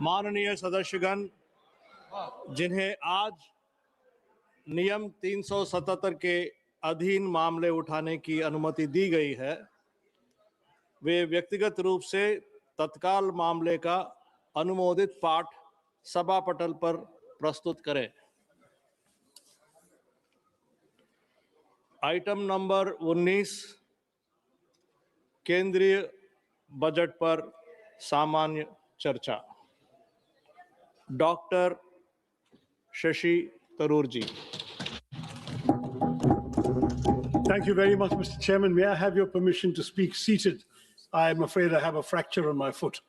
माननीय सदस्यगण, जिन्हें आज नियम 377 के अधीन मामले उठाने की अनुमति दी गई है, वे व्यक्तिगत रूप से तत्काल मामले का अनुमोदित पाठ सभा पटल पर प्रस्तुत करें। आइटम नंबर 19, केंद्रीय बजट पर सामान्य चर्चा। Doctor Shashi Tharoor ji. Thank you very much, Mr. Chairman. May I have your permission to speak seated? I am afraid I have a fracture on my foot.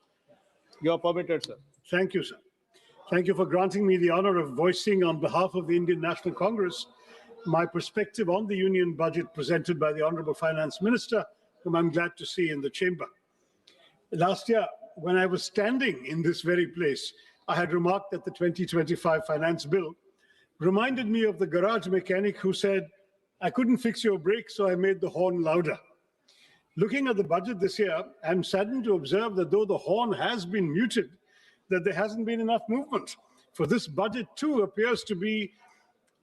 You are permitted, sir. Thank you, sir. Thank you for granting me the honor of voicing on behalf of the Indian National Congress my perspective on the Union budget presented by the Honorable Finance Minister, whom I'm glad to see in the chamber. Last year, when I was standing in this very place, I had remarked that the 2025 finance bill reminded me of the garage mechanic who said, "I couldn't fix your brakes, so I made the horn louder." Looking at the budget this year, I'm saddened to observe that though the horn has been muted, that there hasn't been enough movement. For this budget too appears to be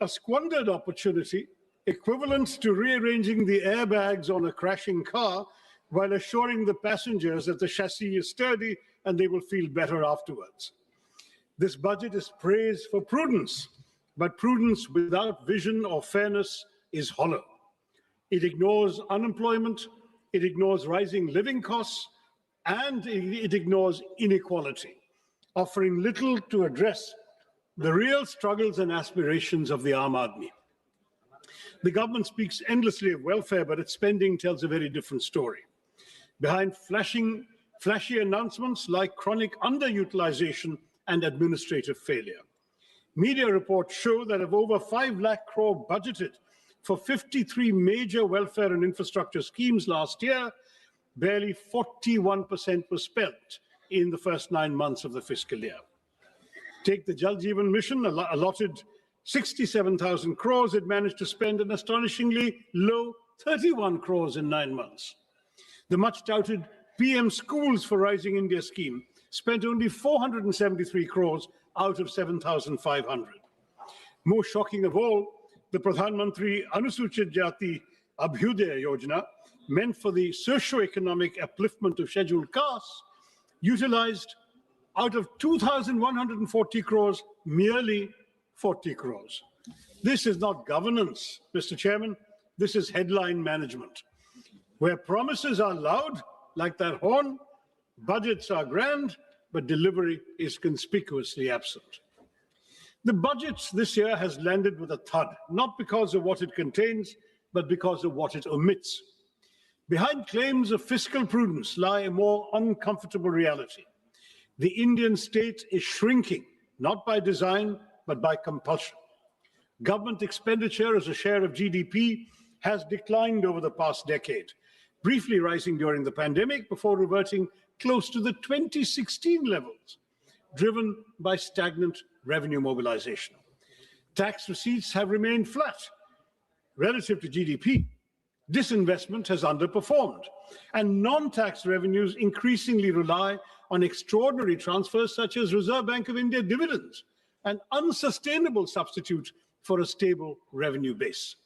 a squandered opportunity, equivalent to rearranging the airbags on a crashing car while assuring the passengers that the chassis is sturdy and they will feel better afterwards. This budget is praised for prudence, but prudence without vision or fairness is hollow. It ignores unemployment, it ignores rising living costs, and it ignores inequality, offering little to address the real struggles and aspirations of the Aam Aadmi. The government speaks endlessly of welfare, but its spending tells a very different story. Behind flashy announcements like chronic underutilization and administrative failure. Media reports show that of over 5 lakh crore budgeted for 53 major welfare and infrastructure schemes last year, barely 41% was spent in the first 9 months of the fiscal year. Take the Jal Jeevan Mission, allotted 67,000 crores, it managed to spend an astonishingly low 31 crores in 9 months. The much touted PM Schools for Rising India scheme spent only 473 crores out of 7,500. More shocking of all, the Pradhan Mantri Anusuchit Jati Abhyudaya Yojana, meant for the socio-economic upliftment of scheduled castes, utilized out of 2,140 crores, merely 40 crores. This is not governance, Mr. Chairman. This is headline management. Where promises are loud, like that horn, budgets are grand, but delivery is conspicuously absent. The budget this year has landed with a thud, not because of what it contains, but because of what it omits. Behind claims of fiscal prudence lie a more uncomfortable reality. The Indian state is shrinking, not by design, but by compulsion. Government expenditure as a share of GDP has declined over the past decade, briefly rising during the pandemic before reverting close to the 2016 levels, driven by stagnant revenue mobilization. Tax receipts have remained flat relative to GDP. Disinvestment has underperformed, and non-tax revenues increasingly rely on extraordinary transfers such as Reserve Bank of India dividends, an unsustainable substitute for a stable revenue base.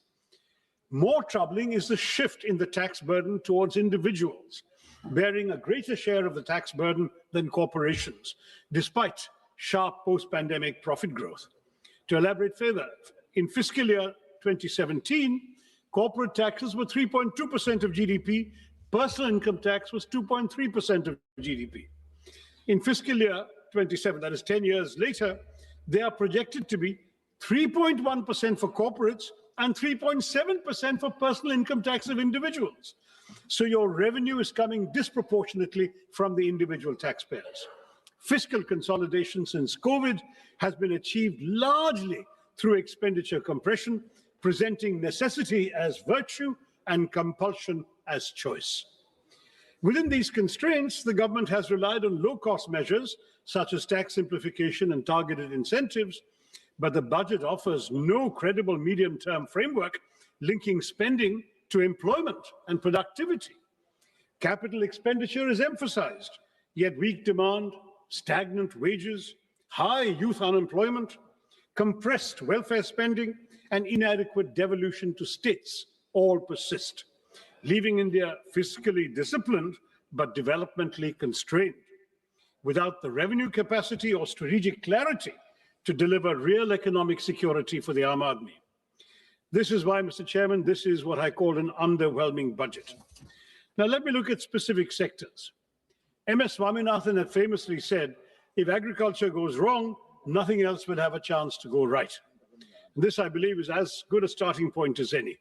More troubling is the shift in the tax burden towards individuals, bearing a greater share of the tax burden than corporations, despite sharp post-pandemic profit growth. To elaborate further, in fiscal year 2017, corporate taxes were 3.2% of GDP, personal income tax was 2.3% of GDP. In fiscal year 27, that is 10 years later, they are projected to be 3.1% for corporates and 3.7% for personal income tax of individuals. So your revenue is coming disproportionately from the individual taxpayers. Fiscal consolidation since COVID has been achieved largely through expenditure compression, presenting necessity as virtue and compulsion as choice. Within these constraints, the government has relied on low-cost measures such as tax simplification and targeted incentives, but the budget offers no credible medium-term framework linking spending to employment and productivity. Capital expenditure is emphasized, yet weak demand, stagnant wages, high youth unemployment, compressed welfare spending, and inadequate devolution to states all persist, leaving India fiscally disciplined but developmentally constrained, without the revenue capacity or strategic clarity to deliver real economic security for the Aam Aadmi. This is why, Mr. Chairman, this is what I call an underwhelming budget. Now, let me look at specific sectors. M.S. Swaminathan had famously said, if agriculture goes wrong, nothing else will have a chance to go right. And this, I believe, is as good a starting point as any.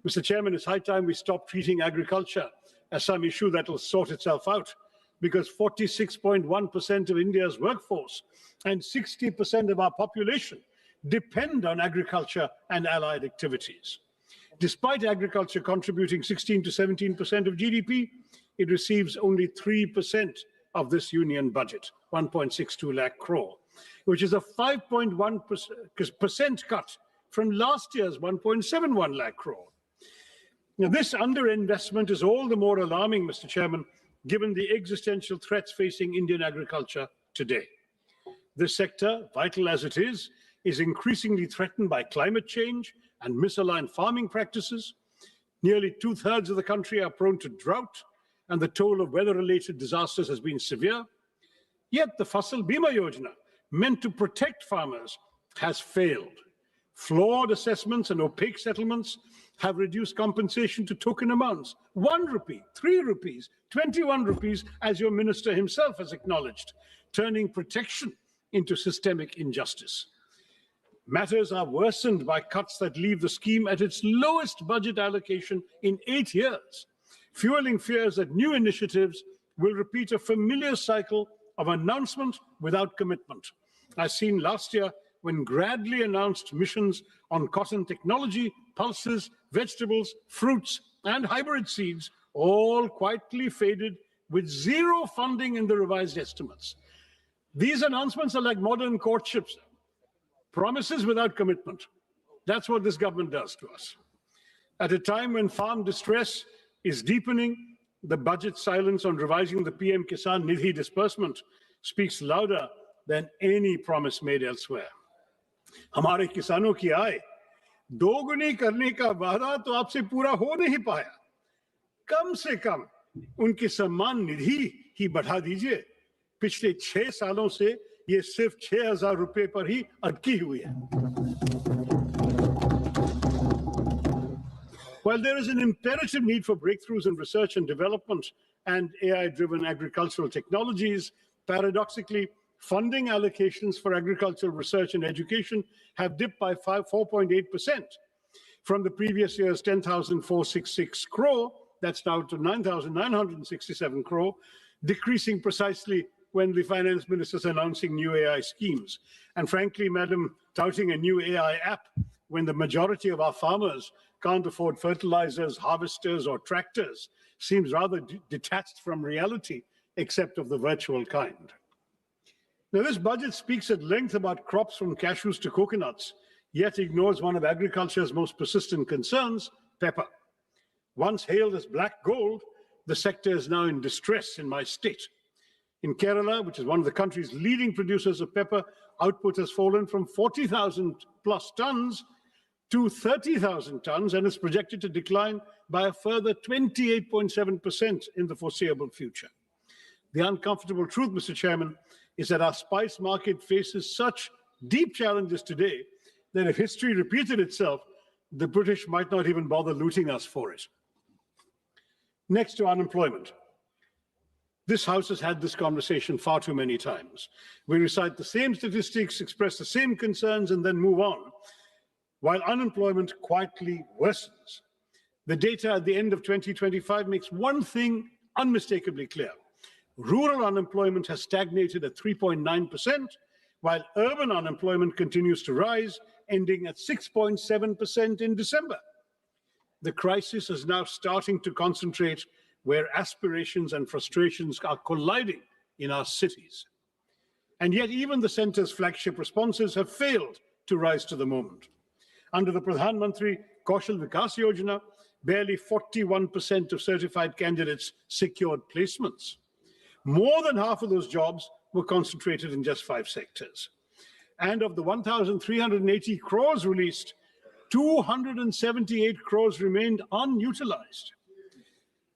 Mr. Chairman, it's high time we stop treating agriculture as some issue that will sort itself out, because 46.1% of India's workforce and 60% of our population depend on agriculture and allied activities. Despite agriculture contributing 16 to 17% of GDP, it receives only 3% of this union budget, 1.62 lakh crore, which is a 5.1% cut from last year's 1.71 lakh crore. Now, this underinvestment is all the more alarming, Mr. Chairman, given the existential threats facing Indian agriculture today. This sector, vital as it is increasingly threatened by climate change and misaligned farming practices. Nearly 2/3 of the country are prone to drought, and the toll of weather-related disasters has been severe. Yet the Fasal Bima Yojana, meant to protect farmers, has failed. Flawed assessments and opaque settlements have reduced compensation to token amounts, 1 rupee, 3 rupees, 21 rupees, as your minister himself has acknowledged, turning protection into systemic injustice. Matters are worsened by cuts that leave the scheme at its lowest budget allocation in 8 years, fueling fears that new initiatives will repeat a familiar cycle of announcement without commitment, as seen last year when Gradley announced missions on cotton technology, pulses, vegetables, fruits, and hybrid seeds, all quietly faded with zero funding in the revised estimates. These announcements are like modern courtships. Promises without commitment. That's what this government does to us. At a time when farm distress is deepening, the budget silence on revising the PM Kisan Nidhi disbursement speaks louder than any promise made elsewhere. हमारे किसानों की आय दोगुनी करने का वादा तो आपसे पूरा हो नहीं पाया। कम से कम उनकी सम्मान निधि ही बढ़ा दीजिए। पिछले 6 सालों से ये सिर्फ 6,000 रुपए पर ही अटकी हुई है। While there is an imperative need for breakthroughs in research and development and AI-driven agricultural technologies, paradoxically, funding allocations for agricultural research and education have dipped by 4.8% from the previous year's 10,466 crore, that's now to 9,967 crore, decreasing precisely when the finance minister is announcing new AI schemes. And frankly, madam, touting a new AI app when the majority of our farmers can't afford fertilizers, harvesters, or tractors seems rather detached from reality, except of the virtual kind. Now, this budget speaks at length about crops from cashews to coconuts, yet ignores one of agriculture's most persistent concerns, pepper. Once hailed as black gold, the sector is now in distress in my state. In Kerala, which is one of the country's leading producers of pepper, output has fallen from 40,000 plus tons to 30,000 tons and is projected to decline by a further 28.7% in the foreseeable future. The uncomfortable truth, Mr. Chairman, is that our spice market faces such deep challenges today that if history repeated itself, the British might not even bother looting us for it. Next to unemployment. This House has had this conversation far too many times. We recite the same statistics, express the same concerns, and then move on, while unemployment quietly worsens. The data at the end of 2025 makes one thing unmistakably clear. Rural unemployment has stagnated at 3.9%, while urban unemployment continues to rise, ending at 6.7% in December. The crisis is now starting to concentrate where aspirations and frustrations are colliding in our cities. And yet even the centre's flagship responses have failed to rise to the moment. Under the Pradhan Mantri Kaushal Vikas Yojana, barely 41% of certified candidates secured placements. More than half of those jobs were concentrated in just 5 sectors. And of the 1,380 crores released, 278 crores remained unutilized.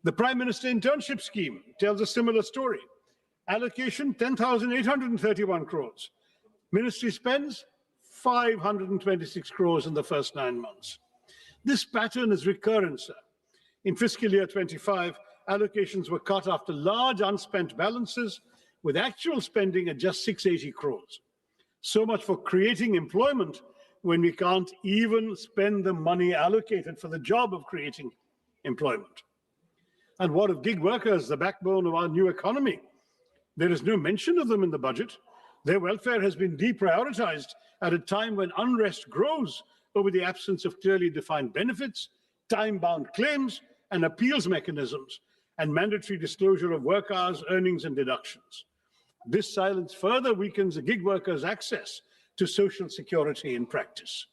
The Prime Minister Internship Scheme tells a similar story. Allocation 10,831 crores. Ministry spends 526 crores in the first 9 months. This pattern is recurrent, sir. In fiscal year 25, allocations were cut after large unspent balances, with actual spending at just 680 crores. So much for creating employment when we can't even spend the money allocated for the job of creating employment. And what of gig workers, the backbone of our new economy? There is no mention of them in the budget. Their welfare has been deprioritized at a time when unrest grows over the absence of clearly defined benefits, time-bound claims, and appeals mechanisms, and mandatory disclosure of work hours, earnings, and deductions. This silence further weakens the gig workers' access to social security in practice.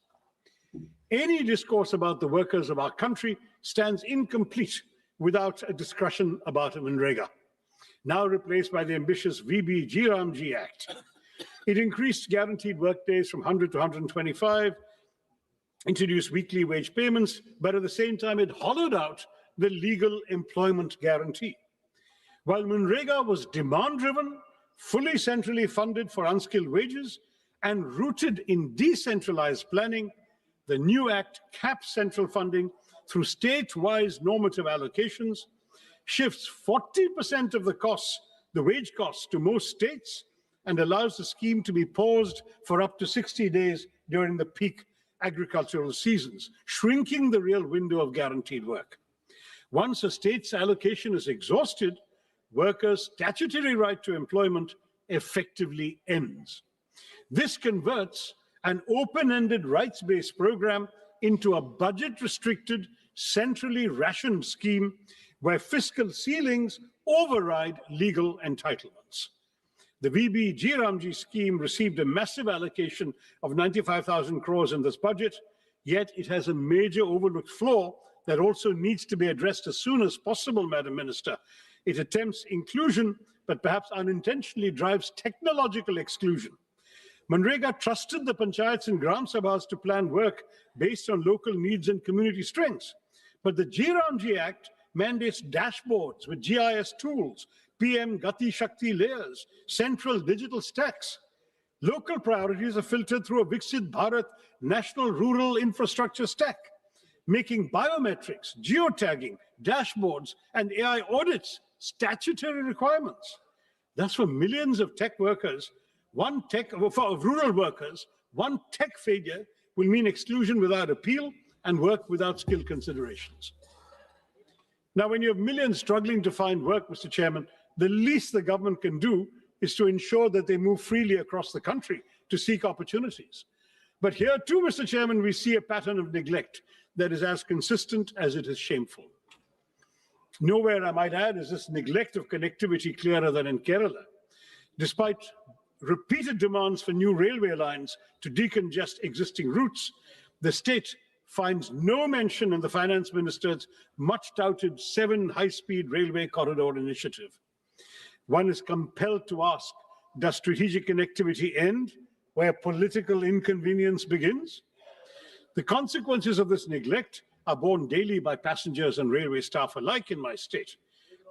Any discourse about the workers of our country stands incomplete without a discussion about Manrega, now replaced by the ambitious VB-G Act. It increased guaranteed work days from 100 to 125, introduced weekly wage payments, but at the same time it hollowed out the legal employment guarantee. While Manrega was demand-driven, fully centrally funded for unskilled wages, and rooted in decentralized planning, the new Act caps central funding through state-wise normative allocations, shifts 40% of the costs, the wage costs, to most states, and allows the scheme to be paused for up to 60 days during the peak agricultural seasons, shrinking the real window of guaranteed work. Once a state's allocation is exhausted, workers' statutory right to employment effectively ends. This converts an open-ended rights-based program into a budget-restricted, centrally rationed scheme where fiscal ceilings override legal entitlements. The VB-G scheme received a massive allocation of 95,000 crores in this budget, yet it has a major overlooked flaw that also needs to be addressed as soon as possible, Madam Minister. It attempts inclusion, but perhaps unintentionally drives technological exclusion. Manrega trusted the panchayats and gram sabhas to plan work based on local needs and community strengths. But the G Act mandates dashboards with GIS tools, PM Gati Shakti layers, central digital stacks. Local priorities are filtered through a Viksit Bharat National Rural Infrastructure Stack, making biometrics, geotagging, dashboards, and AI audits statutory requirements. Thus, for millions of tech workers, for rural workers, one tech failure will mean exclusion without appeal and work without skill considerations. Now, when you have millions struggling to find work, Mr. Chairman, the least the government can do is to ensure that they move freely across the country to seek opportunities. But here too, Mr. Chairman, we see a pattern of neglect that is as consistent as it is shameful. Nowhere, I might add, is this neglect of connectivity clearer than in Kerala. Despite repeated demands for new railway lines to decongest existing routes, the state finds no mention in the finance minister's much-touted 7 high-speed railway corridor initiative. One is compelled to ask, does strategic connectivity end where political inconvenience begins? The consequences of this neglect are borne daily by passengers and railway staff alike in my state.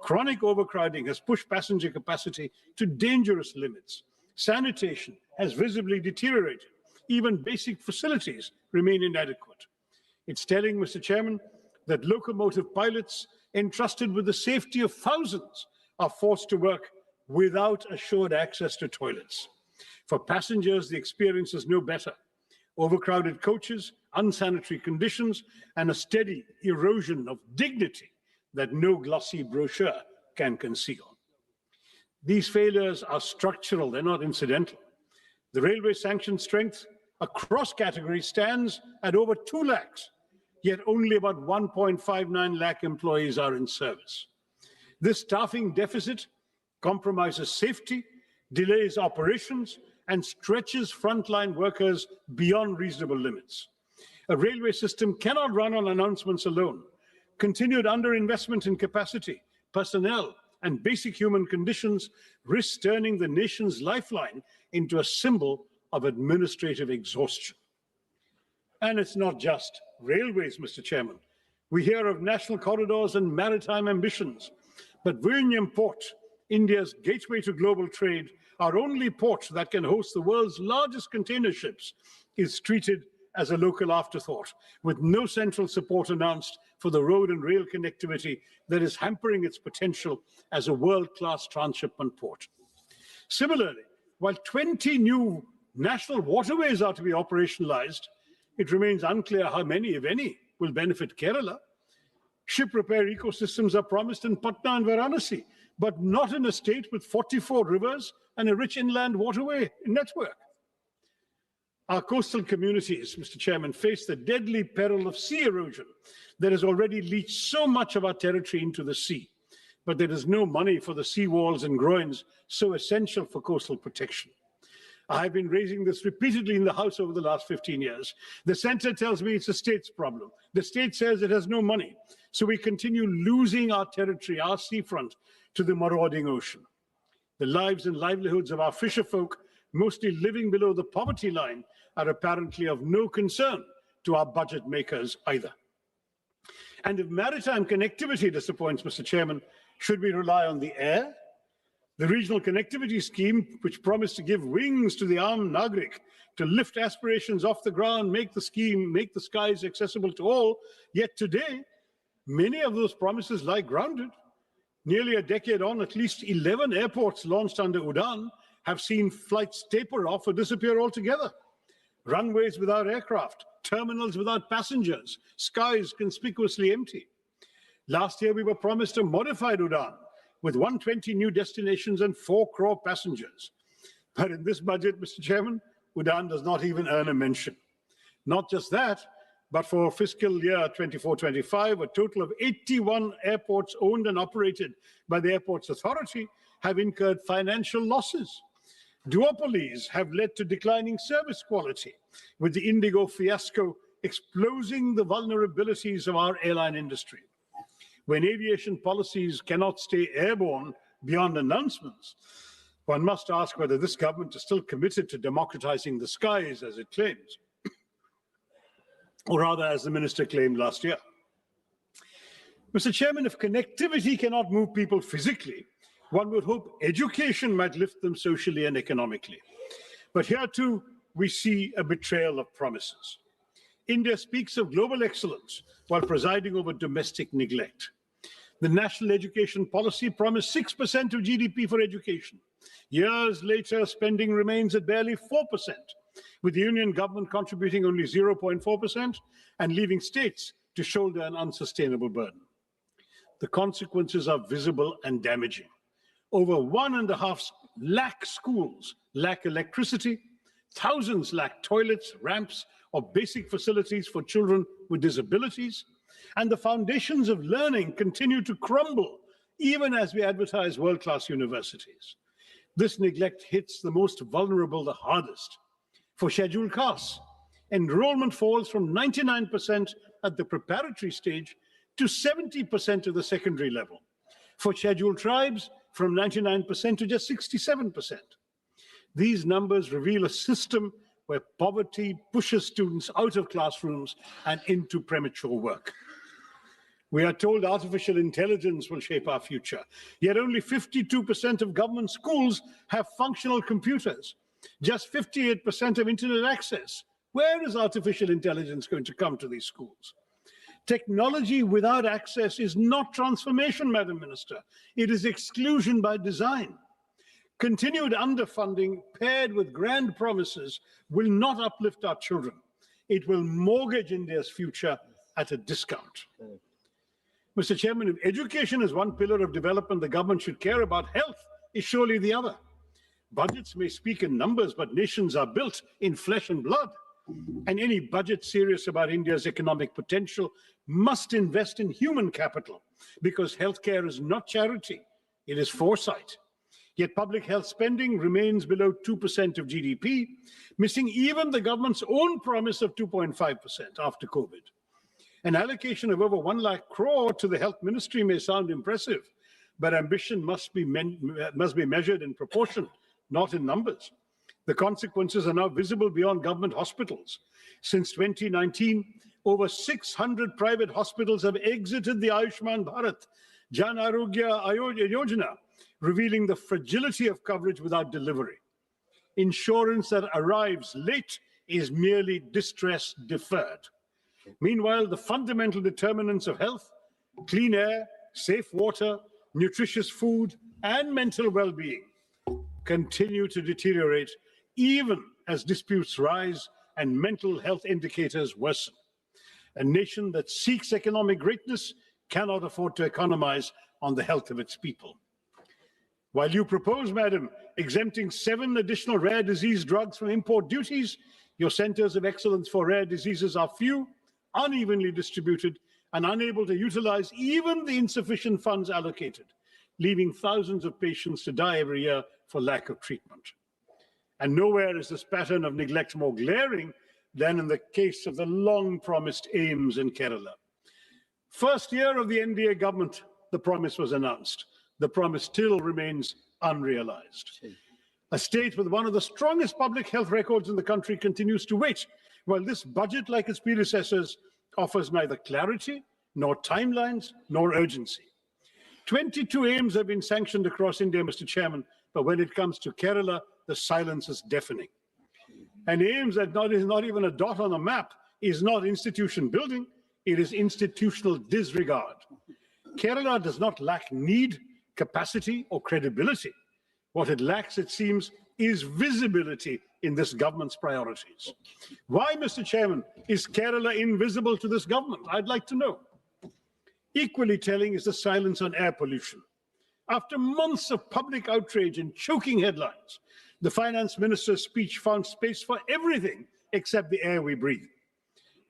Chronic overcrowding has pushed passenger capacity to dangerous limits. Sanitation has visibly deteriorated. Even basic facilities remain inadequate. It's telling, Mr. Chairman, that locomotive pilots entrusted with the safety of thousands are forced to work without assured access to toilets. For passengers, the experience is no better. Overcrowded coaches, unsanitary conditions, and a steady erosion of dignity that no glossy brochure can conceal. These failures are structural, they're not incidental. The railway sanction strength across categories stands at over 2 lakhs, yet only about 1.59 lakh employees are in service. This staffing deficit compromises safety, delays operations, and stretches frontline workers beyond reasonable limits. A railway system cannot run on announcements alone. Continued underinvestment in capacity, personnel, and basic human conditions risk turning the nation's lifeline into a symbol of administrative exhaustion. And it's not just railways, Mr. Chairman. We hear of national corridors and maritime ambitions, but Vizhinjam Port, India's gateway to global trade, our only port that can host the world's largest container ships, is treated as a local afterthought, with no central support announced for the road and rail connectivity that is hampering its potential as a world-class transshipment port. Similarly, while 20 new national waterways are to be operationalized, it remains unclear how many, if any, will benefit Kerala. Ship repair ecosystems are promised in Patna and Varanasi, but not in a state with 44 rivers and a rich inland waterway network. Our coastal communities, Mr. Chairman, face the deadly peril of sea erosion that has already leached so much of our territory into the sea. But there is no money for the sea walls and groins so essential for coastal protection. I have been raising this repeatedly in the House over the last 15 years. The center tells me it's a state's problem. The state says it has no money. So we continue losing our territory, our seafront, to the marauding ocean. The lives and livelihoods of our fisher folk, mostly living below the poverty line, are apparently of no concern to our budget makers either. And if maritime connectivity disappoints, Mr. Chairman, should we rely on the air? The regional connectivity scheme, which promised to give wings to the armed Nagrik, to lift aspirations off the ground, make the skies accessible to all, yet today, many of those promises lie grounded. Nearly a decade on, at least 11 airports launched under UDAN have seen flights taper off or disappear altogether. Runways without aircraft, terminals without passengers, skies conspicuously empty. Last year, we were promised a modified UDAN with 120 new destinations and 4 crore passengers. But in this budget, Mr. Chairman, UDAN does not even earn a mention. Not just that, but for fiscal year 24-25, a total of 81 airports owned and operated by the Airports Authority have incurred financial losses. Duopolies have led to declining service quality, with the Indigo fiasco exposing the vulnerabilities of our airline industry. When aviation policies cannot stay airborne beyond announcements, one must ask whether this government is still committed to democratizing the skies, as it claims, or rather, as the minister claimed last year. Mr. Chairman, if connectivity cannot move people physically, one would hope education might lift them socially and economically. But here too, we see a betrayal of promises. India speaks of global excellence while presiding over domestic neglect. The national education policy promised 6% of GDP for education. Years later, spending remains at barely 4%, with the union government contributing only 0.4% and leaving states to shoulder an unsustainable burden. The consequences are visible and damaging. Over 1.5 lakh schools lack electricity, thousands lack toilets, ramps, or basic facilities for children with disabilities, and the foundations of learning continue to crumble even as we advertise world-class universities. This neglect hits the most vulnerable the hardest. For scheduled castes, enrollment falls from 99% at the preparatory stage to 70% at the secondary level. For scheduled tribes, from 99% to just 67%. These numbers reveal a system where poverty pushes students out of classrooms and into premature work. We are told artificial intelligence will shape our future, yet only 52% of government schools have functional computers, just 58% of internet access. Where is artificial intelligence going to come to these schools? Technology without access is not transformation, Madam Minister. It is exclusion by design. Continued underfunding paired with grand promises will not uplift our children. It will mortgage India's future at a discount. Mr. Chairman, if education is one pillar of development the government should care about, health is surely the other. Budgets may speak in numbers, but nations are built in flesh and blood. And any budget serious about India's economic potential must invest in human capital, because healthcare is not charity, it is foresight. Yet public health spending remains below 2% of GDP, missing even the government's own promise of 2.5% after COVID. An allocation of over 1 lakh crore to the health ministry may sound impressive, but ambition must be measured in proportion, not in numbers. The consequences are now visible beyond government hospitals. Since 2019, over 600 private hospitals have exited the Ayushman Bharat Jan Arogya Yojana, revealing the fragility of coverage without delivery. Insurance that arrives late is merely distress deferred. Meanwhile, the fundamental determinants of health, clean air, safe water, nutritious food, and mental well-being continue to deteriorate even as disputes rise and mental health indicators worsen. A nation that seeks economic greatness cannot afford to economize on the health of its people. While you propose, Madam, exempting 7 additional rare disease drugs from import duties, your centers of excellence for rare diseases are few, unevenly distributed, and unable to utilize even the insufficient funds allocated, leaving thousands of patients to die every year for lack of treatment. And nowhere is this pattern of neglect more glaring than in the case of the long-promised AIMS in Kerala. First year of the NDA government, the promise was announced. The promise still remains unrealized. A state with one of the strongest public health records in the country continues to wait, while this budget, like its predecessors, offers neither clarity, nor timelines, nor urgency. 22 AIMS have been sanctioned across India, Mr. Chairman, but when it comes to Kerala, the silence is deafening. And AIMS that is not even a dot on a map is not institution building, it is institutional disregard. Kerala does not lack need, capacity, or credibility. What it lacks, it seems, is visibility in this government's priorities. Why, Mr. Chairman, is Kerala invisible to this government? I'd like to know. Equally telling is the silence on air pollution. After months of public outrage and choking headlines, the finance minister's speech found space for everything except the air we breathe.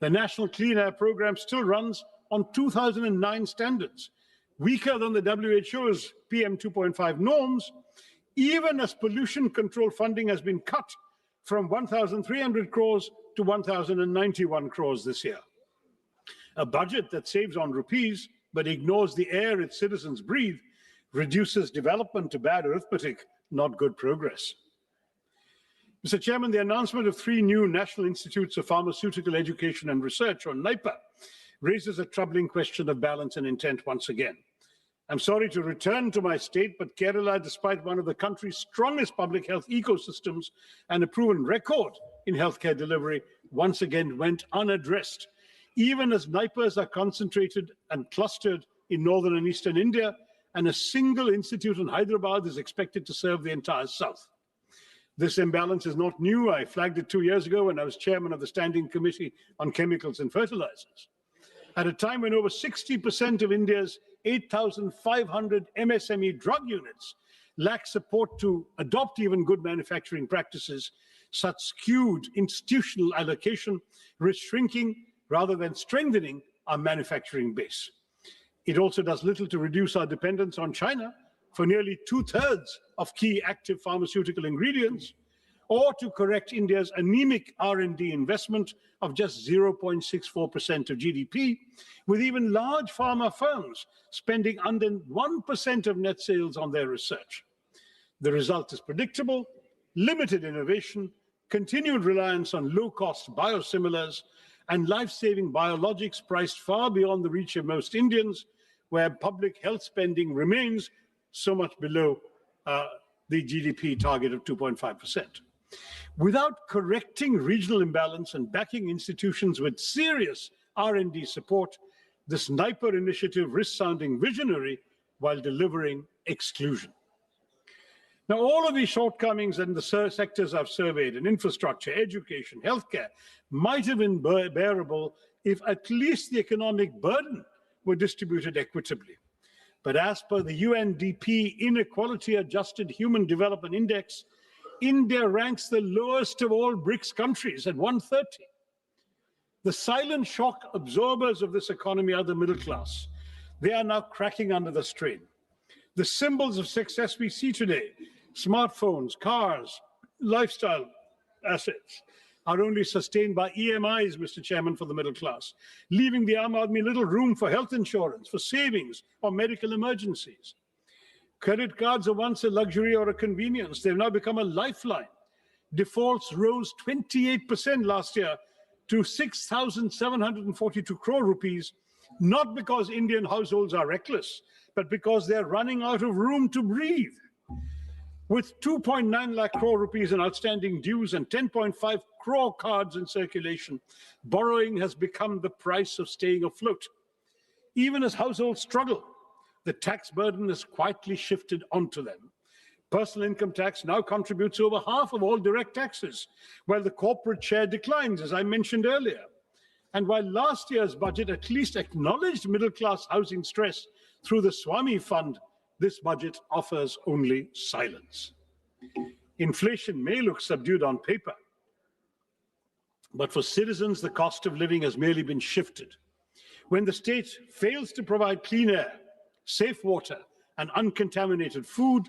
The National Clean Air Program still runs on 2009 standards, weaker than the WHO's PM 2.5 norms, even as pollution control funding has been cut from 1,300 crores to 1,091 crores this year. A budget that saves on rupees but ignores the air its citizens breathe reduces development to bad arithmetic, not good progress. Mr. Chairman, the announcement of 3 new National Institutes of Pharmaceutical Education and Research, or NIPA, raises a troubling question of balance and intent once again. I'm sorry to return to my state, but Kerala, despite one of the country's strongest public health ecosystems and a proven record in healthcare delivery, once again went unaddressed. Even as NIPAs are concentrated and clustered in northern and eastern India, and a single institute in Hyderabad is expected to serve the entire south. This imbalance is not new. I flagged it 2 years ago when I was chairman of the Standing Committee on Chemicals and Fertilizers. At a time when over 60% of India's 8,500 MSME drug units lack support to adopt even good manufacturing practices, such skewed institutional allocation risks shrinking rather than strengthening our manufacturing base. It also does little to reduce our dependence on China for nearly 2/3 of key active pharmaceutical ingredients, or to correct India's anemic R&D investment of just 0.64% of GDP, with even large pharma firms spending under 1% of net sales on their research. The result is predictable: limited innovation, continued reliance on low-cost biosimilars, and life-saving biologics priced far beyond the reach of most Indians, where public health spending remains so much below the GDP target of 2.5%. Without correcting regional imbalance and backing institutions with serious R&D support, this NIPER initiative risks sounding visionary while delivering exclusion. Now, all of these shortcomings in the sectors I've surveyed, in infrastructure, education, healthcare, might have been bearable if at least the economic burden were distributed equitably. But as per the UNDP Inequality Adjusted Human Development Index, India ranks the lowest of all BRICS countries at 130. The silent shock absorbers of this economy are the middle class. They are now cracking under the strain. The symbols of success we see today, smartphones, cars, lifestyle assets, are only sustained by EMIs, Mr. Chairman, for the middle class, leaving the Aam Aadmi little room for health insurance, for savings, or medical emergencies. Credit cards are once a luxury or a convenience. They've now become a lifeline. Defaults rose 28% last year to 6,742 crore rupees, not because Indian households are reckless, but because they're running out of room to breathe. With 2.9 lakh crore rupees in outstanding dues and 10.5 crore cards in circulation, borrowing has become the price of staying afloat. Even as households struggle, the tax burden has quietly shifted onto them. Personal income tax now contributes over half of all direct taxes, while the corporate share declines, as I mentioned earlier. And while last year's budget at least acknowledged middle-class housing stress through the Swami Fund, this budget offers only silence. Inflation may look subdued on paper, but for citizens, the cost of living has merely been shifted. When the state fails to provide clean air, safe water, and uncontaminated food,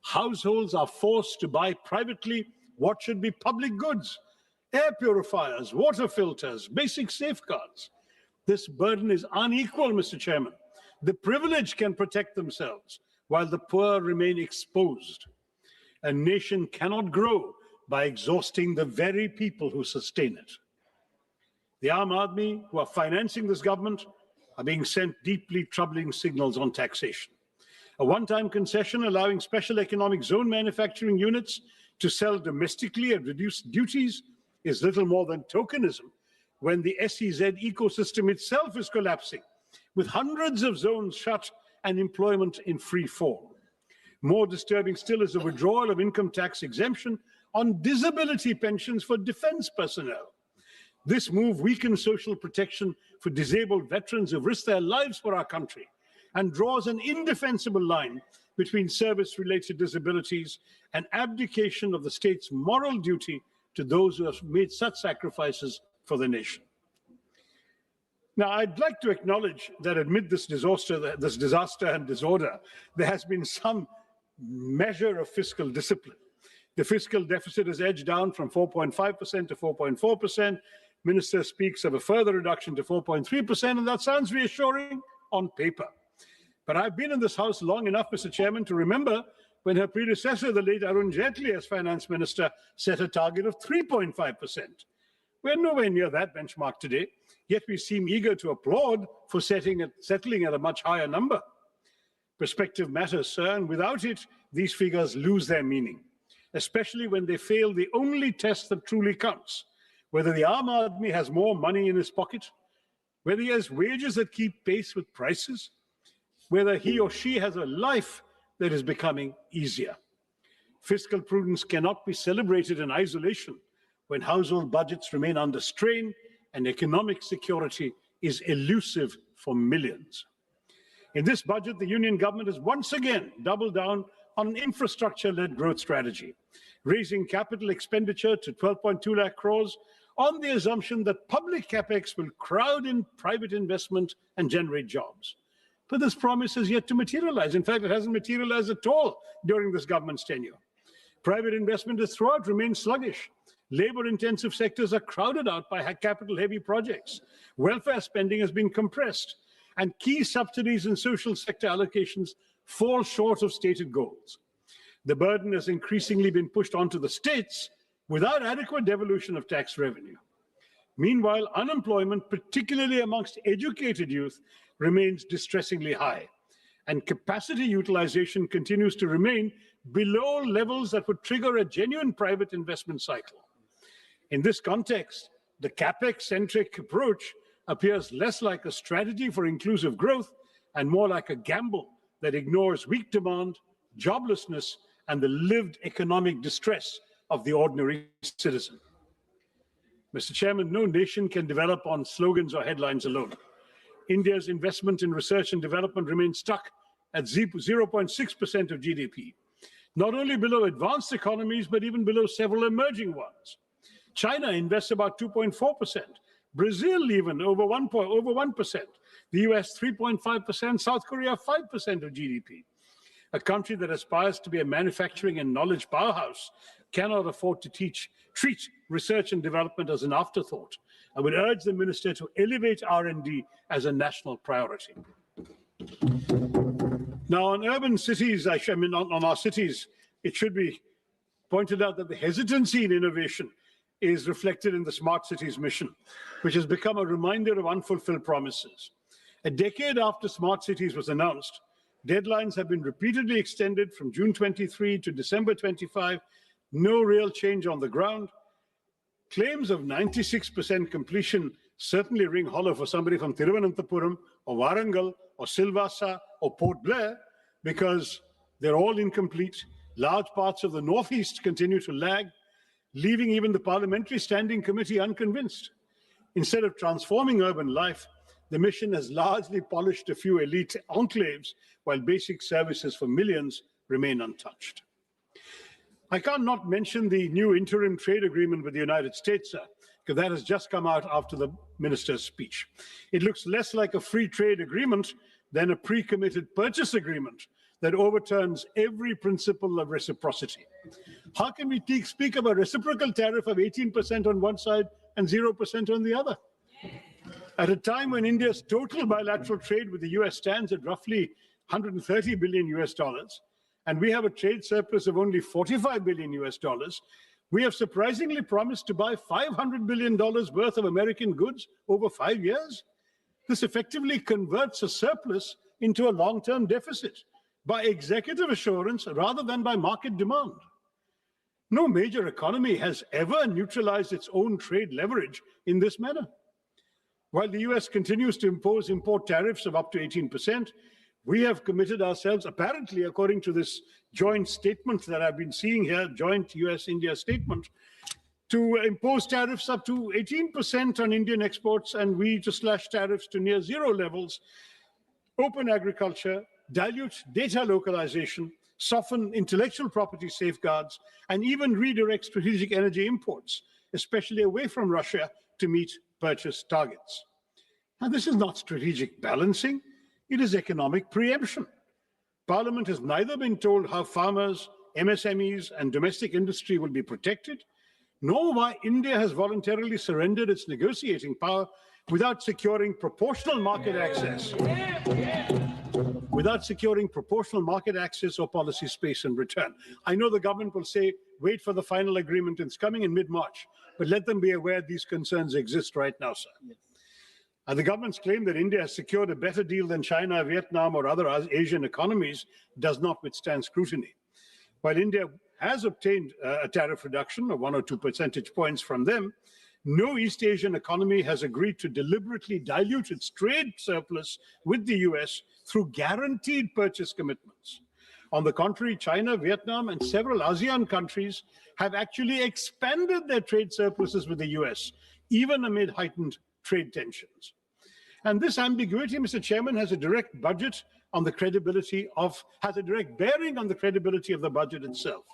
households are forced to buy privately what should be public goods: air purifiers, water filters, basic safeguards. This burden is unequal, Mr. Chairman. The privileged can protect themselves, while the poor remain exposed. A nation cannot grow by exhausting the very people who sustain it. The Aam Aadmi who are financing this government are being sent deeply troubling signals on taxation. A one-time concession allowing special economic zone manufacturing units to sell domestically at reduced duties is little more than tokenism when the SEZ ecosystem itself is collapsing, with hundreds of zones shut and employment in free fall. More disturbing still is the withdrawal of income tax exemption on disability pensions for defense personnel. This move weakens social protection for disabled veterans who've risked their lives for our country and draws an indefensible line between service-related disabilities and abdication of the state's moral duty to those who have made such sacrifices for the nation. Now, I'd like to acknowledge that amid this disaster and disorder, there has been some measure of fiscal discipline. The fiscal deficit has edged down from 4.5% to 4.4%. Minister speaks of a further reduction to 4.3%, and that sounds reassuring on paper. But I've been in this House long enough, Mr. Chairman, to remember when her predecessor, the late Arun Jaitley, as finance minister, set a target of 3.5%. We're nowhere near that benchmark today, yet we seem eager to applaud for settling at a much higher number. Perspective matters, sir, and without it, these figures lose their meaning, especially when they fail the only test that truly counts: whether the Aam Aadmi has more money in his pocket, whether he has wages that keep pace with prices, whether he or she has a life that is becoming easier. Fiscal prudence cannot be celebrated in isolation when household budgets remain under strain and economic security is elusive for millions. In this budget, the Union government has once again doubled down on an infrastructure-led growth strategy, raising capital expenditure to 12.2 lakh crores on the assumption that public capex will crowd in private investment and generate jobs. But this promise has yet to materialize. In fact, it hasn't materialized at all during this government's tenure. Private investment has throughout remained sluggish. Labor-intensive sectors are crowded out by capital-heavy projects. Welfare spending has been compressed, and key subsidies and social sector allocations fall short of stated goals. The burden has increasingly been pushed onto the states without adequate devolution of tax revenue. Meanwhile, unemployment, particularly amongst educated youth, remains distressingly high, and capacity utilization continues to remain below levels that would trigger a genuine private investment cycle. In this context, the capex-centric approach appears less like a strategy for inclusive growth and more like a gamble that ignores weak demand, joblessness, and the lived economic distress of the ordinary citizen. Mr. Chairman, no nation can develop on slogans or headlines alone. India's investment in research and development remains stuck at 0.6% of GDP, not only below advanced economies, but even below several emerging ones. China invests about 2.4%, Brazil even over 1%, the US 3.5%, South Korea 5% of GDP. A country that aspires to be a manufacturing and knowledge powerhouse cannot afford to treat research and development as an afterthought. I would urge the minister to elevate R&D as a national priority. Now, on urban cities, on our cities, it should be pointed out that the hesitancy in innovation is reflected in the Smart Cities mission, which has become a reminder of unfulfilled promises. A decade after Smart Cities was announced, deadlines have been repeatedly extended from June 23 to December 25, no real change on the ground. Claims of 96% completion certainly ring hollow for somebody from Thiruvananthapuram or Warangal or Silvassa or Port Blair, because they're all incomplete. Large parts of the Northeast continue to lag, leaving even the Parliamentary Standing Committee unconvinced. Instead of transforming urban life, the mission has largely polished a few elite enclaves, while basic services for millions remain untouched. I can't not mention the new interim trade agreement with the United States, sir, because that has just come out after the minister's speech. It looks less like a free trade agreement than a pre-committed purchase agreement that overturns every principle of reciprocity. How can we speak of a reciprocal tariff of 18% on one side and 0% on the other? At a time when India's total bilateral trade with the US stands at roughly 130 billion US dollars, and we have a trade surplus of only 45 billion US dollars, we have surprisingly promised to buy $500 billion worth of American goods over 5 years. This effectively converts a surplus into a long-term deficit by executive assurance rather than by market demand. No major economy has ever neutralized its own trade leverage in this manner. While the US continues to impose import tariffs of up to 18%, we have committed ourselves, apparently, according to this joint statement that I've been seeing here, joint US-India statement, to impose tariffs up to 18% on Indian exports, and we to slash tariffs to near zero levels, open agriculture, dilute data localization, soften intellectual property safeguards, and even redirect strategic energy imports, especially away from Russia, to meet purchase targets. Now, this is not strategic balancing, it is economic preemption. Parliament has neither been told how farmers, MSMEs, and domestic industry will be protected, nor why India has voluntarily surrendered its negotiating power without securing proportional market access. Without securing proportional market access or policy space in return. I know the government will say, wait for the final agreement, it's coming in mid-March, but let them be aware these concerns exist right now, sir. And the government's claim that India has secured a better deal than China, Vietnam, or other Asian economies does not withstand scrutiny. While India has obtained a tariff reduction of 1 or 2 percentage points from them, no East Asian economy has agreed to deliberately dilute its trade surplus with the US through guaranteed purchase commitments. On the contrary, China, Vietnam, and several ASEAN countries have actually expanded their trade surpluses with the US, even amid heightened trade tensions. And this ambiguity, Mr. Chairman, has a direct bearing on the credibility of the budget itself.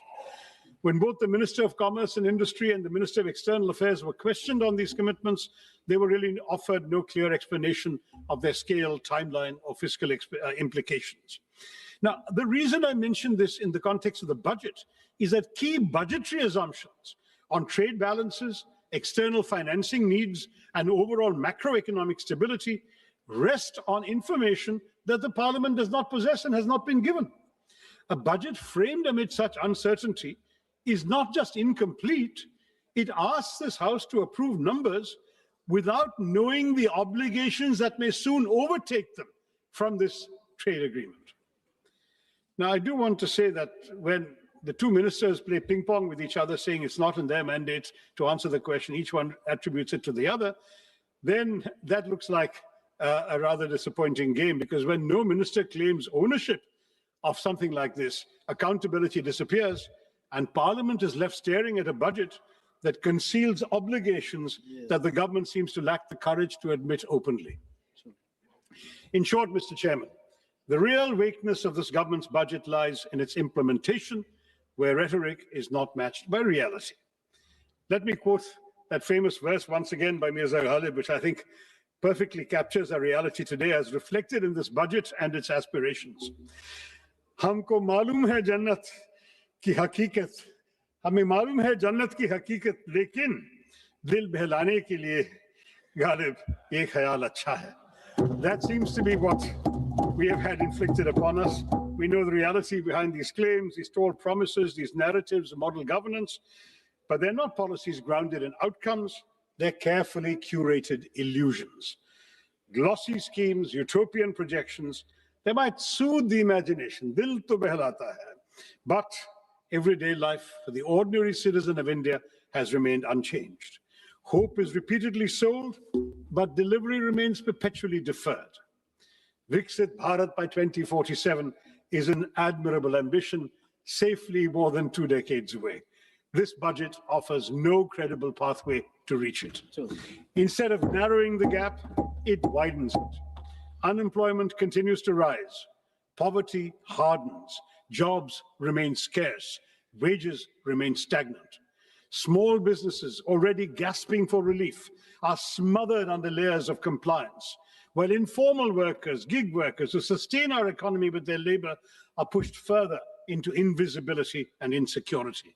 When both the Minister of Commerce and Industry and the Minister of External Affairs were questioned on these commitments, they were really offered no clear explanation of their scale, timeline, or fiscal implications. Now, the reason I mention this in the context of the budget is that key budgetary assumptions on trade balances, external financing needs, and overall macroeconomic stability rest on information that the Parliament does not possess and has not been given. A budget framed amid such uncertainty is not just incomplete, it asks this House to approve numbers without knowing the obligations that may soon overtake them from this trade agreement. Now, I do want to say that when the two ministers play ping pong with each other, saying it's not in their mandate to answer the question, each one attributes it to the other, then that looks like a rather disappointing game, because when no minister claims ownership of something like this, accountability disappears, and Parliament is left staring at a budget that conceals obligations that the government seems to lack the courage to admit openly. In short, Mr. Chairman, the real weakness of this government's budget lies in its implementation, where rhetoric is not matched by reality. Let me quote that famous verse once again by Mirza Ghalib, which I think perfectly captures our reality today as reflected in this budget and its aspirations. हमको मालूम है जन्नत की हकीकत, हमें मालूम है जन्नत की हकीकत, लेकिन दिल बहलाने के लिए गालिब ये ख्याल अच्छा है. That seems to be what we have had inflicted upon us. We know the reality behind these claims, these tall promises, these narratives of model governance, but they're not policies grounded in outcomes. They're carefully curated illusions. Glossy schemes, utopian projections, they might soothe the imagination, dil to behlata hai, but everyday life for the ordinary citizen of India has remained unchanged. Hope is repeatedly sold, but delivery remains perpetually deferred. Viksit Bharat by 2047 is an admirable ambition, safely more than 2 decades away. This budget offers no credible pathway to reach it. Instead of narrowing the gap, it widens it. Unemployment continues to rise. Poverty hardens. Jobs remain scarce. Wages remain stagnant. Small businesses, already gasping for relief, are smothered under layers of compliance, while informal workers, gig workers who sustain our economy with their labor are pushed further into invisibility and insecurity.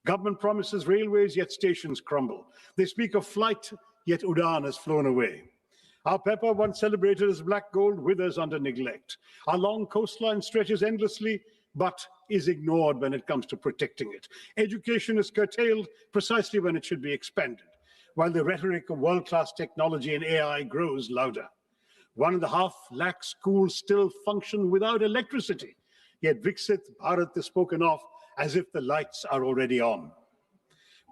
Government promises railways, yet stations crumble. They speak of flight, yet Udan has flown away. Our pepper, once celebrated as black gold, withers under neglect. Our long coastline stretches endlessly, but is ignored when it comes to protecting it. Education is curtailed precisely when it should be expanded, while the rhetoric of world-class technology and AI grows louder. 1.5 lakh schools still function without electricity, yet Viksit Bharat is spoken of as if the lights are already on.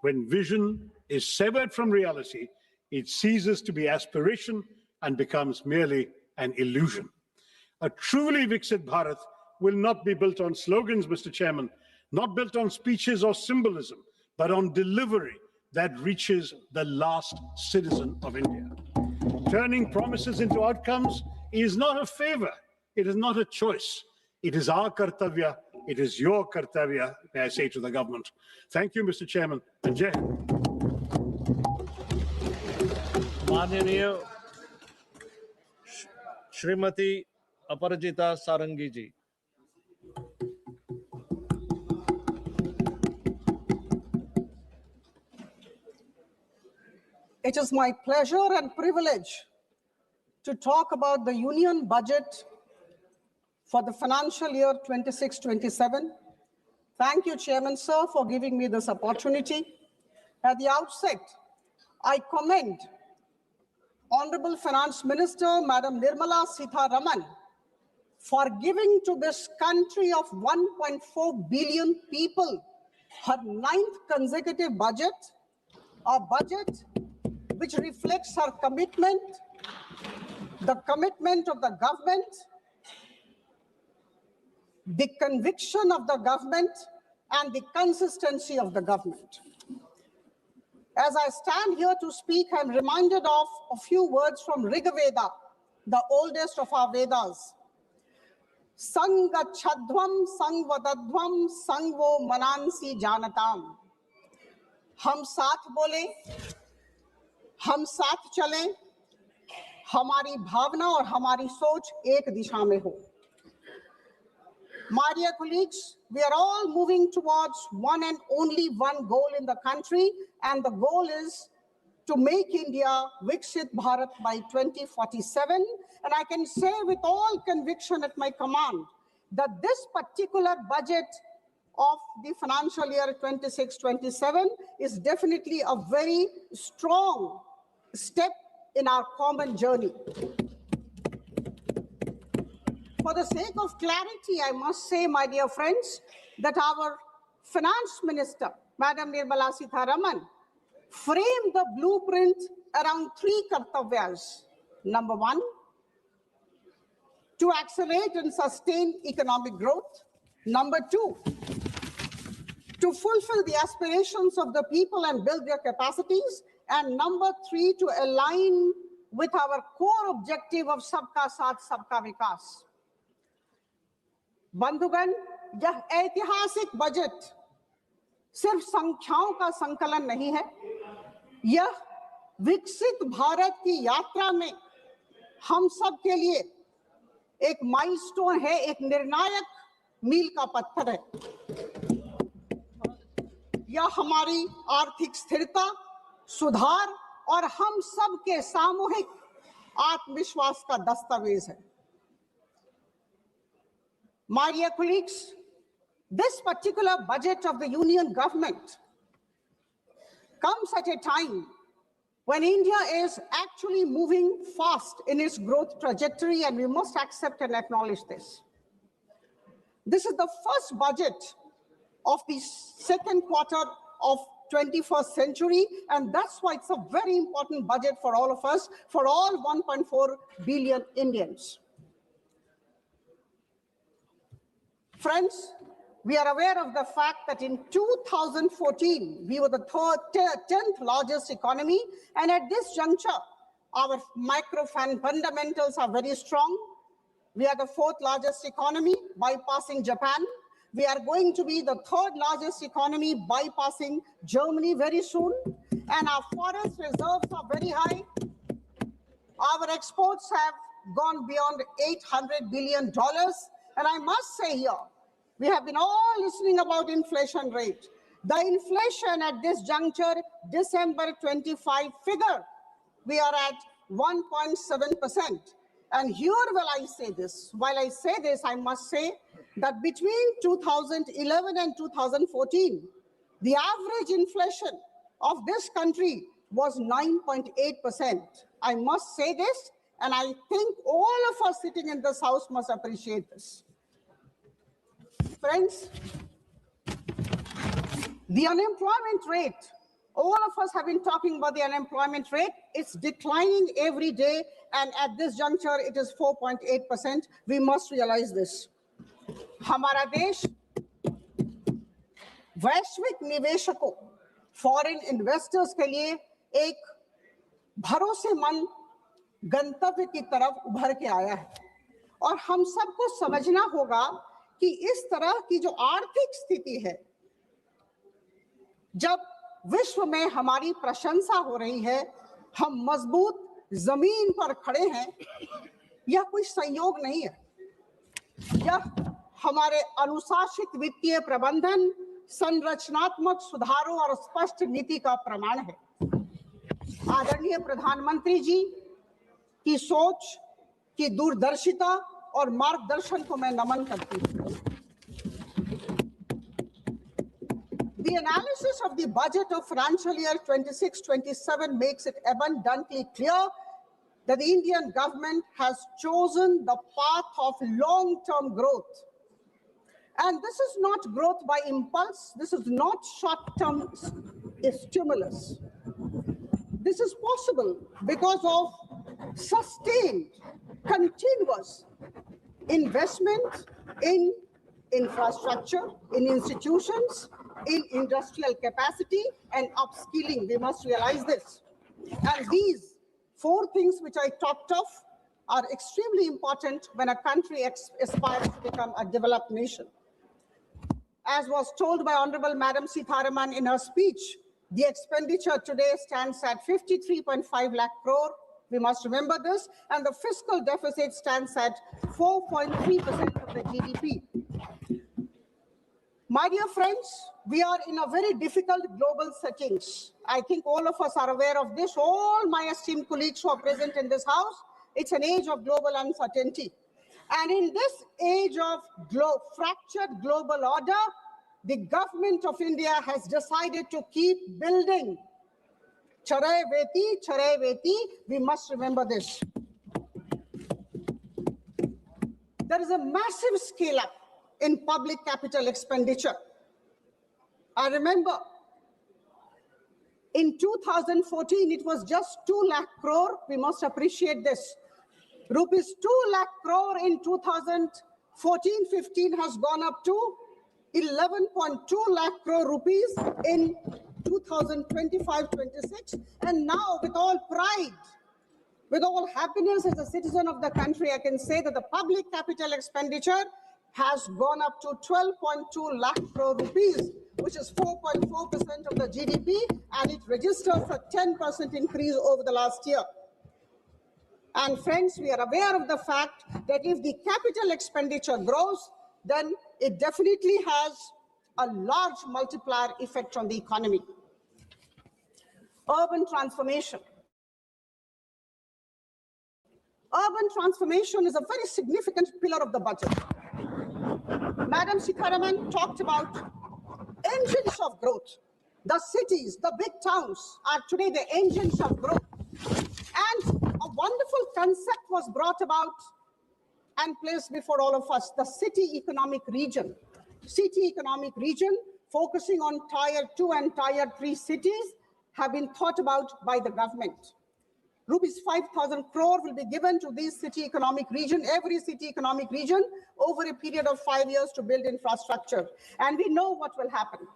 When vision is severed from reality, it ceases to be aspiration and becomes merely an illusion. A truly Viksit Bharat will not be built on slogans, Mr. Chairman, not built on speeches or symbolism, but on delivery that reaches the last citizen of India. Turning promises into outcomes is not a favor. It is not a choice. It is our kartavya. It is your kartavya, may I say to the government. Thank you, Mr. Chairman. And Jai Hind. माननीय श्रीमती अपराजिता सारंगी जी। It is my pleasure and privilege to talk about the Union Budget for the financial year 26-27. Thank you, Chairman, sir, for giving me this opportunity. At the outset, I commend Honorable Finance Minister, Madam Nirmala Sitharaman, for giving to this country of 1.4 billion people her 9th consecutive budget, a budget which reflects her commitment, the commitment of the government, the conviction of the government, and the consistency of the government. As I stand here to speak, I'm reminded of a few words from Rigveda, the oldest of our Vedas. Sangachadhvam sangvadadhvam sangvo manansi janatam. हम साथ बोले, हम साथ चलें, हमारी भावना और हमारी सोच एक दिशा में हो. My dear colleagues, we are all moving towards one and only one goal in the country, and the goal is to make India Viksit Bharat by 2047. And I can say with all conviction at my command that this particular budget of the financial year 26-27 is definitely a very strong step in our common journey. For the sake of clarity, I must say, my dear friends, that our Finance Minister, Madam Nirmala Sitharaman, framed the blueprint around 3 kartavyas. Number 1, to accelerate and sustain economic growth. Number 2, to fulfill the aspirations of the people and build their capacities. And number 3, to align with our core objective of Sabka Saath, Sabka Vikas. बंधुगण, यह ऐतिहासिक budget सिर्फ संख्याओं का संकलन नहीं है, यह विकसित भारत की यात्रा में हम सब के लिए एक माइलस्टोन है, एक निर्णायक मील का पत्थर है. यह हमारी आर्थिक स्थिरता, सुधार और हम सब के सामूहिक आत्मविश्वास का दस्तावेज है. My dear colleagues, this particular budget of the union government comes at a time when India is actually moving fast in its growth trajectory, and we must accept and acknowledge this. This is the first budget of the second quarter of 21st century, and that's why it's a very important budget for all of us, for all 1.4 billion Indians. Friends, we are aware of the fact that in 2014, we were the 10th largest economy, and at this juncture, our micro fundamentals are very strong. We are the 4th largest economy, bypassing Japan. We are going to be the 3rd largest economy, bypassing Germany very soon. And our forest reserves are very high. Our exports have gone beyond $800 billion. And I must say here, we have been all listening about inflation rate. The inflation at this juncture, December 25 figure, we are at 1.7%. And here while I say this, I must say that between 2011 and 2014, the average inflation of this country was 9.8%. I must say this, and I think all of us sitting in this house must appreciate this. Friends, the unemployment rate, all of us have been talking about the unemployment rate. It's declining every day, and at this juncture, it is 4.8%. We must realize this. हमारा देश वैश्विक निवेशकों, foreign investors के लिए एक भरोसेमंद गंतव्य की तरफ उभर के आया है, और हम सबको समझना होगा कि इस तरह की जो आर्थिक स्थिति है, जब विश्व में हमारी प्रशंसा हो रही है, हम मजबूत जमीन पर खड़े हैं, यह कोई संयोग नहीं है। यह हमारे अनुशासित वित्तीय प्रबंधन, संरचनात्मक सुधारों और स्पष्ट नीति का प्रमाण है। आदरणीय प्रधानमंत्री जी की सोच, की दूरदर्शिता और मार्गदर्शन को मैं नमन करती हूँ। The analysis of the budget of financial year 26-27 makes it abundantly clear that the Indian government has chosen the path of long-term growth. And this is not growth by impulse. This is not short-term stimulus. This is possible because of sustained, continuous investment in infrastructure, in institutions, in industrial capacity and upskilling. We must realize this. And these 4 things which I talked of are extremely important when a country aspires to become a developed nation. As was told by Honorable Madam Sitharaman in her speech, the expenditure today stands at 53.5 lakh crore. We must remember this. And the fiscal deficit stands at 4.3% of the GDP. My dear friends, we are in a very difficult global settings. I think all of us are aware of this. All my esteemed colleagues who are present in this house, it's an age of global uncertainty. And in this age of fractured global order, the government of India has decided to keep building. Charai veti, we must remember this. There is a massive scale up in public capital expenditure. I remember in 2014, it was just 2 lakh crore. We must appreciate this. Rupees 2 lakh crore in 2014-15 has gone up to 11.2 lakh crore rupees in 2025-26. And now, with all pride, with all happiness as a citizen of the country, I can say that the public capital expenditure has gone up to 12.2 lakh crore rupees, which is 4.4% of the GDP, and it registers a 10% increase over the last year. And friends, we are aware of the fact that if the capital expenditure grows, then it definitely has a large multiplier effect on the economy. Urban transformation. Urban transformation is a very significant pillar of the budget. Madam Sikaraman talked about engines of growth. The cities, the big towns are today the engines of growth. And a wonderful concept was brought about and placed before all of us, the city economic region. City economic region focusing on tier 2 and tier 3 cities have been thought about by the government. Rupees 5,000 crore will be given to this city economic region, every city economic region, over a period of 5 years to build infrastructure. And we know what will happen.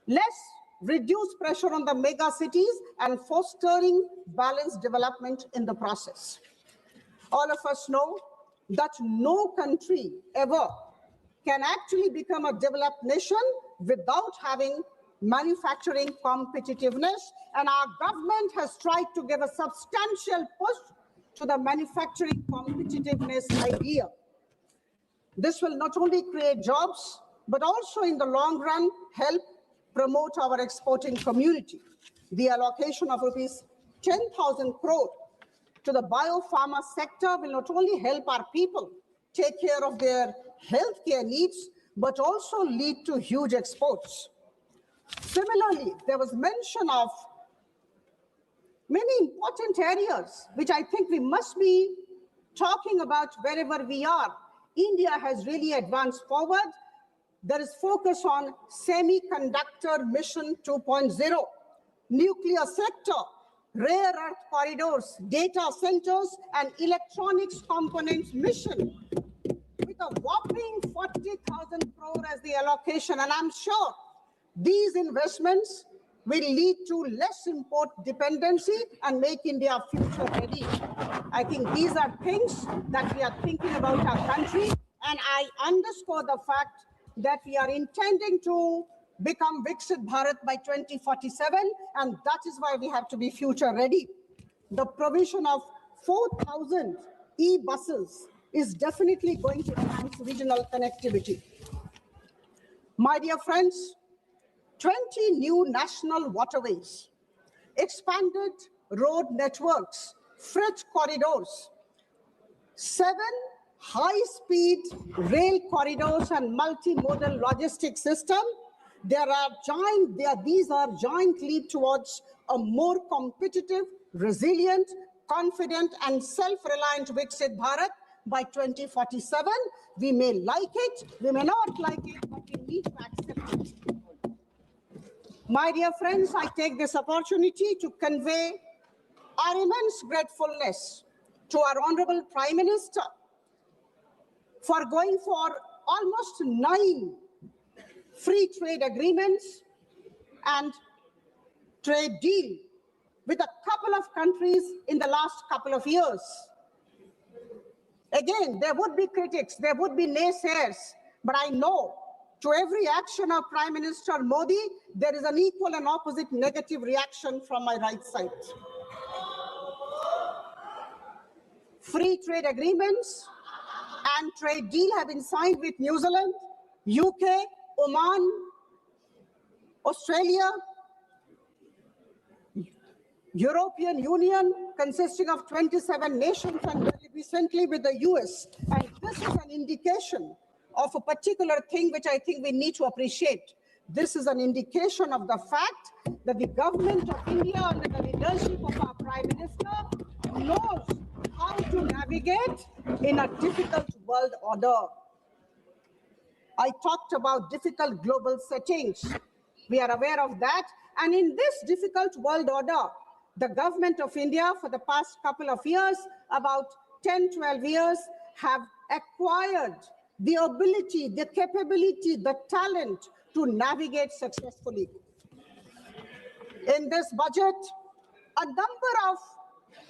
Let's reduce pressure on the mega cities and fostering balanced development in the process. All of us know that no country ever can actually become a developed nation without having manufacturing competitiveness, and our government has tried to give a substantial push to the manufacturing competitiveness idea. This will not only create jobs, but also in the long run help promote our exporting community. The allocation of rupees 10,000 crore to the biopharma sector will not only help our people take care of their healthcare needs, but also lead to huge exports. Similarly, there was mention of many important areas which I think we must be talking about wherever we are. India has really advanced forward. There is focus on semiconductor mission 2.0, nuclear sector, rare earth corridors, data centers, and electronics components mission with a whopping 40,000 crore as the allocation. And I'm sure these investments will lead to less import dependency and make India future ready. I think these are things that we are thinking about our country, and I underscore the fact that we are intending to become Viksit Bharat by 2047, and that is why we have to be future ready. The provision of 4,000 e-buses is definitely going to enhance regional connectivity. My dear friends, 20 new national waterways, expanded road networks, freight corridors, 7 high-speed rail corridors and multimodal logistics system. These are giant leap towards a more competitive, resilient, confident, and self-reliant Viksit Bharat by 2047. We may like it, we may not like it, but we need to accept it. My dear friends, I take this opportunity to convey our immense gratefulness to our Honorable Prime Minister for going for almost 9 free trade agreements and trade deal with a couple of countries in the last couple of years. Again, there would be critics, there would be naysayers, but I know to every action of Prime Minister Modi, there is an equal and opposite negative reaction from my right side. Free trade agreements and trade deal have been signed with New Zealand, UK, Oman, Australia, European Union consisting of 27 nations, and recently with the US. And this is an indication of a particular thing which I think we need to appreciate. This is an indication of the fact that the government of India under the leadership of our Prime Minister knows how to navigate in a difficult world order. I talked about difficult global settings. We are aware of that. And in this difficult world order, the government of India for the past couple of years, about 10, 12 years, have acquired the ability, the capability, the talent to navigate successfully. In this budget, a number of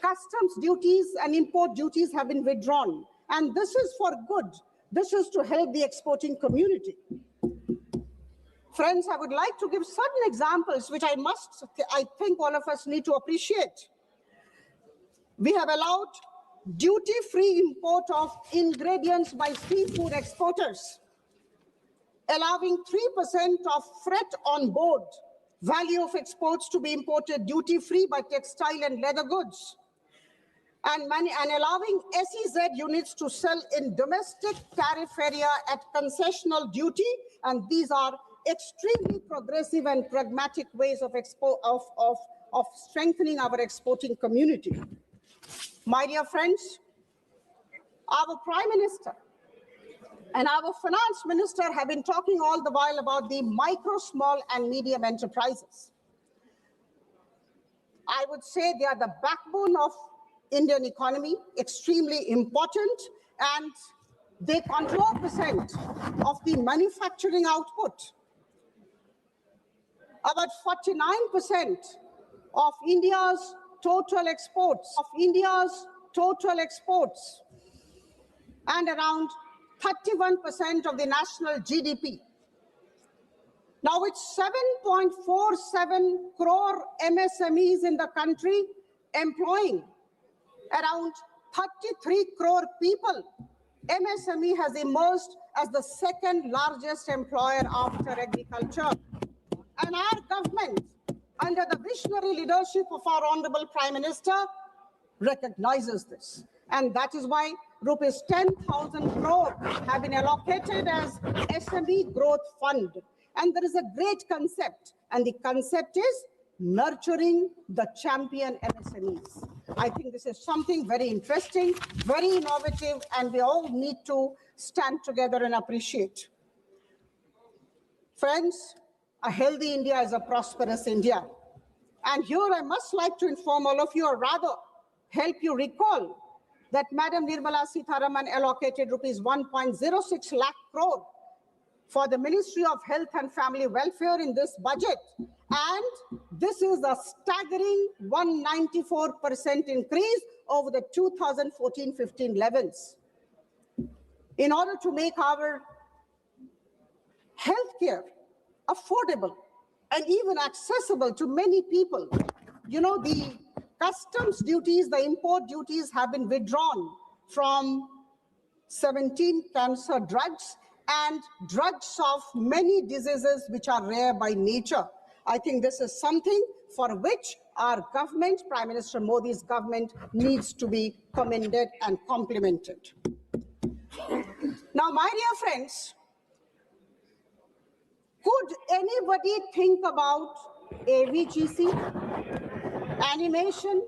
customs duties and import duties have been withdrawn. And this is for good. This is to help the exporting community. Friends, I would like to give certain examples which I think all of us need to appreciate. We have allowed duty-free import of ingredients by seafood exporters, allowing 3% of freight on board value of exports to be imported duty-free by textile and leather goods. and allowing SEZ units to sell in domestic tariff area at concessional duty. And these are extremely progressive and pragmatic ways of strengthening our exporting community. My dear friends, our Prime Minister and our Finance Minister have been talking all the while about the micro, small and medium enterprises. I would say they are the backbone of Indian economy, extremely important, and they control 4% of the manufacturing output. About 49% of India's total exports, and around 31% of the national GDP. Now it's 7.47 crore MSMEs in the country, employing around 33 crore people. MSME has emerged as the second largest employer after agriculture. And our government, under the visionary leadership of our Honorable Prime Minister, recognizes this. And that is why rupees 10,000 crore have been allocated as SME Growth Fund. And there is a great concept, and the concept is nurturing the champion MSMEs. I think this is something very interesting, very innovative, and we all need to stand together and appreciate. Friends, a healthy India is a prosperous India. And here I must like to inform all of you, or rather help you recall, that Madam Nirmala Sitharaman allocated rupees 1.06 lakh crore for the Ministry of Health and Family Welfare in this budget. And this is a staggering 194% increase over the 2014-15 levels. In order to make our healthcare affordable and even accessible to many people, you know, the customs duties, the import duties have been withdrawn from 17 cancer drugs and drugs of many diseases which are rare by nature. I think this is something for which our government, Prime Minister Modi's government, needs to be commended and complimented. Now, my dear friends, could anybody think about AVGC, animation,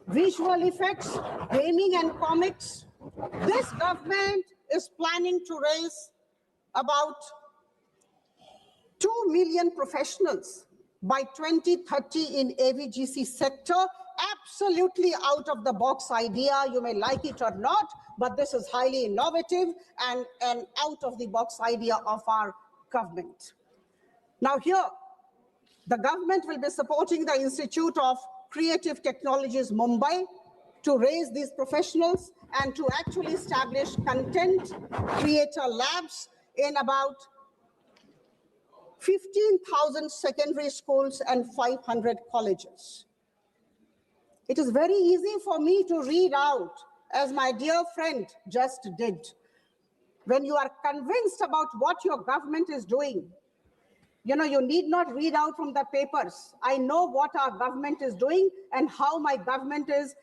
visual effects, gaming and comics? This government is planning to raise about 2 million professionals by 2030 in AVGC sector. Absolutely out of the box idea. You may like it or not, but this is highly innovative and an out of the box idea of our government. Now here, the government will be supporting the Institute of Creative Technologies, Mumbai, to raise these professionals and to actually establish content creator labs in about 15,000 secondary schools and 500 colleges. It is very easy for me to read out, as my dear friend just did. When you are convinced about what your government is doing, you know, you need not read out from the papers. I know what our government is doing and how my government is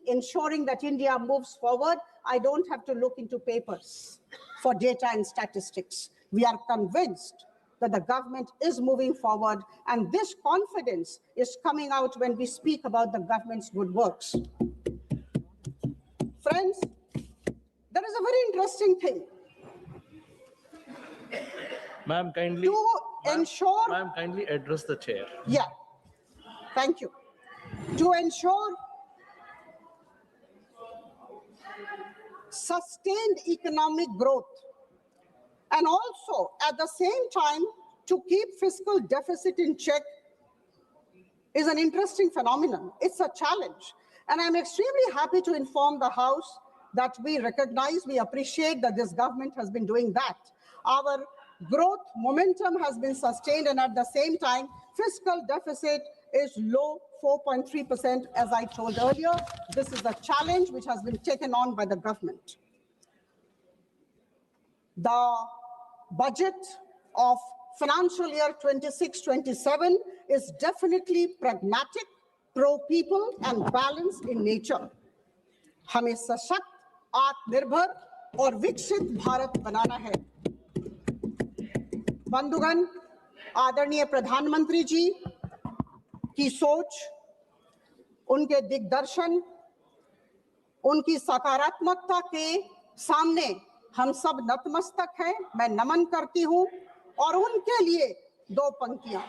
ensuring that India moves forward. I don't have to look into papers for data and statistics. We are convinced that the government is moving forward, and this confidence is coming out when we speak about the government's good works. Friends, there is a very interesting thing. Ma'am, kindly address the chair. Yeah, thank you. To ensure sustained economic growth, and also at the same time to keep fiscal deficit in check, is an interesting phenomenon. It's a challenge. And I'm extremely happy to inform the House that we recognize, we appreciate that this government has been doing that. Our growth momentum has been sustained, and at the same time, fiscal deficit is low, 4.3%, as I told earlier. This is a challenge which has been taken on by the government. The budget of financial year 26-27 is definitely pragmatic, pro-people, and balanced in nature. हमें सशक्त, आत्मनिर्भर और विकसित भारत बनाना है। बंधुगण, आदरणीय प्रधानमंत्री जी की सोच, उनके दिग्दर्शन, उनकी सकारात्मकता के सामने हम सब नतमस्तक हैं। मैं नमन करती हूं और उनके लिए दो पंक्तियां।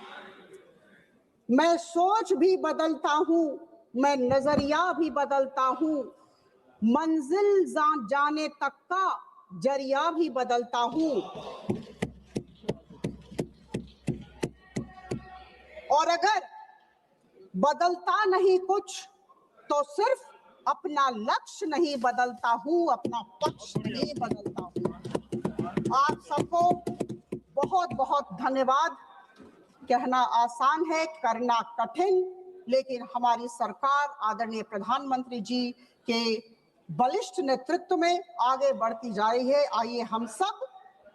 मैं सोच भी बदलता हूं, मैं नजरिया भी बदलता हूं, मंजिल जाने तक का जरिया भी बदलता हूं। और अगर बदलता नहीं कुछ तो सिर्फ अपना लक्ष्य नहीं बदलता हूं, अपना पक्ष नहीं बदलता हूं। आप सबको बहुत बहुत धन्यवाद। कहना आसान है, करना कठिन, लेकिन हमारी सरकार आदरणीय प्रधानमंत्री जी के बलिष्ठ नेतृत्व में आगे बढ़ती जा रही है। आइए हम सब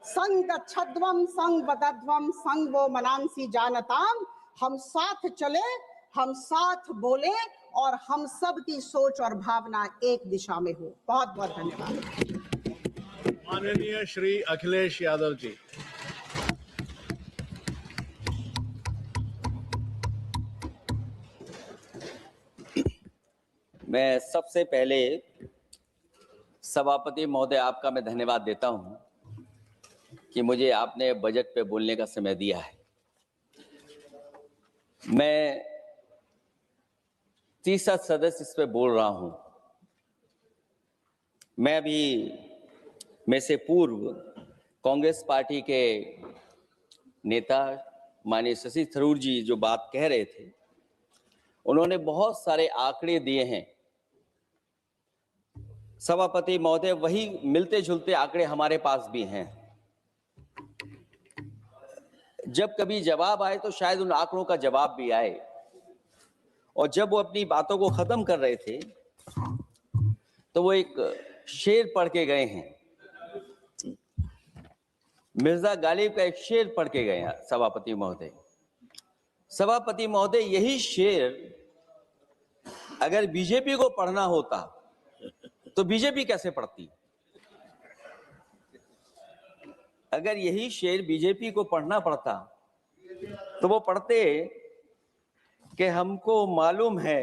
संग गच्छध्वम संग बदध्वम संग वो मनांसी जानताम, हम साथ चले, हम साथ बोले और हम सब की सोच और भावना एक दिशा में हो। बहुत बहुत धन्यवाद। माननीय श्री अखिलेश यादव जी। मैं सबसे पहले सभापति महोदय आपका मैं धन्यवाद देता हूं कि मुझे आपने बजट पे बोलने का समय दिया है। मैं तीसरा सदस्य इस पे बोल रहा हूं। मैं अभी में से पूर्व कांग्रेस पार्टी के नेता माननीय शशि थरूर जी जो बात कह रहे थे, उन्होंने बहुत सारे आंकड़े दिए हैं। सभापति महोदय, वही मिलते जुलते आंकड़े हमारे पास भी हैं। जब कभी जवाब आए तो शायद उन आंकड़ों का जवाब भी आए। और जब वो अपनी बातों को खत्म कर रहे थे तो वो एक शेर पढ़ के गए हैं, मिर्जा गालिब का एक शेर पढ़ के गए हैं सभापति महोदय। सभापति महोदय, यही शेर अगर बीजेपी को पढ़ना होता तो बीजेपी कैसे पढ़ती? अगर यही शेर बीजेपी को पढ़ना पड़ता तो वो पढ़ते कि हमको मालूम है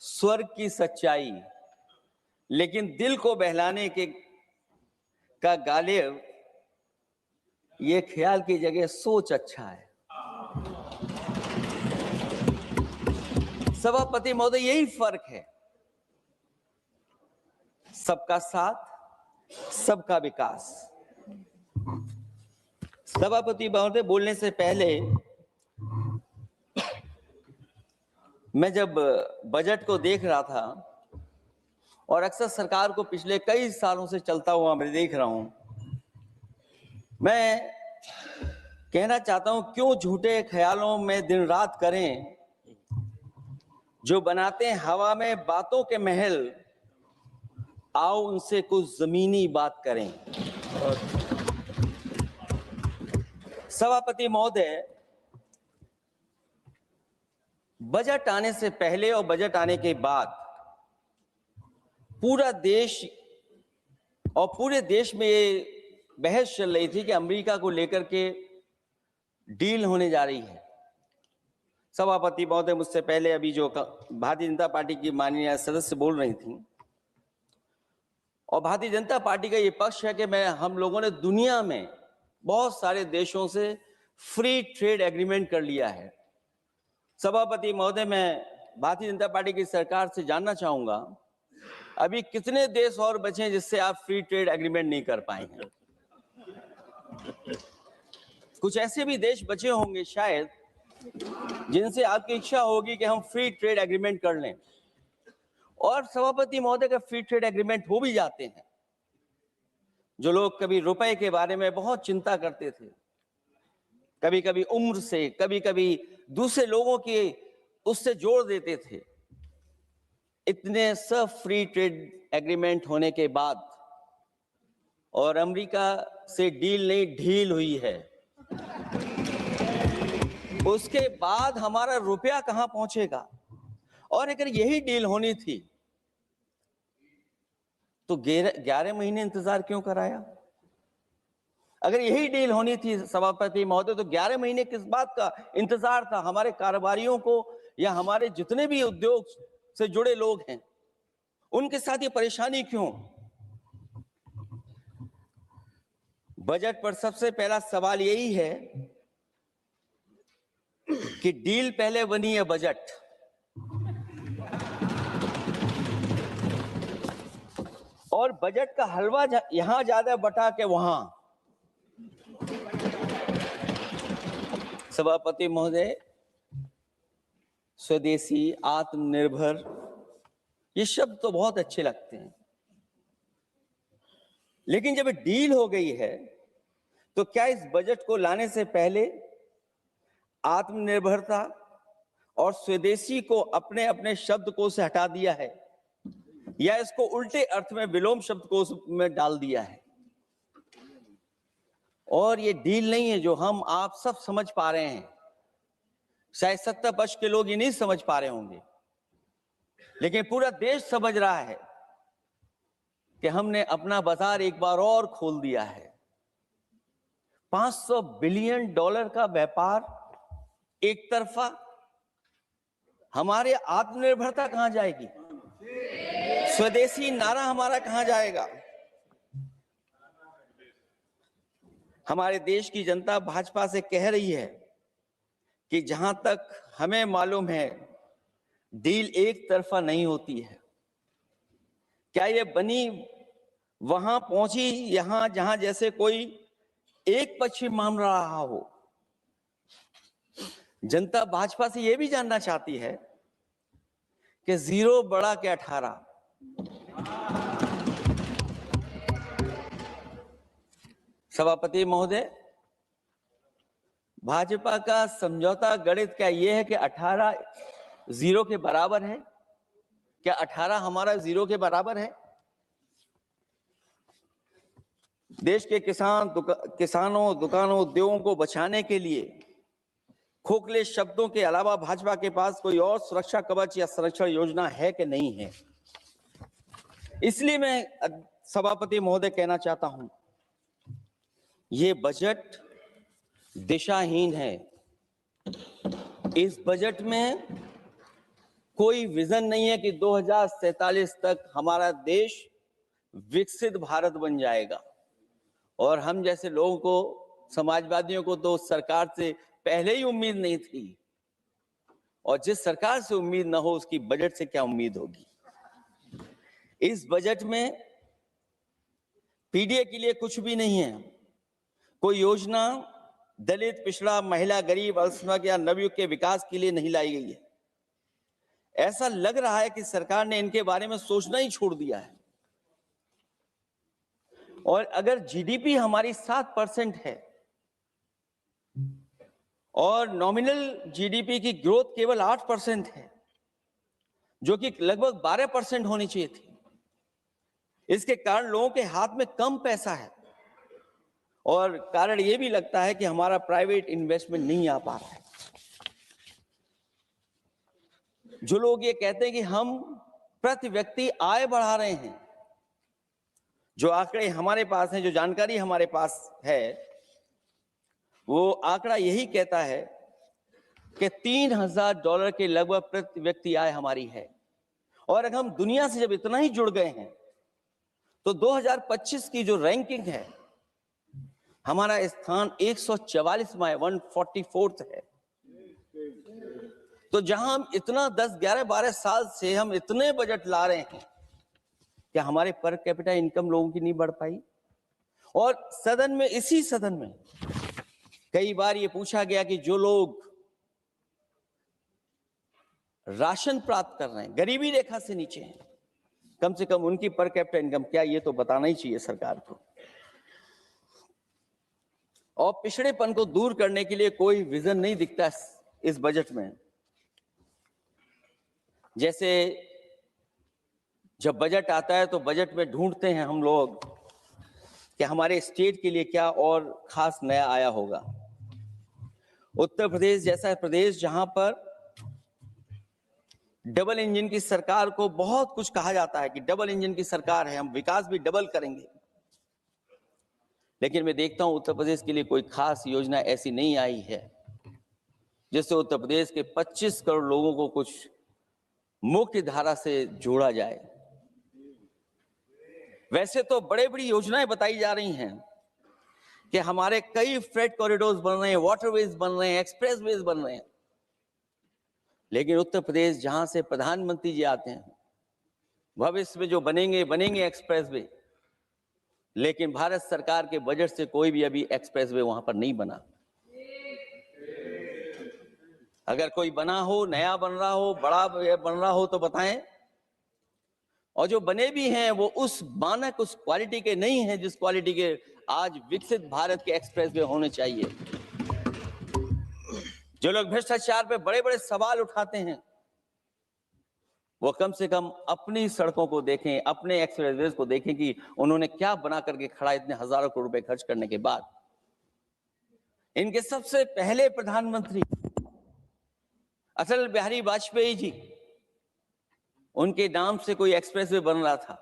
स्वर्ग की सच्चाई, लेकिन दिल को बहलाने के का गालिब ये ख्याल की जगह सोच अच्छा है। सभापति महोदय, यही फर्क है। सबका साथ, सबका विकास। सभापति महोदय, बोलने से पहले मैं जब बजट को देख रहा था और अक्सर सरकार को पिछले कई सालों से चलता हुआ मैं देख रहा हूं, मैं कहना चाहता हूं, क्यों झूठे ख्यालों में दिन रात करें, जो बनाते हैं हवा में बातों के महल, आओ उनसे कुछ जमीनी बात करें। सभापति महोदय, बजट आने से पहले और बजट आने के बाद पूरा देश और पूरे देश में ये बहस चल रही थी कि अमेरिका को लेकर के डील होने जा रही है। सभापति महोदय, मुझसे पहले अभी जो भारतीय जनता पार्टी की माननीय सदस्य बोल रही थी, और भारतीय जनता पार्टी का ये पक्ष है कि हम लोगों ने दुनिया में बहुत सारे देशों से फ्री ट्रेड एग्रीमेंट कर लिया है। सभापति महोदय, मैं भारतीय जनता पार्टी की सरकार से जानना चाहूंगा, अभी कितने देश और बचे हैं जिससे आप फ्री ट्रेड एग्रीमेंट नहीं कर पाए हैं? कुछ ऐसे भी देश बचे होंगे शायद जिनसे आपकी इच्छा होगी कि हम फ्री ट्रेड एग्रीमेंट कर लें। और सभापति महोदय का फ्री ट्रेड एग्रीमेंट हो भी जाते हैं। जो लोग कभी रुपए के बारे में बहुत चिंता करते थे, कभी कभी उम्र से, कभी कभी दूसरे लोगों के उससे जोड़ देते थे, इतने सब फ्री ट्रेड एग्रीमेंट होने के बाद और अमेरिका से डील नहीं ढील हुई है, उसके बाद हमारा रुपया कहां पहुंचेगा? और अगर यही डील होनी थी तो 11 महीने इंतजार क्यों कराया? अगर यही डील होनी थी सभापति महोदय, तो 11 महीने किस बात का इंतजार था? हमारे कारोबारियों को या हमारे जितने भी उद्योग से जुड़े लोग हैं, उनके साथ ये परेशानी क्यों? बजट पर सबसे पहला सवाल यही है कि डील पहले बनी है बजट। और बजट का हलवा यहां ज्यादा बटा के वहां। सभापति महोदय, स्वदेशी, आत्मनिर्भर, ये शब्द तो बहुत अच्छे लगते हैं, लेकिन जब डील हो गई है तो क्या इस बजट को लाने से पहले आत्मनिर्भरता और स्वदेशी को अपने अपने शब्दकोश से हटा दिया है, या इसको उल्टे अर्थ में विलोम शब्दकोश में डाल दिया है? और ये डील नहीं है जो हम आप सब समझ पा रहे हैं, शायद 70 वर्ष के लोग ये नहीं समझ पा रहे होंगे, लेकिन पूरा देश समझ रहा है कि हमने अपना बाजार एक बार और खोल दिया है। $500 बिलियन का व्यापार एक तरफा। हमारे आत्मनिर्भरता कहां जाएगी? स्वदेशी नारा हमारा कहां जाएगा? हमारे देश की जनता भाजपा से कह रही है कि जहां तक हमें मालूम है, डील एक तरफा नहीं होती है। क्या ये बनी वहां पहुंची यहां जहां जैसे कोई एक पक्ष मान रहा हो? जनता भाजपा से यह भी जानना चाहती है कि 0 बड़ा के 18। सभापति महोदय, भाजपा का समझौता गणित क्या यह है कि 18 0 के बराबर है? क्या 18 हमारा 0 के बराबर है? देश के किसानों, दुकानों, उद्योगों को बचाने के लिए खोखले शब्दों के अलावा भाजपा के पास कोई और सुरक्षा कवच या संरक्षण योजना है कि नहीं है? इसलिए मैं सभापति महोदय कहना चाहता हूं, ये बजट दिशाहीन है। इस बजट में कोई विजन नहीं है कि 2047 तक हमारा देश विकसित भारत बन जाएगा। और हम जैसे लोगों को, समाजवादियों को तो सरकार से पहले ही उम्मीद नहीं थी, और जिस सरकार से उम्मीद ना हो उसकी बजट से क्या उम्मीद होगी? इस बजट में पीडीए के लिए कुछ भी नहीं है। कोई योजना दलित, पिछड़ा, महिला, गरीब, अल्पसंख्यक या नवयुवक के विकास के लिए नहीं लाई गई है। ऐसा लग रहा है कि सरकार ने इनके बारे में सोचना ही छोड़ दिया है। और अगर जीडीपी हमारी 7% है और नॉमिनल जीडीपी की ग्रोथ केवल 8% है, जो कि लगभग 12% होनी चाहिए थी, इसके कारण लोगों के हाथ में कम पैसा है। और कारण यह भी लगता है कि हमारा प्राइवेट इन्वेस्टमेंट नहीं आ पा रहा है। जो लोग ये कहते हैं कि हम प्रति व्यक्ति आय बढ़ा रहे हैं, जो आंकड़े हमारे पास हैं, जो जानकारी हमारे पास है, वो आंकड़ा यही कहता है कि $3000 के लगभग प्रति व्यक्ति आय हमारी है। और अगर हम दुनिया से जब इतना ही जुड़ गए हैं, तो 2025 की जो रैंकिंग है, हमारा स्थान 144वां है, 144th है। तो जहां हम इतना 10, 11, 12 साल से हम इतने बजट ला रहे हैं, क्या हमारे पर कैपिटा इनकम लोगों की नहीं बढ़ पाई? और सदन में, इसी सदन में कई बार ये पूछा गया कि जो लोग राशन प्राप्त कर रहे हैं, गरीबी रेखा से नीचे हैं, कम से कम उनकी पर कैपिटा इनकम क्या, ये तो बताना ही चाहिए सरकार को। और पिछड़ेपन को दूर करने के लिए कोई विजन नहीं दिखता इस बजट में। जैसे जब बजट आता है तो बजट में ढूंढते हैं हम लोग कि हमारे स्टेट के लिए क्या और खास नया आया होगा। उत्तर प्रदेश जैसा प्रदेश जहां पर डबल इंजन की सरकार को बहुत कुछ कहा जाता है कि डबल इंजन की सरकार है, हम विकास भी डबल करेंगे, लेकिन मैं देखता हूं उत्तर प्रदेश के लिए कोई खास योजना ऐसी नहीं आई है जिससे उत्तर प्रदेश के 25 करोड़ लोगों को कुछ मुख्य धारा से जोड़ा जाए। वैसे तो बड़े बड़ी योजनाएं बताई जा रही हैं कि हमारे कई फ्रेट कॉरिडोर्स बन रहे हैं, वाटरवेज बन रहे हैं, एक्सप्रेसवेज बन रहे हैं, लेकिन उत्तर प्रदेश जहां से प्रधानमंत्री जी आते हैं, भविष्य में जो बनेंगे एक्सप्रेसवे, लेकिन भारत सरकार के बजट से कोई भी अभी एक्सप्रेसवे वहां पर नहीं बना। अगर कोई बना हो, नया बन रहा हो, बड़ा बन रहा हो तो बताएं। और जो बने भी हैं वो उस मानक, उस क्वालिटी के नहीं हैं जिस क्वालिटी के आज विकसित भारत के एक्सप्रेसवे होने चाहिए। जो लोग भ्रष्टाचार पे बड़े बड़े सवाल उठाते हैं, वो कम से कम अपनी सड़कों को देखें, अपने एक्सप्रेसवेज को देखें कि उन्होंने क्या बना करके खड़ा इतने हजारों करोड़ रुपए खर्च करने के बाद। इनके सबसे पहले प्रधानमंत्री अटल बिहारी वाजपेयी जी, उनके नाम से कोई एक्सप्रेसवे बन रहा था।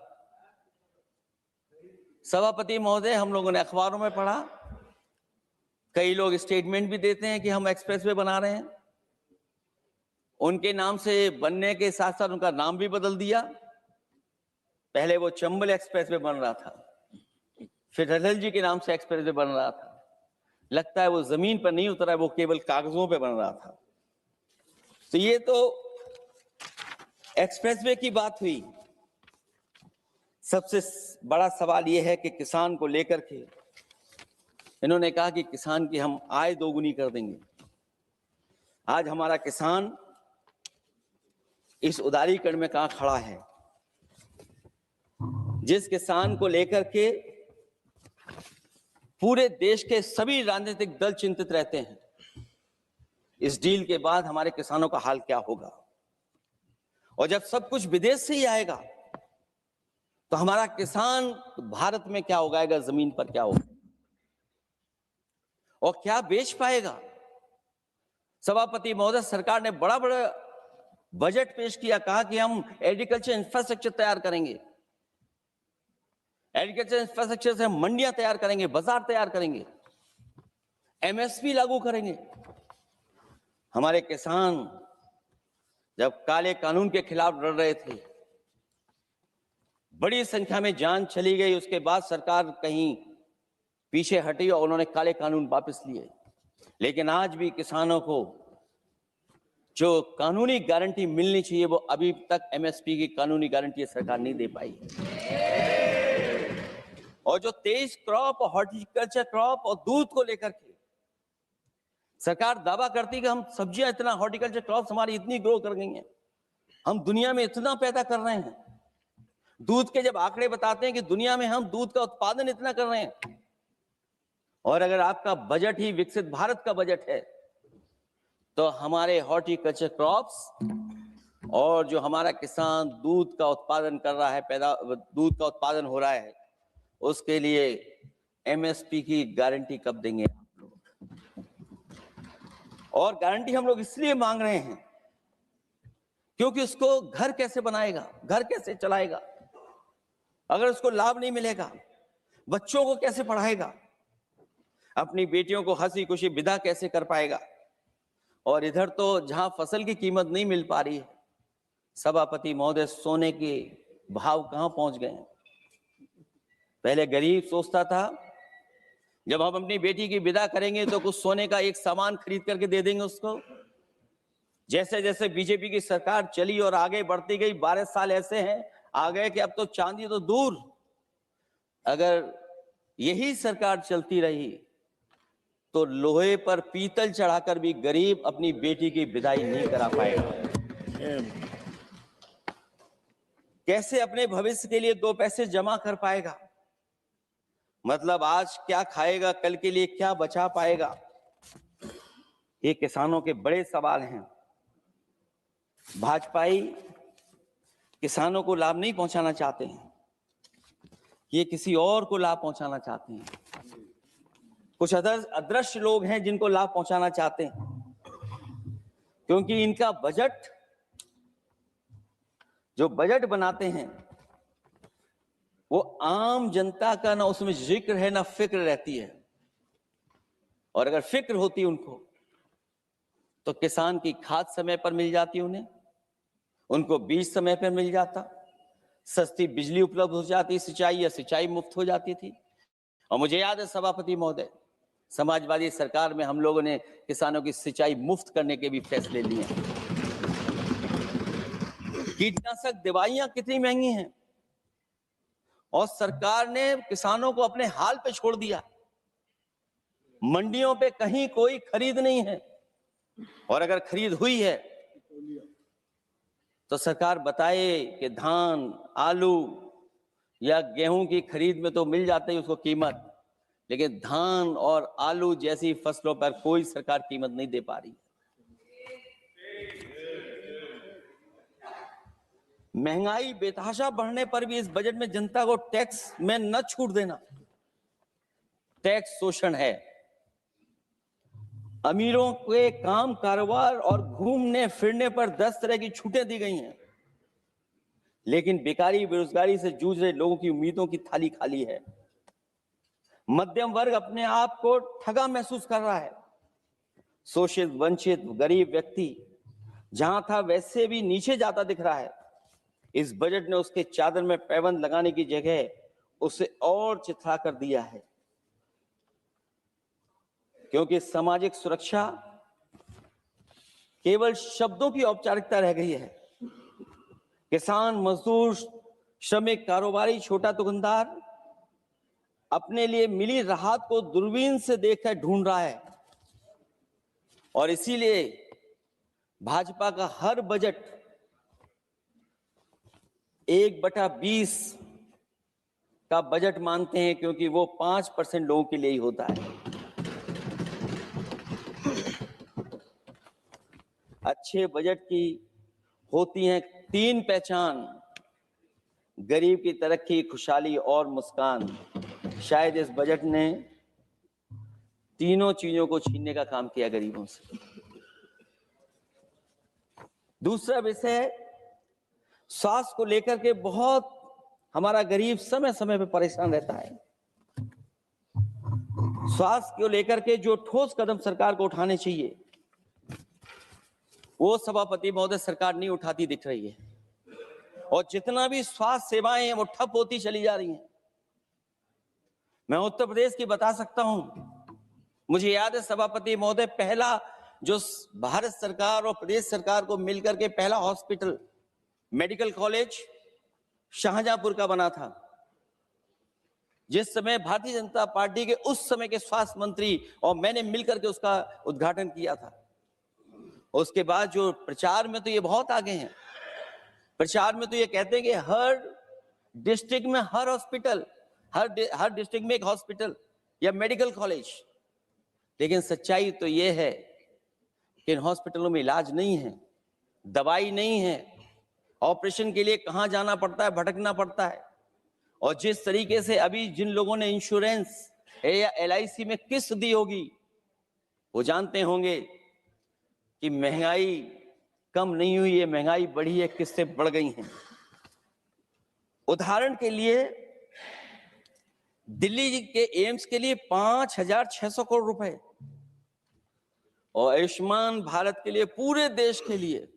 सभापति महोदय, हम लोगों ने अखबारों में पढ़ा, कई लोग स्टेटमेंट भी देते हैं कि हम एक्सप्रेसवे बना रहे हैं। उनके नाम से बनने के साथ साथ उनका नाम भी बदल दिया। पहले वो चंबल एक्सप्रेसवे बन रहा था, फिर अटल जी के नाम से एक्सप्रेसवे बन रहा था। लगता है वो जमीन पर नहीं उतरा है, वो केवल कागजों पे बन रहा था। तो ये तो एक्सप्रेसवे की बात हुई। सबसे बड़ा सवाल यह है कि किसान को लेकर के इन्होंने कहा कि किसान की हम आय दोगुनी कर देंगे। आज हमारा किसान इस उदारीकरण में कहां खड़ा है? जिस किसान को लेकर के पूरे देश के सभी राजनीतिक दल चिंतित रहते हैं, इस डील के बाद हमारे किसानों का हाल क्या होगा? और जब सब कुछ विदेश से ही आएगा तो हमारा किसान भारत में क्या उगाएगा, जमीन पर क्या होगा और क्या बेच पाएगा? सभापति महोदय, सरकार ने बड़ा बड़ा बजट पेश किया, कहा कि हम एग्रीकल्चर इंफ्रास्ट्रक्चर तैयार करेंगे, एग्रीकल्चर इंफ्रास्ट्रक्चर से हम मंडियां तैयार करेंगे, बाजार तैयार करेंगे, एमएसपी लागू करेंगे। हमारे किसान जब काले कानून के खिलाफ लड़ रहे थे, बड़ी संख्या में जान चली गई, उसके बाद सरकार कहीं पीछे हटी और उन्होंने काले कानून वापस लिए। लेकिन आज भी किसानों को जो कानूनी गारंटी मिलनी चाहिए वो अभी तक एमएसपी की कानूनी गारंटी सरकार नहीं दे पाई। और जो 23 क्रॉप और हॉर्टिकल्चर क्रॉप और दूध को लेकर के सरकार दावा करती कि हम सब्जियां इतना, हॉर्टिकल्चर क्रॉप्स हमारी इतनी ग्रो कर गई हैं, हम दुनिया में इतना पैदा कर रहे हैं। दूध के जब आंकड़े बताते हैं कि दुनिया में हम दूध का उत्पादन इतना कर रहे हैं, और अगर आपका बजट ही विकसित भारत का बजट है तो हमारे हॉर्टिकल्चर क्रॉप्स और जो हमारा किसान दूध का उत्पादन कर रहा है, दूध का उत्पादन हो रहा है, उसके लिए एमएसपी की गारंटी कब देंगे आप लोग? और गारंटी हम लोग इसलिए मांग रहे हैं क्योंकि उसको घर कैसे बनाएगा, घर कैसे चलाएगा, अगर उसको लाभ नहीं मिलेगा, बच्चों को कैसे पढ़ाएगा, अपनी बेटियों को हंसी खुशी विदा कैसे कर पाएगा? और इधर तो जहां फसल की कीमत नहीं मिल पा रही है, सभापति महोदय, सोने के भाव कहां पहुंच गए हैं? पहले गरीब सोचता था जब हम अपनी बेटी की विदा करेंगे तो कुछ सोने का एक सामान खरीद करके दे देंगे उसको। जैसे जैसे बीजेपी की सरकार चली और आगे बढ़ती गई, 12 साल ऐसे हैं आ गए कि अब तो चांदी तो दूर, अगर यही सरकार चलती रही तो लोहे पर पीतल चढ़ाकर भी गरीब अपनी बेटी की विदाई नहीं करा पाएगा। कैसे अपने भविष्य के लिए 2 पैसे जमा कर पाएगा? मतलब आज क्या खाएगा, कल के लिए क्या बचा पाएगा? ये किसानों के बड़े सवाल हैं। भाजपाई किसानों को लाभ नहीं पहुंचाना चाहते हैं, ये किसी और को लाभ पहुंचाना चाहते हैं। कुछ अदृश्य लोग हैं जिनको लाभ पहुंचाना चाहते हैं, क्योंकि इनका बजट जो बजट बनाते हैं वो आम जनता का ना उसमें जिक्र है ना फिक्र रहती है। और अगर फिक्र होती उनको तो किसान की खाद समय पर मिल जाती, उनको बीज समय पर मिल जाता, सस्ती बिजली उपलब्ध हो जाती, सिंचाई या सिंचाई मुफ्त हो जाती थी। और मुझे याद है सभापति महोदय, समाजवादी सरकार में हम लोगों ने किसानों की सिंचाई मुफ्त करने के भी फैसले लिए। कीटनाशक दवाइयां कितनी महंगी हैं और सरकार ने किसानों को अपने हाल पे छोड़ दिया। मंडियों पे कहीं कोई खरीद नहीं है, और अगर खरीद हुई है तो सरकार बताए कि धान, आलू या गेहूं की खरीद में तो मिल जाती है उसको कीमत, लेकिन धान और आलू जैसी फसलों पर कोई सरकार कीमत नहीं दे पा रही। महंगाई बेतहाशा बढ़ने पर भी इस बजट में जनता को टैक्स में न छूट देना टैक्स शोषण है। अमीरों के काम कारोबार और घूमने फिरने पर 10 तरह की छूटें दी गई हैं, लेकिन बेकारी बेरोजगारी से जूझ रहे लोगों की उम्मीदों की थाली खाली है। मध्यम वर्ग अपने आप को ठगा महसूस कर रहा है। शोषित, वंचित, गरीब व्यक्ति जहां था वैसे भी नीचे जाता दिख रहा है। इस बजट ने उसके चादर में पैबंद लगाने की जगह उसे और चिथड़ा कर दिया है, क्योंकि सामाजिक सुरक्षा केवल शब्दों की औपचारिकता रह गई है। किसान, मजदूर, श्रमिक, कारोबारी, छोटा दुकानदार अपने लिए मिली राहत को दूरबीन से देखकर ढूंढ रहा है, और इसीलिए भाजपा का हर बजट 1/20 का बजट मानते हैं, क्योंकि वो 5% लोगों के लिए ही होता है। अच्छे बजट की होती हैं 3 पहचान: गरीब की तरक्की, खुशहाली और मुस्कान। शायद इस बजट ने तीनों चीजों को छीनने का काम किया गरीबों से। दूसरा विषय स्वास्थ्य को लेकर के बहुत हमारा गरीब समय समय पे परेशान रहता है। स्वास्थ्य को लेकर के जो ठोस कदम सरकार को उठाने चाहिए वो सभापति महोदय सरकार नहीं उठाती दिख रही है, और जितना भी स्वास्थ्य सेवाएं हैं वो ठप होती चली जा रही हैं। मैं उत्तर प्रदेश की बता सकता हूं, मुझे याद है सभापति महोदय, पहला जो भारत सरकार और प्रदेश सरकार को मिलकर के पहला हॉस्पिटल, मेडिकल कॉलेज शाहजहांपुर का बना था, जिस समय भारतीय जनता पार्टी के उस समय के स्वास्थ्य मंत्री और मैंने मिलकर के उसका उद्घाटन किया था। उसके बाद जो प्रचार में तो ये बहुत आगे हैं, प्रचार में तो ये कहते हैं कि हर डिस्ट्रिक्ट में हर हॉस्पिटल, हर डिस्ट्रिक्ट में एक हॉस्पिटल या मेडिकल कॉलेज, लेकिन सच्चाई तो ये है कि इन हॉस्पिटलों में इलाज नहीं है, दवाई नहीं है, ऑपरेशन के लिए कहां जाना पड़ता है, भटकना पड़ता है। और जिस तरीके से अभी जिन लोगों ने इंश्योरेंस या LIC में किस्त दी होगी वो जानते होंगे कि महंगाई कम नहीं हुई है, महंगाई बढ़ी है, किस्तें बढ़ गई हैं। उदाहरण के लिए दिल्ली के एम्स के लिए 5,600 करोड़ रुपए और आयुष्मान भारत के लिए पूरे देश के लिए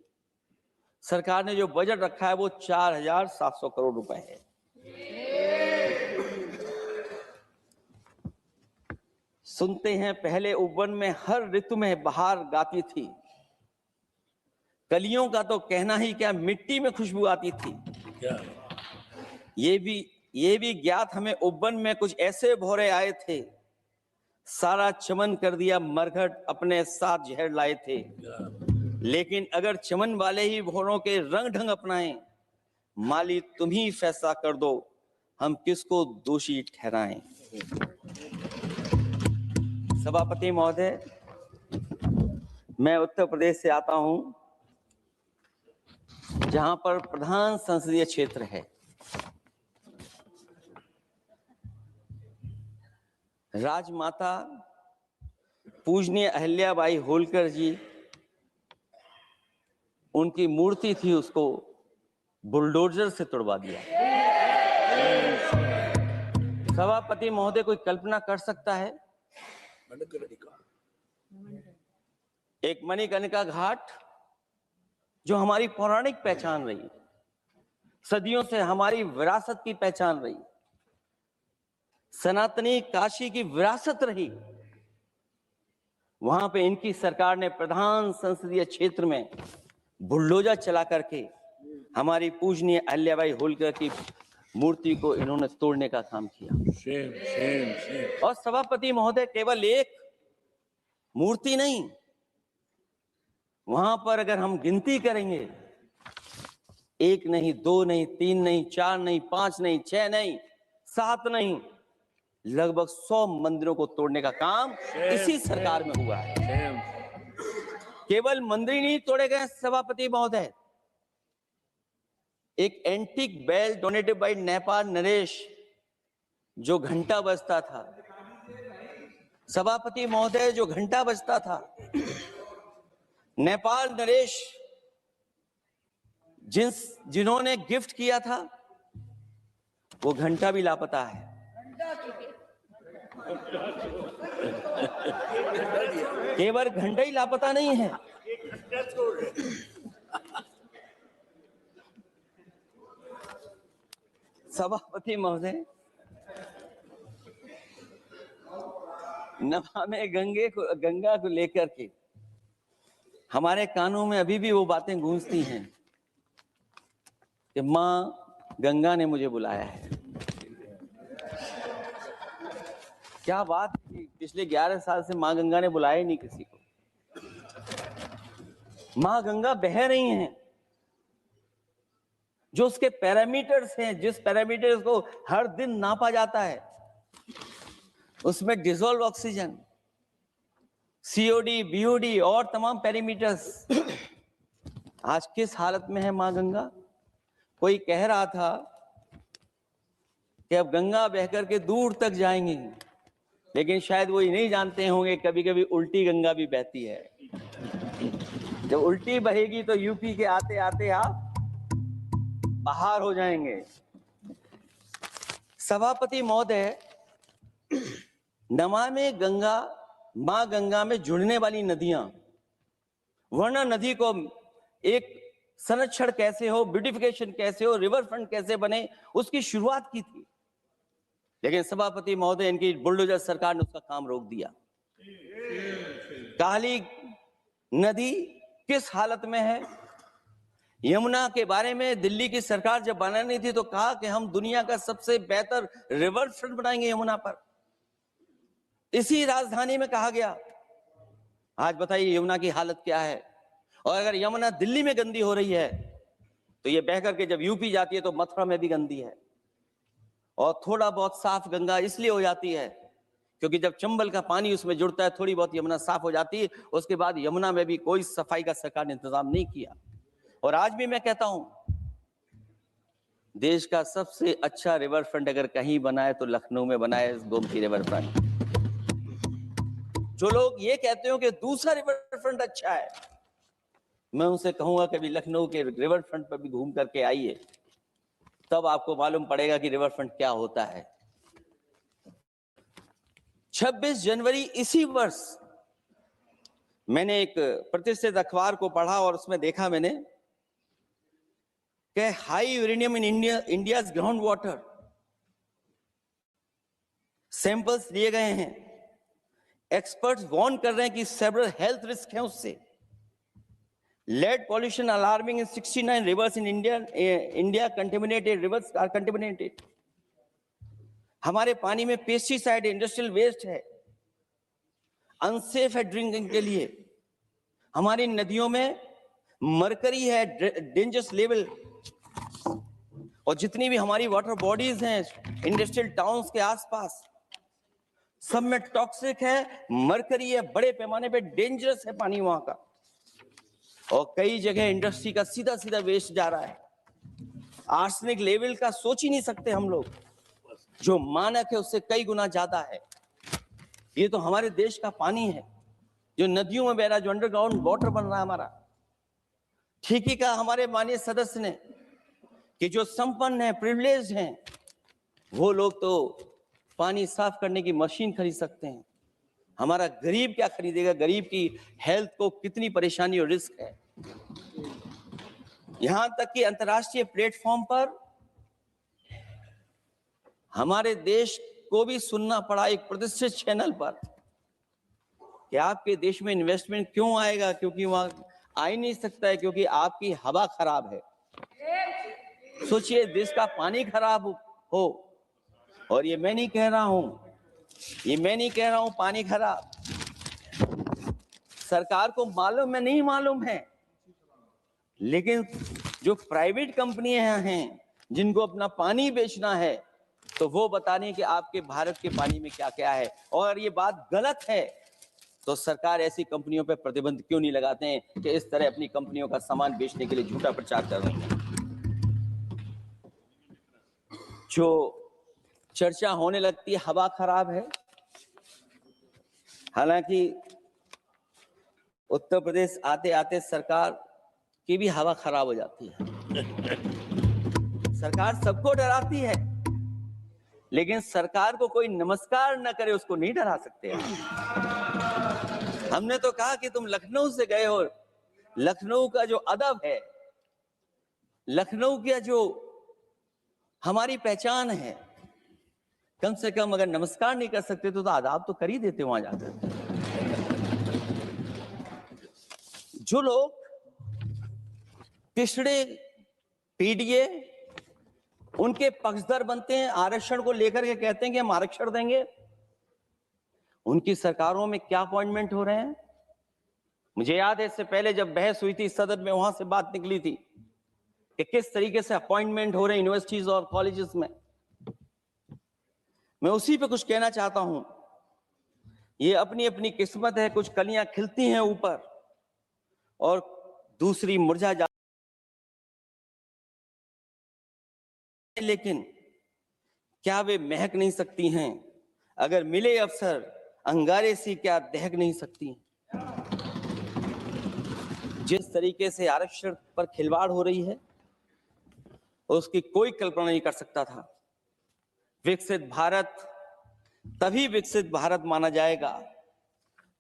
सरकार ने जो बजट रखा है वो 4,700 करोड़ रुपए है। सुनते हैं पहले उपवन में हर ऋतु में बहार गाती थी, कलियों का तो कहना ही क्या, मिट्टी में खुशबू आती थी। ये भी ज्ञात हमें उपवन में कुछ ऐसे भौरे आए थे, सारा चमन कर दिया मरघट, अपने साथ जहर लाए थे। लेकिन अगर चमन वाले ही भौरों के रंग ढंग अपनाएं, माली तुम ही फैसला कर दो, हम किसको दोषी ठहराएं। सभापति महोदय, मैं उत्तर प्रदेश से आता हूं, जहां पर प्रधान संसदीय क्षेत्र है। राजमाता पूजनीय अहिल्याबाई होलकर जी, उनकी मूर्ति थी, उसको बुलडोजर से तोड़वा दिया। सभापति महोदय, कोई कल्पना कर सकता है एक मणिकर्णिका घाट जो हमारी पौराणिक पहचान रही, सदियों से हमारी विरासत की पहचान रही, सनातनी काशी की विरासत रही, वहां पे इनकी सरकार ने प्रधान संसदीय क्षेत्र में बुलडोजर चला करके हमारी पूजनीय अहिल्याबाई होलकर की मूर्ति को इन्होंने तोड़ने का काम किया। और सभापति महोदय, केवल एक मूर्ति नहीं, वहां पर अगर हम गिनती करेंगे, एक नहीं, दो नहीं, तीन नहीं, चार नहीं, पांच नहीं, छह नहीं, सात नहीं, लगभग 100 मंदिरों को तोड़ने का काम इसी सरकार में हुआ है। केवल मंदिर नहीं तोड़े गए सभापति महोदय, एक antique bell donated bye Nepal Naresh, जो घंटा बजता था, सभापति महोदय, जो घंटा बजता था, नेपाल नरेश जिन्होंने गिफ्ट किया था, वो घंटा भी लापता है। केवल घंटा ही लापता नहीं है, सभापति महोदय, नमामि गंगा को लेकर के हमारे कानों में अभी भी वो बातें गूंजती हैं कि मां गंगा ने मुझे बुलाया है। क्या बात है, पिछले 11 साल से मां गंगा ने बुलाया ही नहीं किसी को। मां गंगा बह रही हैं, जो उसके पैरामीटर्स हैं, जिस पैरामीटर्स को हर दिन नापा जाता है, उसमें डिसॉल्व ऑक्सीजन, सीओडी, बीओडी और तमाम पैरामीटर्स, आज किस हालत में है मां गंगा। कोई कह रहा था कि अब गंगा बहकर के दूर तक जाएंगी, लेकिन शायद वो ये नहीं जानते होंगे कभी कभी उल्टी गंगा भी बहती है। जब उल्टी बहेगी तो यूपी के आते आते आप बाहर हो जाएंगे। सभापति महोदय, नमामि गंगा, मां गंगा में जुड़ने वाली नदियां, वरना नदी को एक संरक्षण कैसे हो, ब्यूटिफिकेशन कैसे हो, रिवर फ्रंट कैसे बने, उसकी शुरुआत की थी, लेकिन सभापति महोदय, इनकी बुलडोजर सरकार ने उसका काम रोक दिया। काली नदी किस हालत में है। यमुना के बारे में दिल्ली की सरकार जब बनानी थी तो कहा कि हम दुनिया का सबसे बेहतर रिवर फ्रंट बनाएंगे यमुना पर, इसी राजधानी में कहा गया। आज बताइए यमुना की हालत क्या है। और अगर यमुना दिल्ली में गंदी हो रही है तो ये बह करके जब यूपी जाती है तो मथुरा में भी गंदी है। और थोड़ा बहुत साफ गंगा इसलिए हो जाती है क्योंकि जब चंबल का पानी उसमें जुड़ता है, थोड़ी बहुत यमुना साफ हो जाती है, उसके बाद यमुना में भी कोई सफाई का सरकार ने इंतजाम नहीं किया। और आज भी मैं कहता हूं, देश का सबसे अच्छा रिवर फ्रंट अगर कहीं बना है तो लखनऊ में बना है, गोमती रिवर फ्रंट। जो लोग ये कहते हो कि दूसरा रिवर फ्रंट अच्छा है, मैं उनसे कहूंगा कभी लखनऊ के रिवर फ्रंट पर भी घूम करके आइए, तब आपको मालूम पड़ेगा कि रिवर फ्रंट क्या होता है। 26 जनवरी इसी वर्ष मैंने एक प्रतिष्ठित अखबार को पढ़ा और उसमें देखा मैंने कि high uranium in India's ground water samples लिए गए हैं। एक्सपर्ट्स वार्न कर रहे हैं कि सेवरल हेल्थ रिस्क है उससे। Lead pollution alarming in 69 reverse in India contaminated, rivers are contaminated. हमारे पानी में पेस्टिसाइड, इंडस्ट्रियल वेस्ट है, अनसेफ है ड्रिंकिंग के लिए। हमारी नदियों में मरकरी है, डेंजरस लेवल। और जितनी भी हमारी वाटर बॉडीज हैं इंडस्ट्रियल टाउन्स के आसपास, सब में टॉक्सिक है, मरकरी है, बड़े पैमाने पे डेंजरस है पानी वहां का। और कई जगह इंडस्ट्री का सीधा सीधा वेस्ट जा रहा है। आर्सेनिक लेवल का सोच ही नहीं सकते हम लोग, जो मानक है उससे कई गुना ज्यादा है। ये तो हमारे देश का पानी है जो नदियों में बह रहा है, जो अंडरग्राउंड वाटर बन रहा है हमारा। ठीक ही कहा हमारे माननीय सदस्य ने कि जो संपन्न है, प्रिविलेज्ड हैं, वो लोग तो पानी साफ करने की मशीन खरीद सकते हैं। हमारा गरीब क्या खरीदेगा? गरीब की हेल्थ को कितनी परेशानी और रिस्क है। यहां तक कि अंतर्राष्ट्रीय प्लेटफॉर्म पर हमारे देश को भी सुनना पड़ा एक प्रतिष्ठित चैनल पर कि आपके देश में इन्वेस्टमेंट क्यों आएगा, क्योंकि वहां आ ही नहीं सकता है, क्योंकि आपकी हवा खराब है। सोचिए, देश का पानी खराब हो, और ये मैं नहीं कह रहा हूं, पानी खराब सरकार को मालूम है, नहीं मालूम है, लेकिन जो प्राइवेट कंपनियां हैं जिनको अपना पानी बेचना है, तो वो बता रही है कि आपके भारत के पानी में क्या क्या है। और ये बात गलत है तो सरकार ऐसी कंपनियों पर प्रतिबंध क्यों नहीं लगाते हैं कि इस तरह अपनी कंपनियों का सामान बेचने के लिए झूठा प्रचार कर रहे हैं। जो चर्चा होने लगती है हवा खराब है, हालांकि उत्तर प्रदेश आते आते सरकार की भी हवा खराब हो जाती है। सरकार सबको डराती है, लेकिन सरकार को कोई नमस्कार न करे उसको नहीं डरा सकते। हमने तो कहा कि तुम लखनऊ से गए हो, लखनऊ का जो अदब है, लखनऊ का जो हमारी पहचान है, कम से कम अगर नमस्कार नहीं कर सकते तो आदाब तो कर ही देते वहां जाकर। जो लोग पिछड़े पीडीए उनके पक्षधर बनते हैं, आरक्षण को लेकर के कहते हैं कि हम आरक्षण देंगे, उनकी सरकारों में क्या अपॉइंटमेंट हो रहे हैं। मुझे याद है इससे पहले जब बहस हुई थी सदन में, वहां से बात निकली थी कि किस तरीके से अपॉइंटमेंट हो रहे हैं यूनिवर्सिटीज और कॉलेजेस में। मैं उसी पे कुछ कहना चाहता हूं। ये अपनी अपनी किस्मत है, कुछ कलियां खिलती हैं ऊपर और दूसरी मुरझा जाती, लेकिन क्या वे महक नहीं सकती हैं? अगर मिले अवसर अंगारे सी क्या दहक नहीं सकती? जिस तरीके से आरक्षण पर खिलवाड़ हो रही है उसकी कोई कल्पना नहीं कर सकता था। विकसित भारत तभी विकसित भारत माना जाएगा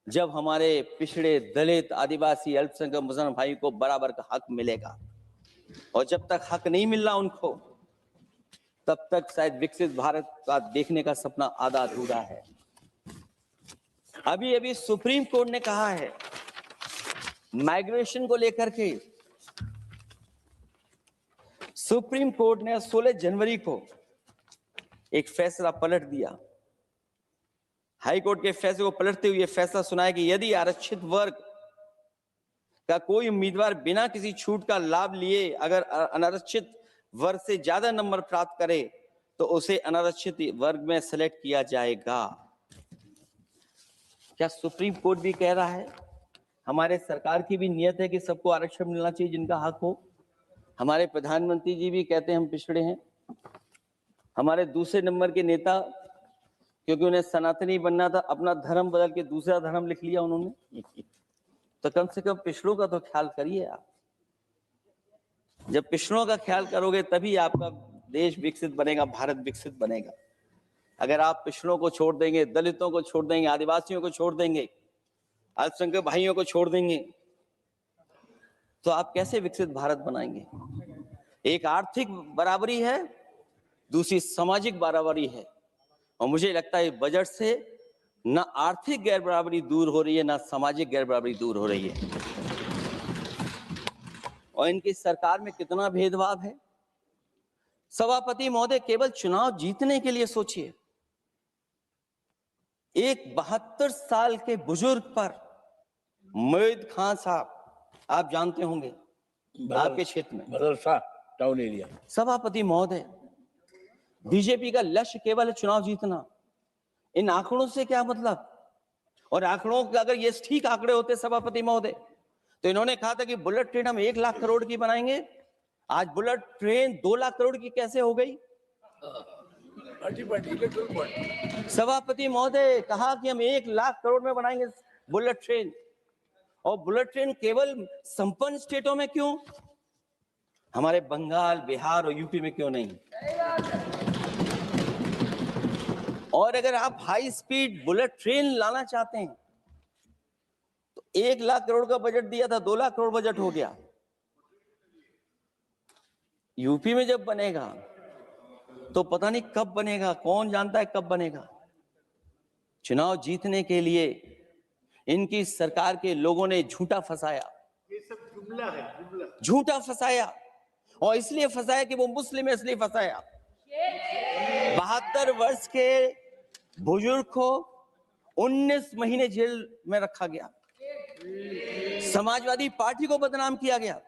जब हमारे पिछड़े, दलित, आदिवासी, अल्पसंख्यक मुसलमान भाई को बराबर का हक मिलेगा। और जब तक हक नहीं मिल रहा उनको, तब तक शायद विकसित भारत का देखने का सपना आधा अधूरा है। अभी अभी सुप्रीम कोर्ट ने कहा है माइग्रेशन को लेकर के, सुप्रीम कोर्ट ने 16 जनवरी को एक फैसला पलट दिया। हाई कोर्ट के फैसले को पलटते हुए फैसला सुनाया कि यदि आरक्षित वर्ग का कोई उम्मीदवार बिना किसी छूट का लाभ लिए अगर अनारक्षित वर्ग से ज्यादा नंबर प्राप्त करे तो उसे अनारक्षित वर्ग में सेलेक्ट किया जाएगा। क्या सुप्रीम कोर्ट भी कह रहा है? हमारे सरकार की भी नियत है कि सबको आरक्षण मिलना चाहिए जिनका हक हो। हमारे प्रधानमंत्री जी भी कहते हैं हम पिछड़े हैं। हमारे दूसरे नंबर के नेता, क्योंकि उन्हें सनातनी बनना था, अपना धर्म बदल के दूसरा धर्म लिख लिया उन्होंने। तो कम से कम पिछड़ों का तो ख्याल करिए आप। जब पिछड़ों का ख्याल करोगे तभी आपका देश विकसित बनेगा, भारत विकसित बनेगा। अगर आप पिछड़ों को छोड़ देंगे, दलितों को छोड़ देंगे, आदिवासियों को छोड़ देंगे, अल्पसंख्यक भाइयों को छोड़ देंगे, तो आप कैसे विकसित भारत बनाएंगे? एक आर्थिक बराबरी है, दूसरी सामाजिक बराबरी है। और मुझे लगता है बजट से न आर्थिक गैर बराबरी दूर हो रही है, न सामाजिक गैर बराबरी दूर हो रही है। और इनकी सरकार में कितना भेदभाव है। सभापति महोदय, केवल चुनाव जीतने के लिए सोचिए, एक 72 साल के बुजुर्ग पर मोहित खान साहब, आप जानते होंगे आपके क्षेत्र में बदरसा टाउन एरिया। सभापति महोदय, बीजेपी का लक्ष्य केवल है चुनाव जीतना। इन आंकड़ों से क्या मतलब? और आंकड़ों के अगर ये ठीक आंकड़े होते सभापति महोदय, तो इन्होंने कहा था कि बुलेट ट्रेन हम 1 लाख करोड़ की बनाएंगे। आज बुलेट ट्रेन 2 लाख करोड़ की कैसे हो गई? सभापति महोदय कहा कि हम 1 लाख करोड़ में बनाएंगे बुलेट ट्रेन। और बुलेट ट्रेन केवल संपन्न स्टेटों में क्यों? हमारे बंगाल, बिहार और यूपी में क्यों नहीं? और अगर आप हाई स्पीड बुलेट ट्रेन लाना चाहते हैं तो 1 लाख करोड़ का बजट दिया था, 2 लाख करोड़ बजट हो गया। यूपी में जब बनेगा तो पता नहीं कब बनेगा, कौन जानता है कब बनेगा। चुनाव जीतने के लिए इनकी सरकार के लोगों ने झूठा फंसाया, ये सब जुमला है, जुमला। झूठा फंसाया, और इसलिए फंसाया कि वो मुस्लिम है, इसलिए फंसाया। 72 वर्ष के बुजुर्ग को 19 महीने जेल में रखा गया। समाजवादी पार्टी को बदनाम किया गया,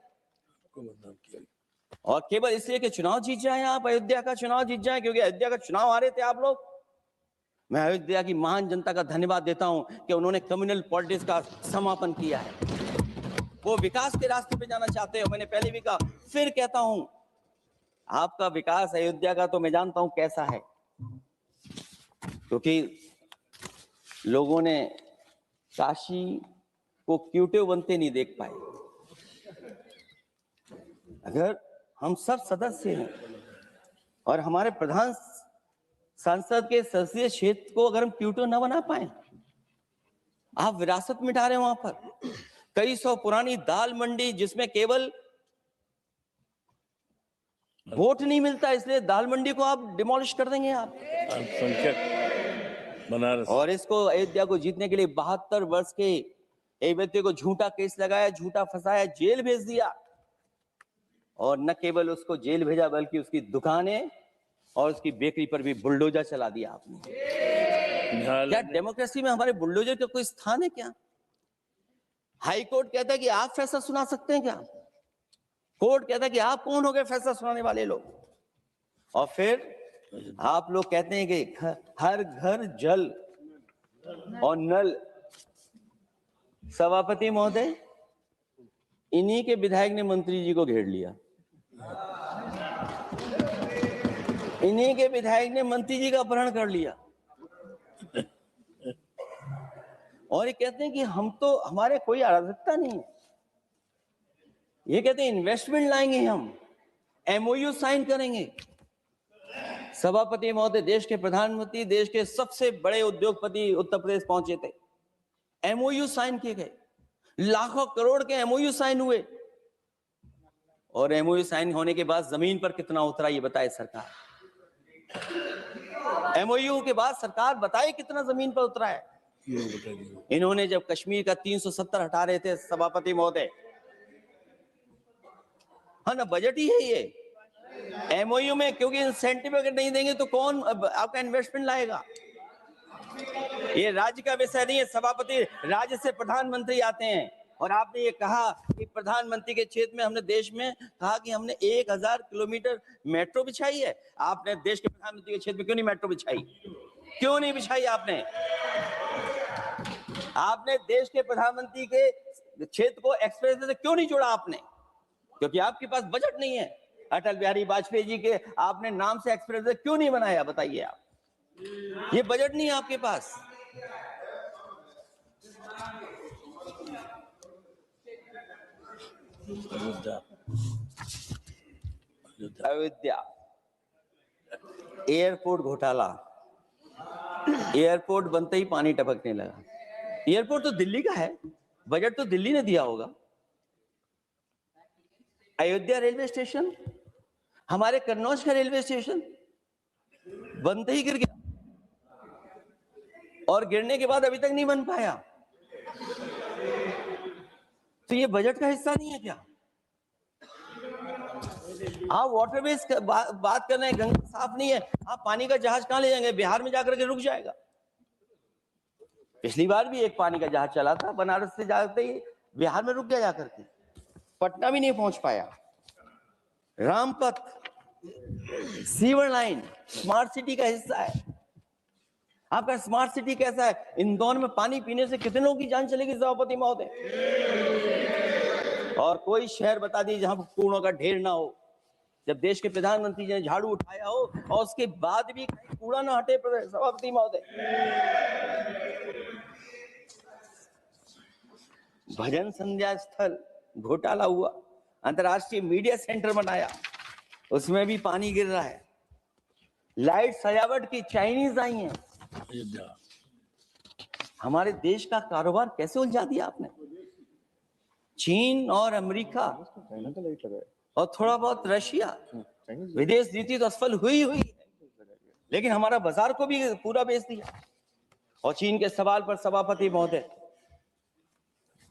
और केवल इसलिए कि चुनाव जीत जाए आप, अयोध्या का चुनाव जीत जाए, क्योंकि अयोध्या का चुनाव हारे थे आप लोग। मैं अयोध्या की महान जनता का धन्यवाद देता हूं कि उन्होंने कम्युनल पॉलिटिक्स का समापन किया है। वो विकास के रास्ते पे जाना चाहते हो। मैंने पहले भी कहा, फिर कहता हूं, आपका विकास अयोध्या का तो मैं जानता हूं कैसा है, क्योंकि लोगों ने काशी को क्यूटिव बनते नहीं देख पाए। अगर हम सब सदस्य हैं और हमारे प्रधान सांसद के संसदीय क्षेत्र को अगर हम क्यूटिव न बना पाए, आप विरासत मिटा रहे हैं। वहां पर कई सौ पुरानी दाल मंडी, जिसमें केवल वोट नहीं मिलता, इसलिए दाल मंडी को आप डिमोलिश कर देंगे आप। बनारस। और इसको अयोध्या को जीतने के लिए 72 वर्ष के एक व्यक्ति को झूठा केस लगाया, झूठा फंसाया, जेल भेज दिया। और न केवल उसको जेल भेजा, बल्कि उसकी दुकानें और उसकी बेकरी पर भी बुलडोजर चला दिया आपने। क्या डेमोक्रेसी में हमारे बुलडोजर का कोई स्थान है क्या? हाई कोर्ट कहता है कि आप फैसला सुना सकते हैं क्या? कोर्ट कहता है कि आप कौन हो गए फैसला सुनाने वाले लोग? और फिर आप लोग कहते हैं कि हर घर जल और नल। सभापति महोदय, इन्हीं के विधायक ने मंत्री जी को घेर लिया, इन्हीं के विधायक ने मंत्री जी का अपहरण कर लिया, और ये कहते हैं कि हम तो, हमारे कोई अराजकता नहीं है। ये कहते हैं इन्वेस्टमेंट लाएंगे, हम एमओयू साइन करेंगे। सभापति महोदय, देश के प्रधानमंत्री, देश के सबसे बड़े उद्योगपति उत्तर प्रदेश पहुंचे थे, एमओयू साइन किए गए, लाखों करोड़ के एमओयू साइन हुए, और एमओयू साइन होने के बाद जमीन पर कितना उतरा ये बताए सरकार। एमओयू के बाद सरकार बताए कितना जमीन पर उतरा है। इन्होंने जब कश्मीर का 370 हटा रहे थे सभापति महोदय, हाँ ना, बजट ही है ये एमओयू में, क्योंकि इंसेंटिव अगर नहीं देंगे तो कौन आपका इन्वेस्टमेंट लाएगा? ये राज्य का विषय नहीं है सभापति, राज्य से प्रधानमंत्री आते हैं। और आपने ये कहा कि प्रधानमंत्री के क्षेत्र में, हमने देश में कहा कि हमने 1000 किलोमीटर मेट्रो बिछाई है। आपने देश के प्रधानमंत्री के क्षेत्र में क्यों नहीं मेट्रो बिछाई? क्यों नहीं बिछाई आपने? आपने देश के प्रधानमंत्री के क्षेत्र को एक्सप्रेस से क्यों नहीं जोड़ा आपने? क्योंकि आपके पास बजट नहीं है। अटल बिहारी वाजपेयी जी के आपने नाम से एक्सप्रेस क्यों नहीं बनाया, बताइए आप? ये बजट नहीं है आपके पास। अयोध्या एयरपोर्ट घोटाला, एयरपोर्ट बनते ही पानी टपकने लगा। एयरपोर्ट तो दिल्ली का है, बजट तो दिल्ली ने दिया होगा। अयोध्या रेलवे स्टेशन, हमारे कन्नौज का रेलवे स्टेशन बनते ही गिर गया, और गिरने के बाद अभी तक नहीं बन पाया। तो ये बजट का हिस्सा नहीं है क्या? आप वाटरवेज बात कर रहे हैं, गंगा साफ नहीं है, आप पानी का जहाज कहां ले जाएंगे? बिहार में जाकर के रुक जाएगा। पिछली बार भी एक पानी का जहाज चला था, बनारस से जाते ही बिहार में रुक गया, जाकर के पटना भी नहीं पहुंच पाया। Rampath, sewer line smart city का हिस्सा है। आपका स्मार्ट सिटी कैसा है? इंदौर में पानी पीने से कितने लोगों की जान चलेगी सभापति महोदय? और कोई शहर बता दीजिए जहां कूड़ों का ढेर ना हो। जब देश के प्रधानमंत्री जी ने झाड़ू उठाया हो और उसके बाद भी कहीं कूड़ा ना हटे सभापति महोदय। भजन संध्या स्थल घोटाला हुआ, अंतर्राष्ट्रीय मीडिया सेंटर बनाया, उसमें भी पानी गिर रहा है। लाइट सजावट की चाइनीज आई हैं। हमारे देश का कारोबार कैसे उलझा दिया आपने? चीन और अमेरिका और थोड़ा बहुत रशिया, विदेश नीति तो असफल हुई है, लेकिन हमारा बाजार को भी पूरा बेच दिया। और चीन के सवाल पर सभापति महोदय,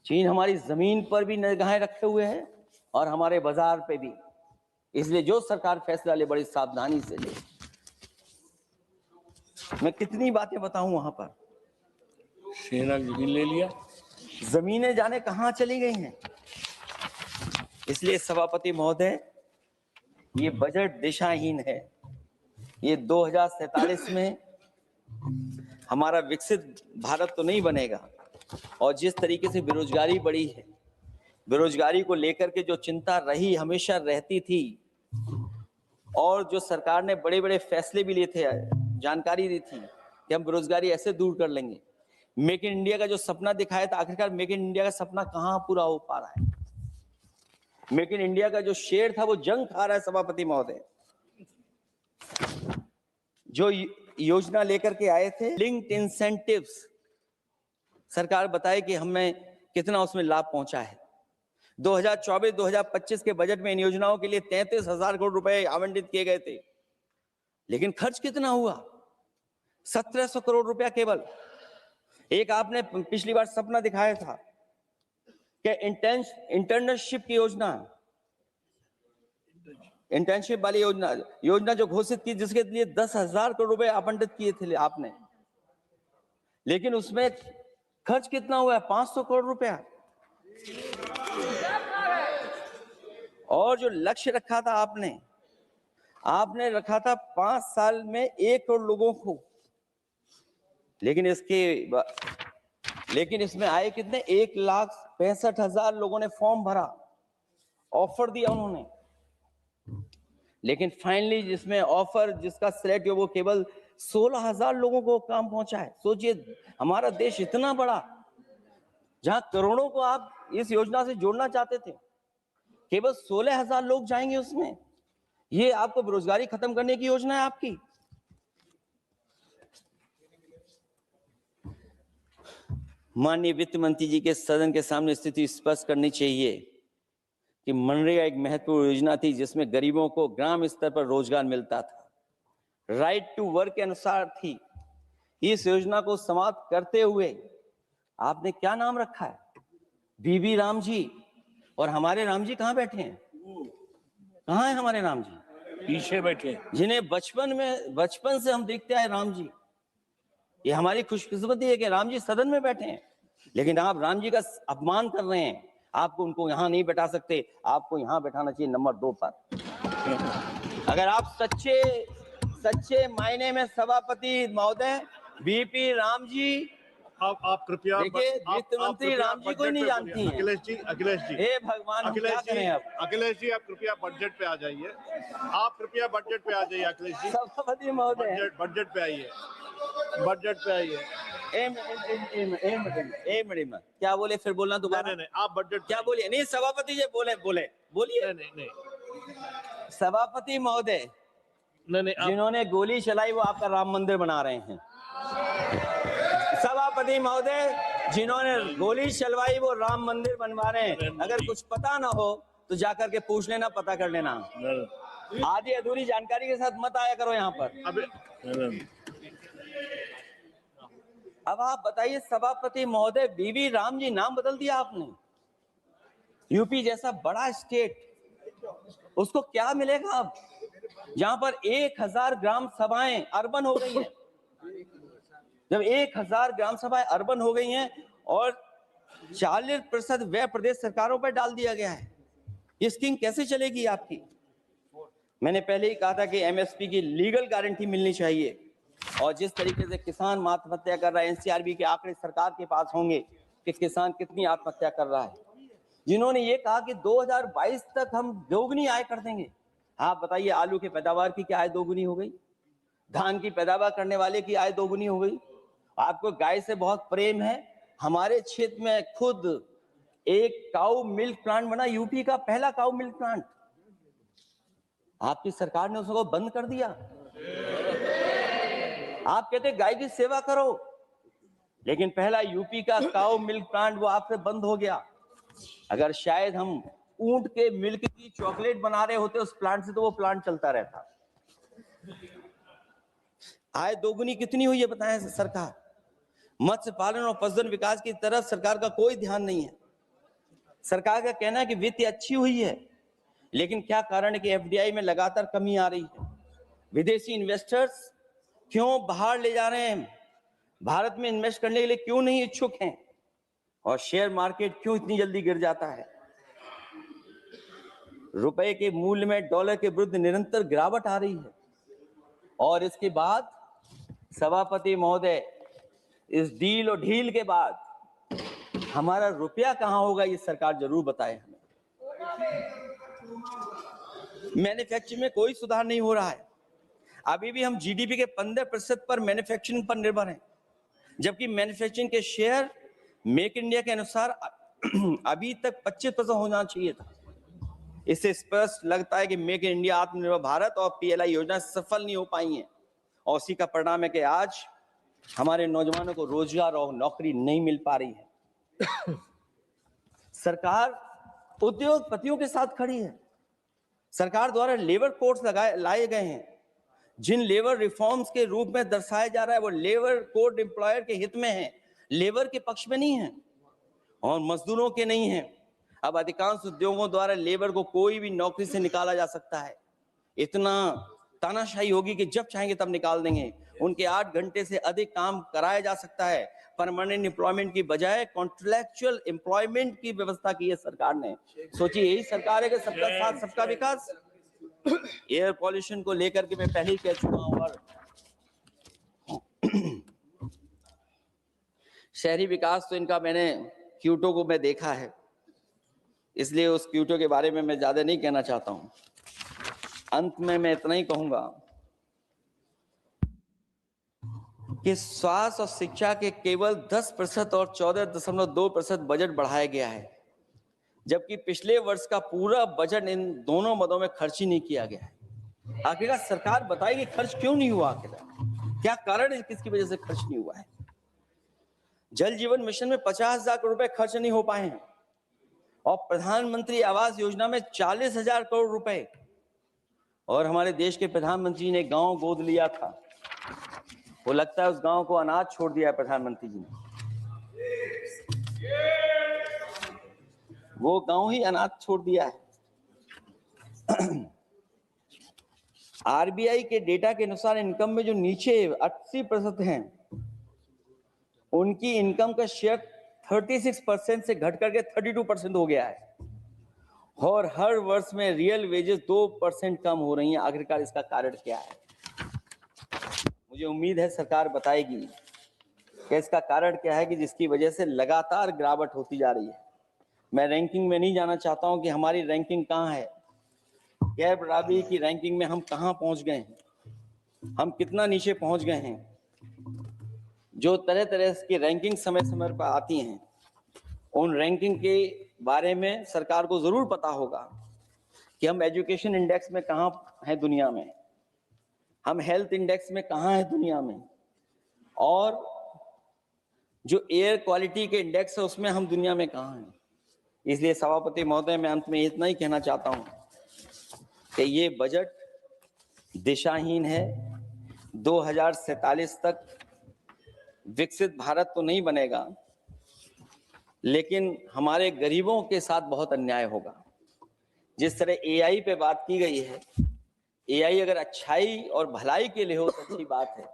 चीन हमारी जमीन पर भी निगाहें रखे हुए है और हमारे बाजार पे भी। इसलिए जो सरकार फैसला ले बड़ी सावधानी से ले। मैं कितनी बातें बताऊं, वहां पर सेना जमीन ले लिया, जमीनें जाने कहां चली गई हैं। इसलिए सभापति महोदय, ये बजट दिशाहीन है। ये 2047 में हमारा विकसित भारत तो नहीं बनेगा। और जिस तरीके से बेरोजगारी बढ़ी है, बेरोजगारी को लेकर के जो चिंता रही, हमेशा रहती थी, और जो सरकार ने बड़े बड़े फैसले भी लिए थे, जानकारी दी थी कि हम बेरोजगारी ऐसे दूर कर लेंगे। मेक इन इंडिया का जो सपना दिखाया था, आखिरकार मेक इन इंडिया का सपना कहां पूरा हो पा रहा है? मेक इन इंडिया का जो शेर था वो जंग खा रहा है सभापति महोदय। जो योजना लेकर के आए थे लिंक्ड इंसेंटिव्स, सरकार बताए कि हमें कितना उसमें लाभ पहुंचा है। 2024-2025 के बजट में इन योजनाओं के लिए 33,000 करोड़ रुपए आवंटित किए गए थे, लेकिन खर्च कितना हुआ? 1,700 करोड़ रुपया केवल। एक आपने पिछली बार सपना दिखाया था कि इंटर्नशिप की योजना, इंटर्नशिप वाली योजना जो घोषित की, जिसके लिए 10,000 करोड़ रुपए आवंटित किए थे आपने, लेकिन उसमें खर्च कितना हुआ है? 500 करोड़ रुपया। और जो लक्ष्य रखा था आपने रखा था 5 साल में 1 करोड़ लोगों को, लेकिन इसमें आए कितने? 1,65,000 लोगों ने फॉर्म भरा, ऑफर दिया उन्होंने, लेकिन फाइनली जिसमें ऑफर जिसका सिलेक्ट हुआ वो केवल 16,000 लोगों को काम पहुंचा है। सोचिए, हमारा देश इतना बड़ा, जहां करोड़ों को आप इस योजना से जोड़ना चाहते थे, केवल 16,000 लोग जाएंगे उसमें। ये आपको बेरोजगारी खत्म करने की योजना है आपकी? माननीय वित्त मंत्री जी के सदन के सामने स्थिति स्पष्ट करनी चाहिए कि मनरेगा एक महत्वपूर्ण योजना थी जिसमें गरीबों को ग्राम स्तर पर रोजगार मिलता था, राइट टू वर्क के अनुसार थी। इस योजना को समाप्त करते हुए आपने क्या नाम रखा है? बीबी राम जी। और हमारे राम जी कहां बैठे हैं? कहां है हमारे राम जी? पीछे बैठे, जिन्हें बचपन से हम देखते आए राम जी। ये हमारी खुशकिस्मती है कि राम जी सदन में बैठे हैं, लेकिन आप राम जी का अपमान कर रहे हैं। आपको उनको यहां नहीं बैठा सकते, आपको यहां बैठाना चाहिए नंबर 2 पर। अगर आप सच्चे मायने में सभापति महोदय, बीपी राम जी, आप कृपया, देखिए वित्त मंत्री राम जी को ही नहीं जानती हैं। अखिलेश जी, हे भगवान, हम क्या करें अब? अखिलेश जी, आप कृपया बजट पे आ जाइए। आप कृपया बजट पे आ जाइए अखिलेश जी। सभापति महोदय, बजट पे आइए, बजट पे आइए। क्या बोले? फिर बोलना दोबारा। नहीं, आप बजट क्या बोलिए? नहीं, सभापति जी बोलिए। नहीं, सभापति महोदय, नहीं, जिन्होंने गोली चलाई वो आपका राम मंदिर बना रहे हैं। सभापति महोदय, जिन्होंने गोली चलवाई वो राम मंदिर बनवा रहे हैं। अगर कुछ पता ना हो तो जाकर के पूछ लेना, पता कर लेना। आधी अधूरी जानकारी के साथ मत आया करो यहाँ पर। अब आप बताइए सभापति महोदय, बीबी राम जी नाम बदल दिया आपने। यूपी जैसा बड़ा स्टेट, उसको क्या मिलेगा अब, जहां पर 1,000 ग्राम सभाएं अर्बन हो गई हैं। जब 1,000 ग्राम सभाएं अर्बन हो गई हैं और 40% व्यय प्रदेश सरकारों पर डाल दिया गया है, ये स्कीम कैसे चलेगी आपकी? मैंने पहले ही कहा था कि एमएसपी की लीगल गारंटी मिलनी चाहिए। और जिस तरीके से किसान आत्महत्या कर रहा है, एनसीआरबी के आंकड़े सरकार के पास होंगे कि किसान कितनी आत्महत्या कर रहा है। जिन्होंने ये कहा कि 2022 तक हम दोगुनी आय कर देंगे। आप बताइए, आलू की पैदावार की क्या आय दोगुनी हो गई? धान की पैदावार करने वाले की आय दोगुनी हो गई। आपको गाय से बहुत प्रेम है। हमारे क्षेत्र में खुद एक काऊ मिल्क प्लांट बना, यूपी का पहला काऊ मिल्क प्लांट। आपकी सरकार ने उसको बंद कर दिया। आप कहते गाय की सेवा करो, लेकिन पहला यूपी का काऊ मिल्क प्लांट वो आपसे बंद हो गया। अगर शायद हम ऊंट के मिल्क की चॉकलेट बना रहे होते उस प्लांट से, तो वो प्लांट चलता रहता। आय दोगुनी कितनी हुई है बताएं सरकार? मत्स्य पालन और पशुधन विकास की तरफ सरकार का कोई ध्यान नहीं है। सरकार का कहना है कि वित्त अच्छी हुई है, लेकिन क्या कारण है कि एफडीआई में लगातार कमी आ रही है? विदेशी इन्वेस्टर्स क्यों बाहर ले जा रहे हैं? भारत में इन्वेस्ट करने के लिए क्यों नहीं इच्छुक हैं? और शेयर मार्केट क्यों इतनी जल्दी गिर जाता है? रुपए के मूल्य में डॉलर के विरुद्ध निरंतर गिरावट आ रही है। और इसके बाद सभापति महोदय, इस डील और ढील के बाद हमारा रुपया कहां होगा, ये सरकार जरूर बताए हमें। मैन्युफैक्चरिंग में कोई सुधार नहीं हो रहा है। अभी भी हम जीडीपी के 15% पर मैन्युफैक्चरिंग पर निर्भर हैं, जबकि मैन्युफैक्चरिंग के शेयर मेक इंडिया के अनुसार अभी तक 25% होना चाहिए था। इससे स्पष्ट लगता है कि मेक इन इंडिया, आत्मनिर्भर भारत और पीएलआई योजना सफल नहीं हो पाई है, और उसी का परिणाम है कि आज हमारे नौजवानों को रोजगार और नौकरी नहीं मिल पा रही है। सरकार उद्योगपतियों के साथ खड़ी है। सरकार द्वारा लेबर कोड्स लाए गए हैं, जिन लेबर रिफॉर्म्स के रूप में दर्शाया जा रहा है वो लेबर कोड एम्प्लॉयर के हित में है, लेबर के पक्ष में नहीं है और मजदूरों के नहीं है। अब अधिकांश उद्योगों द्वारा लेबर को कोई भी नौकरी से निकाला जा सकता है। इतना तानाशाही होगी कि जब चाहेंगे तब निकाल देंगे। उनके 8 घंटे से अधिक काम कराया जा सकता है। परमानेंट एम्प्लॉयमेंट की बजाय कॉन्ट्रैक्चुअल एम्प्लॉयमेंट की व्यवस्था की है सरकार ने। सोचिए, यही सरकार है कि सबका साथ सबका विकास। एयर पॉल्यूशन को लेकर के मैं पहले ही कह चुका हूं, और शहरी विकास तो इनका मैंने क्यूटो को मैं देखा है, इसलिए उस क्यूटो के बारे में मैं ज्यादा नहीं कहना चाहता हूं। अंत में मैं इतना ही कहूंगा कि स्वास्थ्य और शिक्षा के केवल 10% और 14.2% बजट बढ़ाया गया है, जबकि पिछले वर्ष का पूरा बजट इन दोनों मदों में खर्च ही नहीं किया गया है। आखिरकार सरकार बताएगी खर्च क्यों नहीं हुआ, आखिरकार क्या कारण है, किसकी वजह से खर्च नहीं हुआ है? जल जीवन मिशन में 50,000 करोड़ रुपए खर्च नहीं हो पाए हैं, और प्रधानमंत्री आवास योजना में 40,000 करोड़ रुपए, और हमारे देश के प्रधानमंत्री ने गांव गोद लिया था। वो लगता है उस गांव को अनाथ छोड़ दिया है प्रधानमंत्री जी ने। वो गांव ही अनाथ छोड़ दिया है। आरबीआई के डेटा के अनुसार इनकम में जो नीचे 80% हैं, उनकी इनकम का शेयर 36% से घट करके 32% हो गया है, और हर वर्ष में रियल वेजेस 2% कम हो रही हैं। आखिरकार इसका कारण क्या है? मुझे उम्मीद है सरकार बताएगी कि इसका कारण क्या है कि जिसकी वजह से लगातार गिरावट होती जा रही है। मैं रैंकिंग में नहीं जाना चाहता हूं कि हमारी रैंकिंग कहां है, गैर बराबरी की रैंकिंग में हम कहां पहुंच गए हैं, हम कितना नीचे पहुंच गए हैं। जो तरह तरह की रैंकिंग समय समय पर आती हैं, उन रैंकिंग के बारे में सरकार को जरूर पता होगा कि हम एजुकेशन इंडेक्स में कहां हैं दुनिया में, हम हेल्थ इंडेक्स में कहां हैं दुनिया में, और जो एयर क्वालिटी के इंडेक्स है उसमें हम दुनिया में कहां हैं। इसलिए सभापति महोदय, मैं अंत में इतना ही कहना चाहता हूं कि ये बजट दिशाहीन है। 2047 तक विकसित भारत तो नहीं बनेगा, लेकिन हमारे गरीबों के साथ बहुत अन्याय होगा। जिस तरह एआई पे बात की गई है, एआई अगर अच्छाई और भलाई के लिए हो तो अच्छी बात है,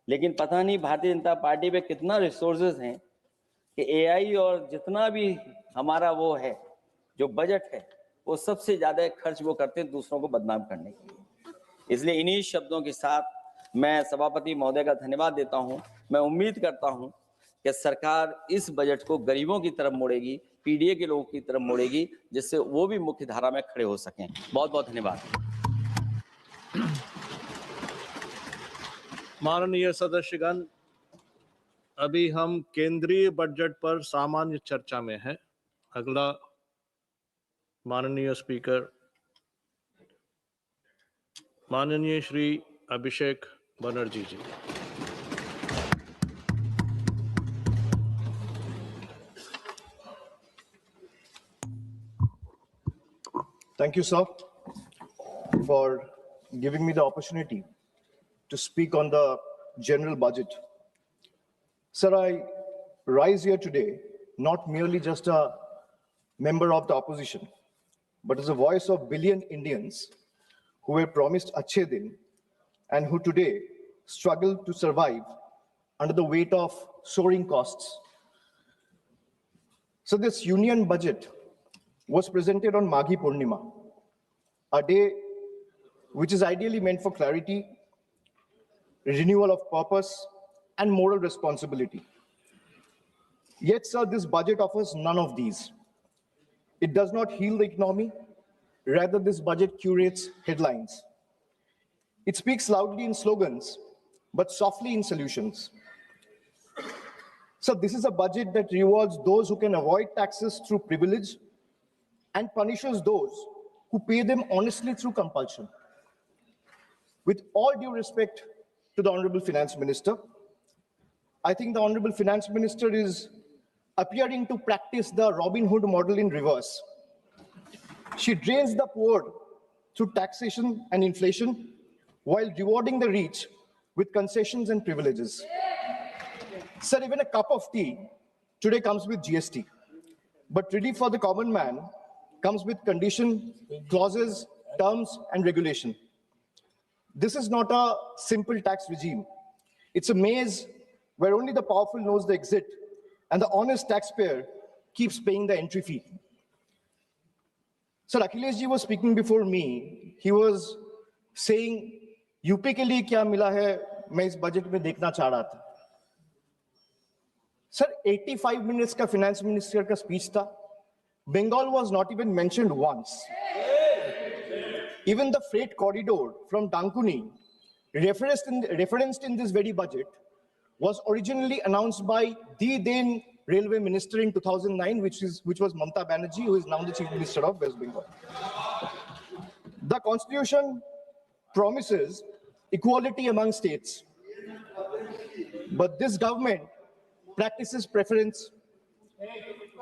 लेकिन पता नहीं भारतीय जनता पार्टी पे कितना रिसोर्सेज हैं कि एआई और जितना भी हमारा वो है जो बजट है, वो सबसे ज्यादा खर्च वो करते हैं दूसरों को बदनाम करने के लिए। इसलिए इन्हीं शब्दों के साथ मैं सभापति महोदय का धन्यवाद देता हूं। मैं उम्मीद करता हूं कि सरकार इस बजट को गरीबों की तरफ मोड़ेगी, पीडीए के लोगों की तरफ मोड़ेगी, जिससे वो भी मुख्य धारा में खड़े हो सकें। बहुत बहुत धन्यवाद। माननीय सदस्यगण, अभी हम केंद्रीय बजट पर सामान्य चर्चा में हैं। अगला माननीय स्पीकर माननीय श्री अभिषेक बनर्जी जी। Thank you, sir, for giving me the opportunity to speak on the general budget. Sir, I rise here today not merely just a member of the opposition, but as a voice of billion Indians who were promised Achhe Din and who today struggle to survive under the weight of soaring costs. So this union budget was presented on Maghi Purnima, a day which is ideally meant for clarity, renewal of purpose, and moral responsibility. Yet, sir, this budget offers none of these. It does not heal the economy. Rather, this budget curates headlines. It speaks loudly in slogans, but softly in solutions. So this is a budget that rewards those who can avoid taxes through privilege and punishes those who pay them honestly through compulsion. With all due respect to the Honorable Finance Minister, I think the Honorable Finance Minister is appearing to practice the Robin Hood model in reverse. She drains the poor through taxation and inflation while rewarding the rich with concessions and privileges. Sir, even a cup of tea today comes with GST, but relief for the common man comes with condition, clauses, terms, and regulation. This is not a simple tax regime. It's a maze where only the powerful knows the exit and the honest taxpayer keeps paying the entry fee. Sir, Akhilesh ji was speaking before me. He was saying, UP के लिए क्या मिला है मैं इस budget में देखना चाह रहा था. Sir, 85 minutes का finance minister का speech था. Bengal was not even mentioned once. Even the freight corridor from Dankuni, referenced in this very budget, was originally announced by the then railway minister in 2009, which was Mamata Banerjee, who is now the chief minister of West Bengal. The constitution promises equality among states, but this government practices preference.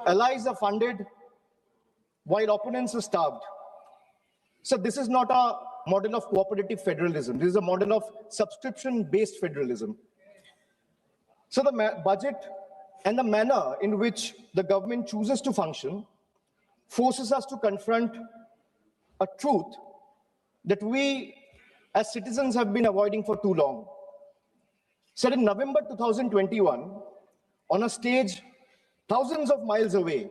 Allies are funded while opponents are starved. So this is not a model of cooperative federalism. This is a model of subscription-based federalism. So the budget and the manner in which the government chooses to function forces us to confront a truth that we as citizens have been avoiding for too long. So in November 2021, on a stage thousands of miles away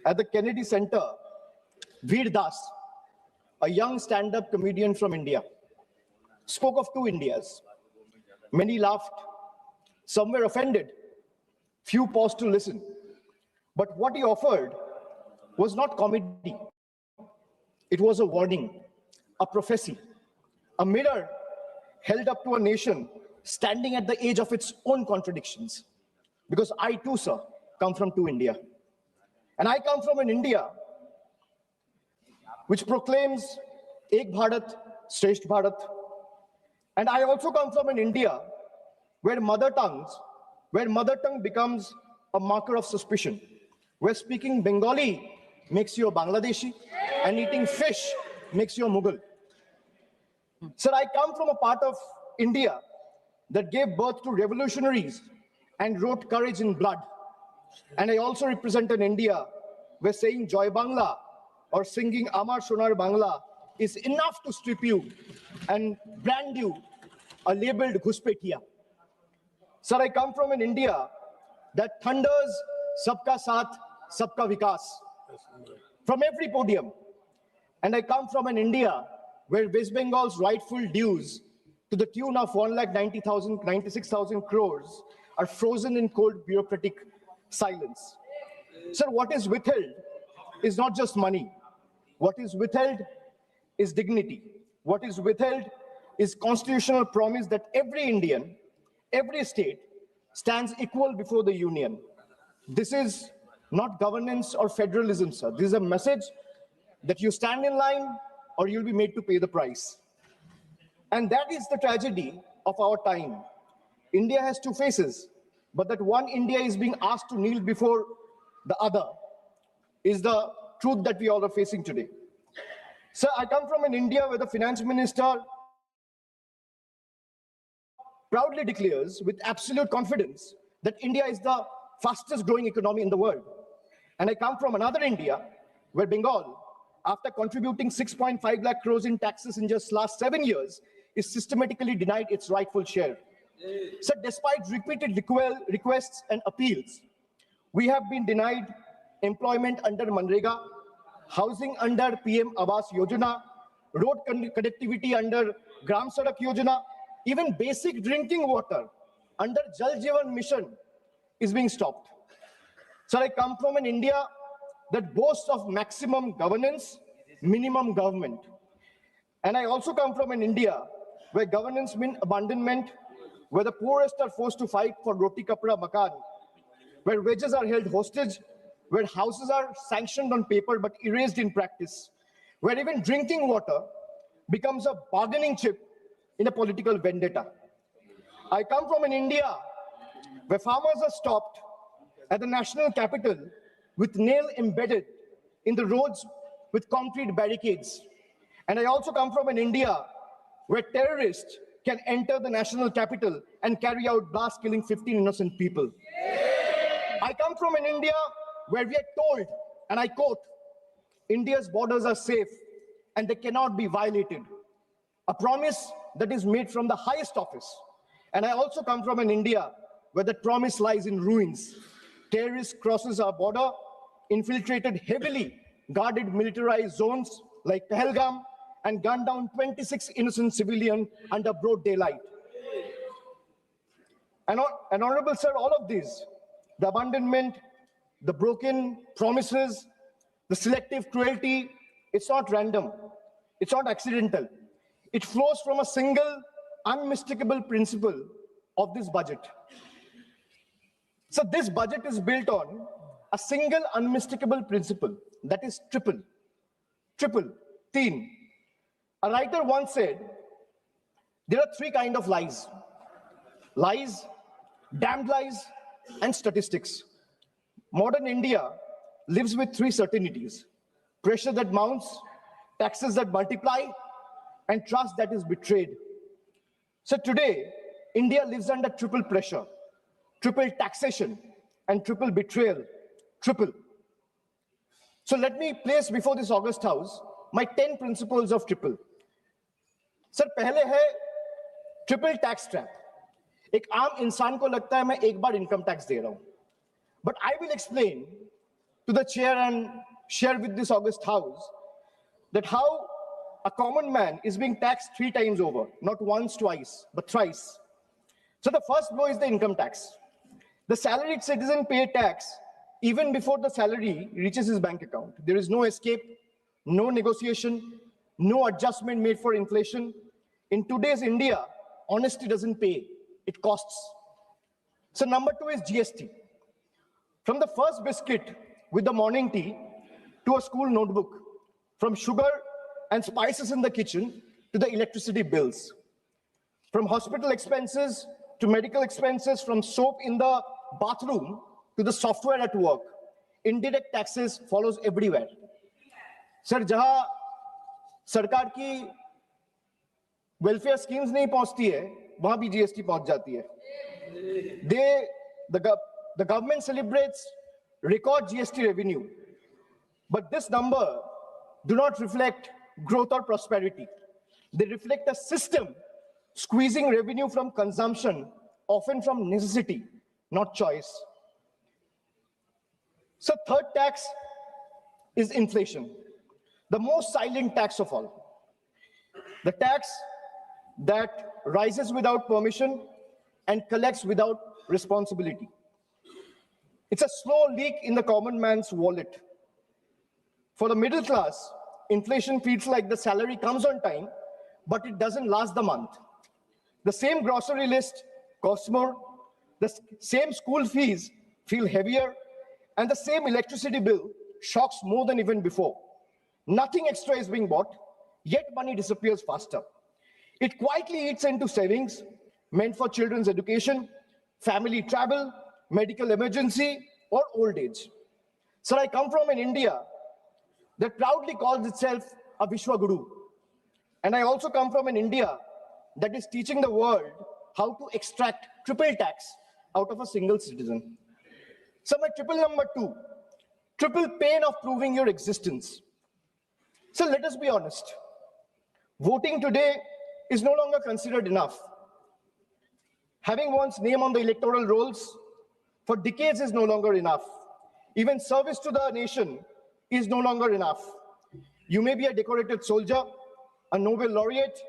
at the Kennedy Center, Veer Das, a young stand-up comedian from India, spoke of two Indias. Many laughed, some were offended, few paused to listen. But what he offered was not comedy. It was a warning, a prophecy, a mirror held up to a nation standing at the edge of its own contradictions. Because I too, sir, come from India. And I come from an India which proclaims Ek Bharat, Shresth Bharat. And I also come from an India where mother tongue becomes a marker of suspicion, where speaking Bengali makes you a Bangladeshi and eating fish makes you a Mughal. Sir, I come from a part of India that gave birth to revolutionaries and wrote courage in blood. And I also represent an India where saying Joy Bangla or singing Amar Sonar Bangla is enough to strip you and brand you a labeled Ghuspetiya. Sir, I come from an India that thunders Sabka Saath, Sabka Vikas from every podium. And I come from an India where West Bengal's rightful dues to the tune of 1,96,000 crores are frozen in cold bureaucratic silence. Sir, what is withheld is not just money. What is withheld is dignity. What is withheld is constitutional promise that every Indian, every state stands equal before the union. This is not governance or federalism, sir. This is a message that you stand in line or you'll be made to pay the price. And that is the tragedy of our time. India has two faces, but that one India is being asked to kneel before the other is the truth that we all are facing today. Sir, I come from an India where the finance minister proudly declares with absolute confidence that India is the fastest growing economy in the world. And I come from another India where Bengal, after contributing 6.5 lakh crores in taxes in just last 7 years, is systematically denied its rightful share. So despite repeated requests and appeals, we have been denied employment under Manrega, housing under PM Awas Yojana, road connectivity under Gram Sadak Yojana, even basic drinking water under Jal Jeevan Mission is being stopped. So I come from an India that boasts of maximum governance, minimum government. And I also come from an India where governance means abandonment, where the poorest are forced to fight for roti kapda makan, where wages are held hostage, where houses are sanctioned on paper but erased in practice, where even drinking water becomes a bargaining chip in a political vendetta. I come from an India where farmers are stopped at the national capital with nail embedded in the roads with concrete barricades. And I also come from an India where terrorists can enter the national capital and carry out blasts killing 15 innocent people. I come from an India where we are told, and I quote, India's borders are safe and they cannot be violated. A promise that is made from the highest office. And I also come from an India where that promise lies in ruins. Terrorists crosses our border, infiltrated heavily guarded militarized zones like Pahalgam, and gunned down 26 innocent civilians under broad daylight. And honorable sir, all of these, the abandonment, the broken promises, the selective cruelty, it's not random, it's not accidental. It flows from a single unmistakable principle of this budget. So this budget is built on a single unmistakable principle, that is triple, teen. A writer once said, there are three kinds of lies: lies, damned lies, and statistics. Modern India lives with three certainties: pressure that mounts, taxes that multiply, and trust that is betrayed. So today, India lives under triple pressure, triple taxation, and triple betrayal, triple. So let me place before this August House my 10 principles of triple. Sir पहले है triple tax trap. एक आम इंसान को लगता है मैं एक बार इनकम टैक्स दे रहा हूं, but I will explain to the chair and share with this August house that how a common man is being taxed 3 times over, not once, twice, but thrice. So the first blow is the income tax. The salaried citizen pay tax even before the salary reaches his bank account. There is no escape, no negotiation, no adjustment made for inflation. In today's India, honesty doesn't pay, it costs. So number 2 is GST. From the first biscuit with the morning tea to a school notebook, from sugar and spices in the kitchen to the electricity bills, from hospital expenses to medical expenses, from soap in the bathroom to the software at work, indirect taxes follows everywhere. Sir, जहां सरकार की welfare schemes नहीं पहुंचती है, वहां भी GST पहुंच जाती है. The government celebrates record GST revenue, but this number do not reflect growth or prosperity. They reflect a system squeezing revenue from consumption, often from necessity, not choice. So third tax is inflation, the most silent tax of all. The tax that rises without permission and collects without responsibility. It's a slow leak in the common man's wallet. For the middle class, inflation feels like the salary comes on time, but it doesn't last the month. The same grocery list costs more, the same school fees feel heavier, and the same electricity bill shocks more than even before. Nothing extra is being bought, yet money disappears faster. It quietly eats into savings meant for children's education, family travel, medical emergency, or old age. Sir, I come from an India that proudly calls itself a Vishwa Guru. And I also come from an India that is teaching the world how to extract triple tax out of a single citizen. So my triple number 2, triple pain of proving your existence. So let us be honest. Voting today is no longer considered enough. Having one's name on the electoral rolls for decades is no longer enough. Even service to the nation is no longer enough. You may be a decorated soldier, a Nobel laureate,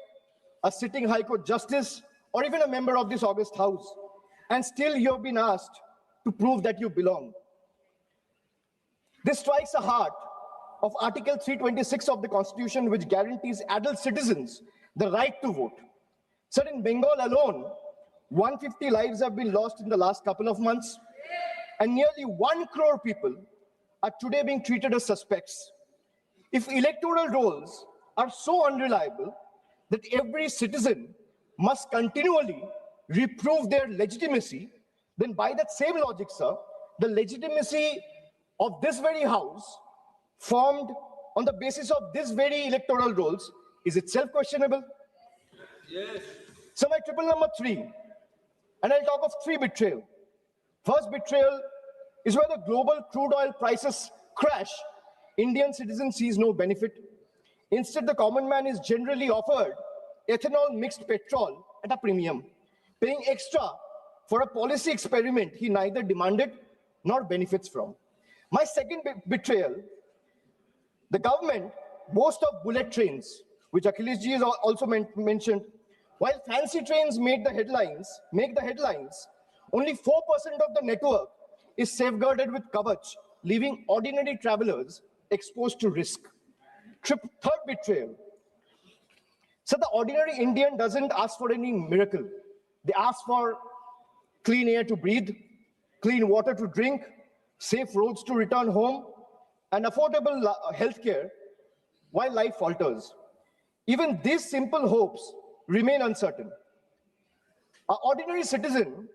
a sitting High Court justice, or even a member of this august house, and still you have been asked to prove that you belong. This strikes the heart of Article 326 of the Constitution, which guarantees adult citizens the right to vote. Sir, in Bengal alone, 150 lives have been lost in the last couple of months, and nearly 1 crore people are today being treated as suspects. If electoral rolls are so unreliable that every citizen must continually reprove their legitimacy, then by that same logic, sir, the legitimacy of this very house, formed on the basis of this very electoral rolls, is itself questionable. Yes. So my triple number 3, and I'll talk of 3 betrayal. First betrayal is where the global crude oil prices crash. Indian citizen sees no benefit. Instead, the common man is generally offered ethanol mixed petrol at a premium, paying extra for a policy experiment he neither demanded nor benefits from. My second betrayal, the government boasts of bullet trains, which Akhilesh ji has also mentioned. While fancy trains make the headlines, only 4% of the network is safeguarded with Kavach, leaving ordinary travelers exposed to risk. Third betrayal. So the ordinary Indian doesn't ask for any miracle. They ask for clean air to breathe, clean water to drink, safe roads to return home, and affordable healthcare while life falters. Even these simple hopes remain uncertain. An ordinary citizen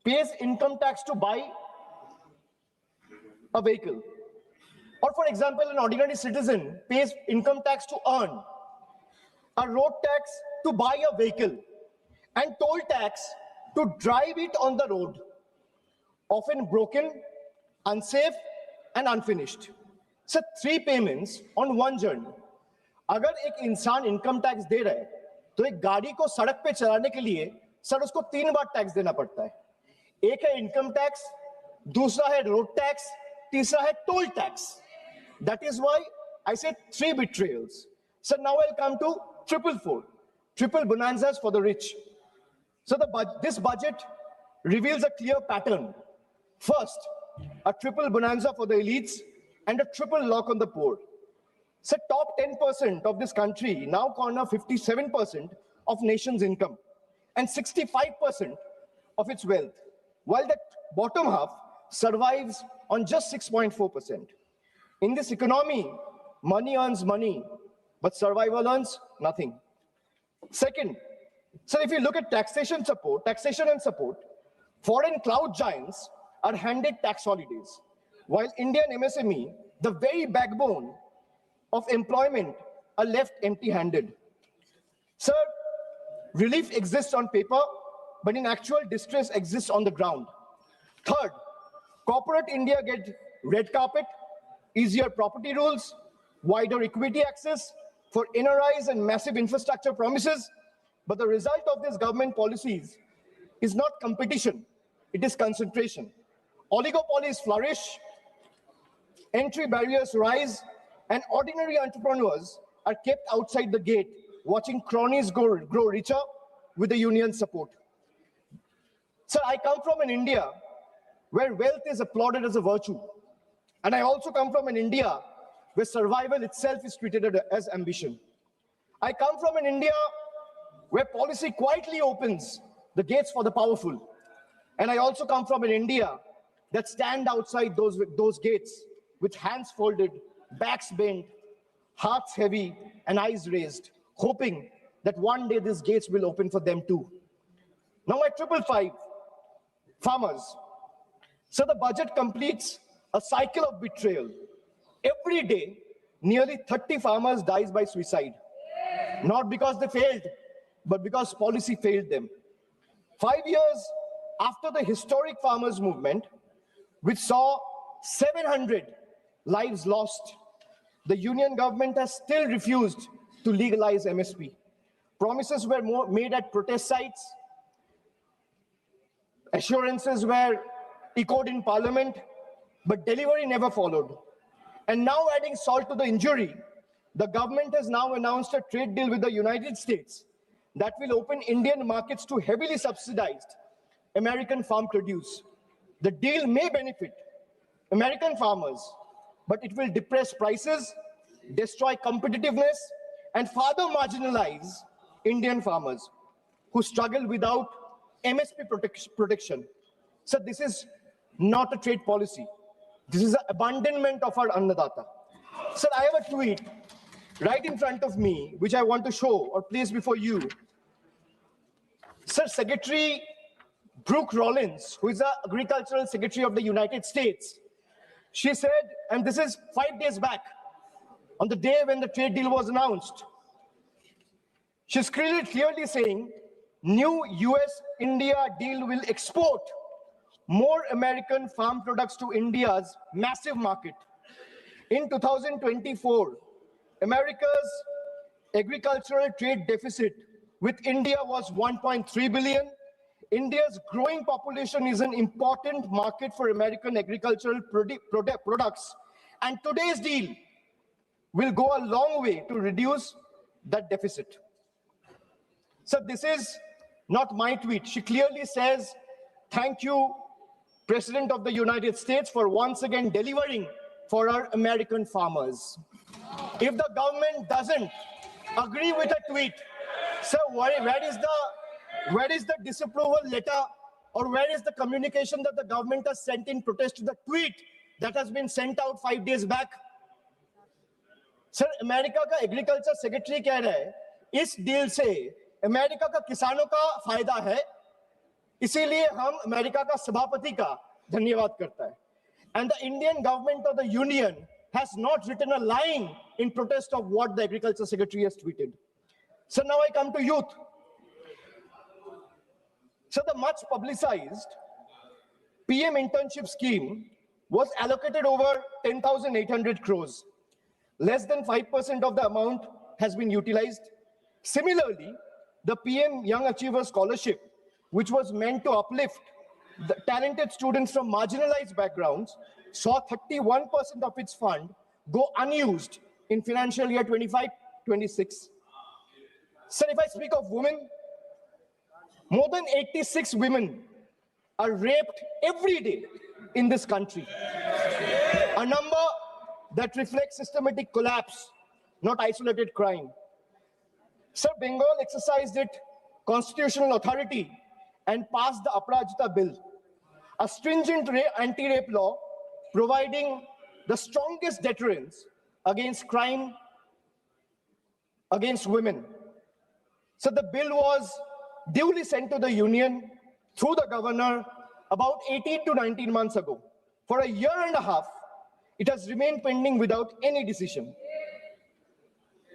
pays income tax to buy a vehicle. Or for example, an ordinary citizen pays income tax to earn, a road tax to buy a vehicle, and toll tax to drive it on the road, often broken, unsafe, and unfinished. So 3 payments on 1 journey. अगर एक इंसान income tax दे रहा है, तो एक गाड़ी को सड़क पे चलाने के लिए सर उसको 3 बार टैक्स देना पड़ता है. एक है इनकम टैक्स, दूसरा है रोड टैक्स, तीसरा है toll tax. That is why I said 3 betrayals. So now I'll come to triple bonanzas for the rich. So this budget reveals a clear pattern. First, a triple bonanza for the elites and a triple lock on the poor. So top 10% of this country now corner 57% of nation's income and 65% of its wealth, while the bottom half survives on just 6.4%. In this economy, money earns money, but survival earns nothing. Second, so if you look at taxation and support, foreign cloud giants are handed tax holidays, while Indian MSME, the very backbone of employment, are left empty-handed. Sir, relief exists on paper, but in actual distress exists on the ground. Third, corporate India gets red carpet, easier property rules, wider equity access for NRIs and massive infrastructure promises. But the result of these government policies is not competition, it is concentration. Oligopolies flourish, entry barriers rise, and ordinary entrepreneurs are kept outside the gate, watching cronies grow richer with the union support. Sir, I come from an India where wealth is applauded as a virtue. And I also come from an India where survival itself is treated as ambition. I come from an India where policy quietly opens the gates for the powerful. And I also come from an India that stand outside those gates with hands folded, backs bent, hearts heavy, and eyes raised, hoping that one day these gates will open for them too. Now at 555, farmers. So the budget completes a cycle of betrayal. Every day, nearly 30 farmers dies by suicide. Not because they failed, but because policy failed them. 5 years after the historic farmers' movement, which saw 700 lives lost, the union government has still refused to legalize MSP. Promises were made at protest sites. Assurances were echoed in parliament, but delivery never followed. And now, adding salt to the injury, the government has now announced a trade deal with the United States that will open Indian markets to heavily subsidized American farm produce. The deal may benefit American farmers, but it will depress prices, destroy competitiveness, and further marginalize Indian farmers who struggle without MSP protection. So this is not a trade policy. This is an abandonment of our Annadata. Sir, I have a tweet right in front of me, which I want to show or place before you. Sir, Secretary Brooke Rollins, who is the Agricultural Secretary of the United States, she said, and this is 5 days back, on the day when the trade deal was announced, she's clearly saying, new US-India deal will export more American farm products to India's massive market. In 2024, America's agricultural trade deficit with India was 1.3 billion. India's growing population is an important market for American agricultural products, and today's deal will go a long way to reduce that deficit. So this is not my tweet. She clearly says, thank you, President of the United States, for once again delivering for our American farmers. If the government doesn't agree with a tweet, so where is the disapproval letter, or where is the communication that the government has sent in protest to the tweet that has been sent out 5 days back? Sir, America का agriculture secretary कह रहा है इस deal से America का किसानों का फायदा है, इसीलिए हम अमेरिका का सभापति का धन्यवाद करता है. And the Indian government of the union has not written a line in protest of what the agriculture secretary has tweeted. So now I come to youth. So the much publicized PM internship scheme was allocated over 10,800 crores. Less than 5% of the amount has been utilized. Similarly, the PM Young Achiever Scholarship, which was meant to uplift the talented students from marginalized backgrounds, saw 31% of its fund go unused in financial year 25-26. Sir, if I speak of women, more than 86 women are raped every day in this country. A number that reflects systematic collapse, not isolated crime. Sir, Bengal exercised its constitutional authority and passed the Aparajita Bill, a stringent anti-rape law providing the strongest deterrence against crime against women. So the bill was duly sent to the union through the governor about 18 to 19 months ago. For a year and a half, it has remained pending without any decision.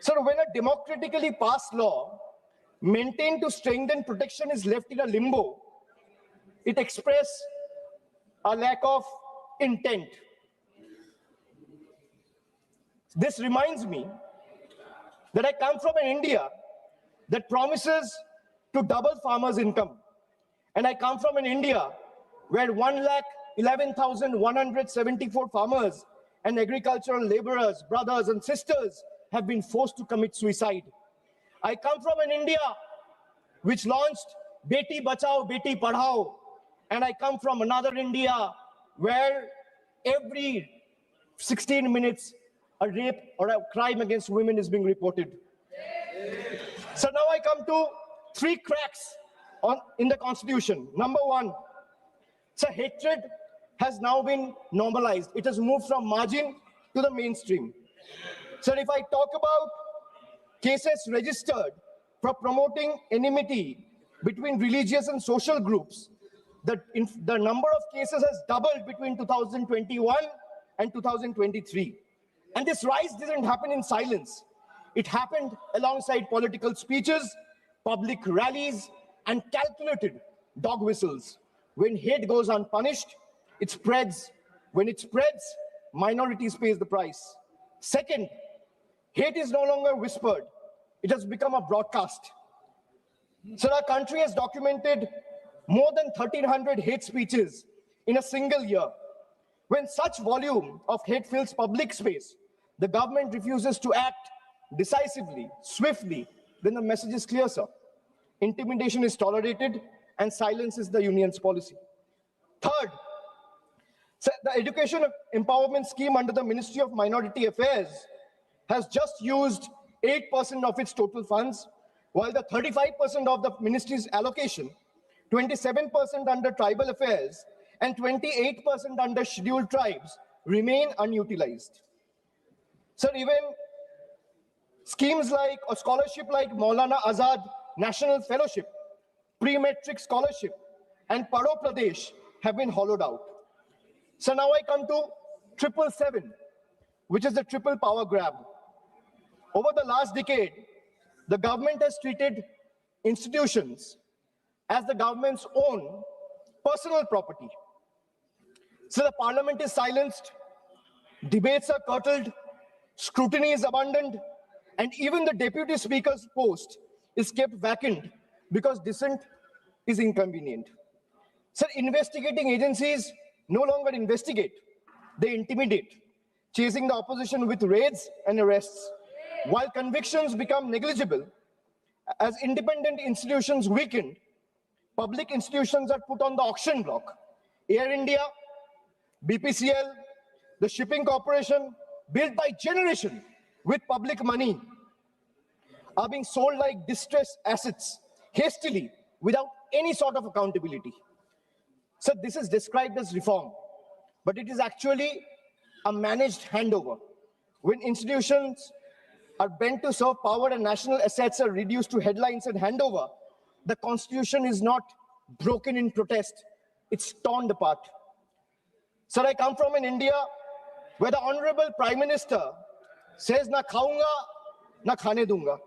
So when a democratically passed law maintained to strengthen protection is left in a limbo, it expresses a lack of intent. This reminds me that I come from an India that promises to double farmers' income. And I come from an India where 1,11,174 farmers and agricultural laborers, brothers and sisters have been forced to commit suicide. I come from an India which launched Beti Bachao, Beti Padhao. And I come from another India where every 16 minutes a rape or a crime against women is being reported. So now I come to 3 cracks in the constitution. Number 1, it's a hatred has now been normalized. It has moved from margin to the mainstream. So if I talk about cases registered for promoting enmity between religious and social groups, the number of cases has doubled between 2021 and 2023. And this rise didn't happen in silence. It happened alongside political speeches, public rallies, and calculated dog whistles. When hate goes unpunished, it spreads. When it spreads, minorities pay the price. Second, hate is no longer whispered. It has become a broadcast. So our country has documented more than 1,300 hate speeches in a single year. When such volume of hate fills public space, the government refuses to act decisively, swiftly, then the message is clear, sir. Intimidation is tolerated and silence is the union's policy. Third, so the education empowerment scheme under the Ministry of Minority Affairs has just used 8% of its total funds, while the 35% of the ministry's allocation, 27% under tribal affairs, and 28% under scheduled tribes remain unutilized. So even schemes like a scholarship like Maulana Azad National Fellowship, pre-metric scholarship, and Paro Pradesh have been hollowed out. So now I come to 777, which is the triple power grab. Over the last decade, the government has treated institutions as the government's own personal property. So the parliament is silenced, debates are curtailed, scrutiny is abundant, and even the deputy speaker's post is kept vacant because dissent is inconvenient. So investigating agencies no longer investigate, they intimidate, chasing the opposition with raids and arrests. While convictions become negligible, as independent institutions weaken, public institutions are put on the auction block. Air India, BPCL, the shipping corporation, built by generation with public money, are being sold like distressed assets hastily without any sort of accountability. So this is described as reform, but it is actually a managed handover. When institutions are bent to serve power and national assets are reduced to headlines and handover, the constitution is not broken in protest, it's torn apart. So I come from an India where the Honorable Prime Minister says, na khaunga, na khane dunga.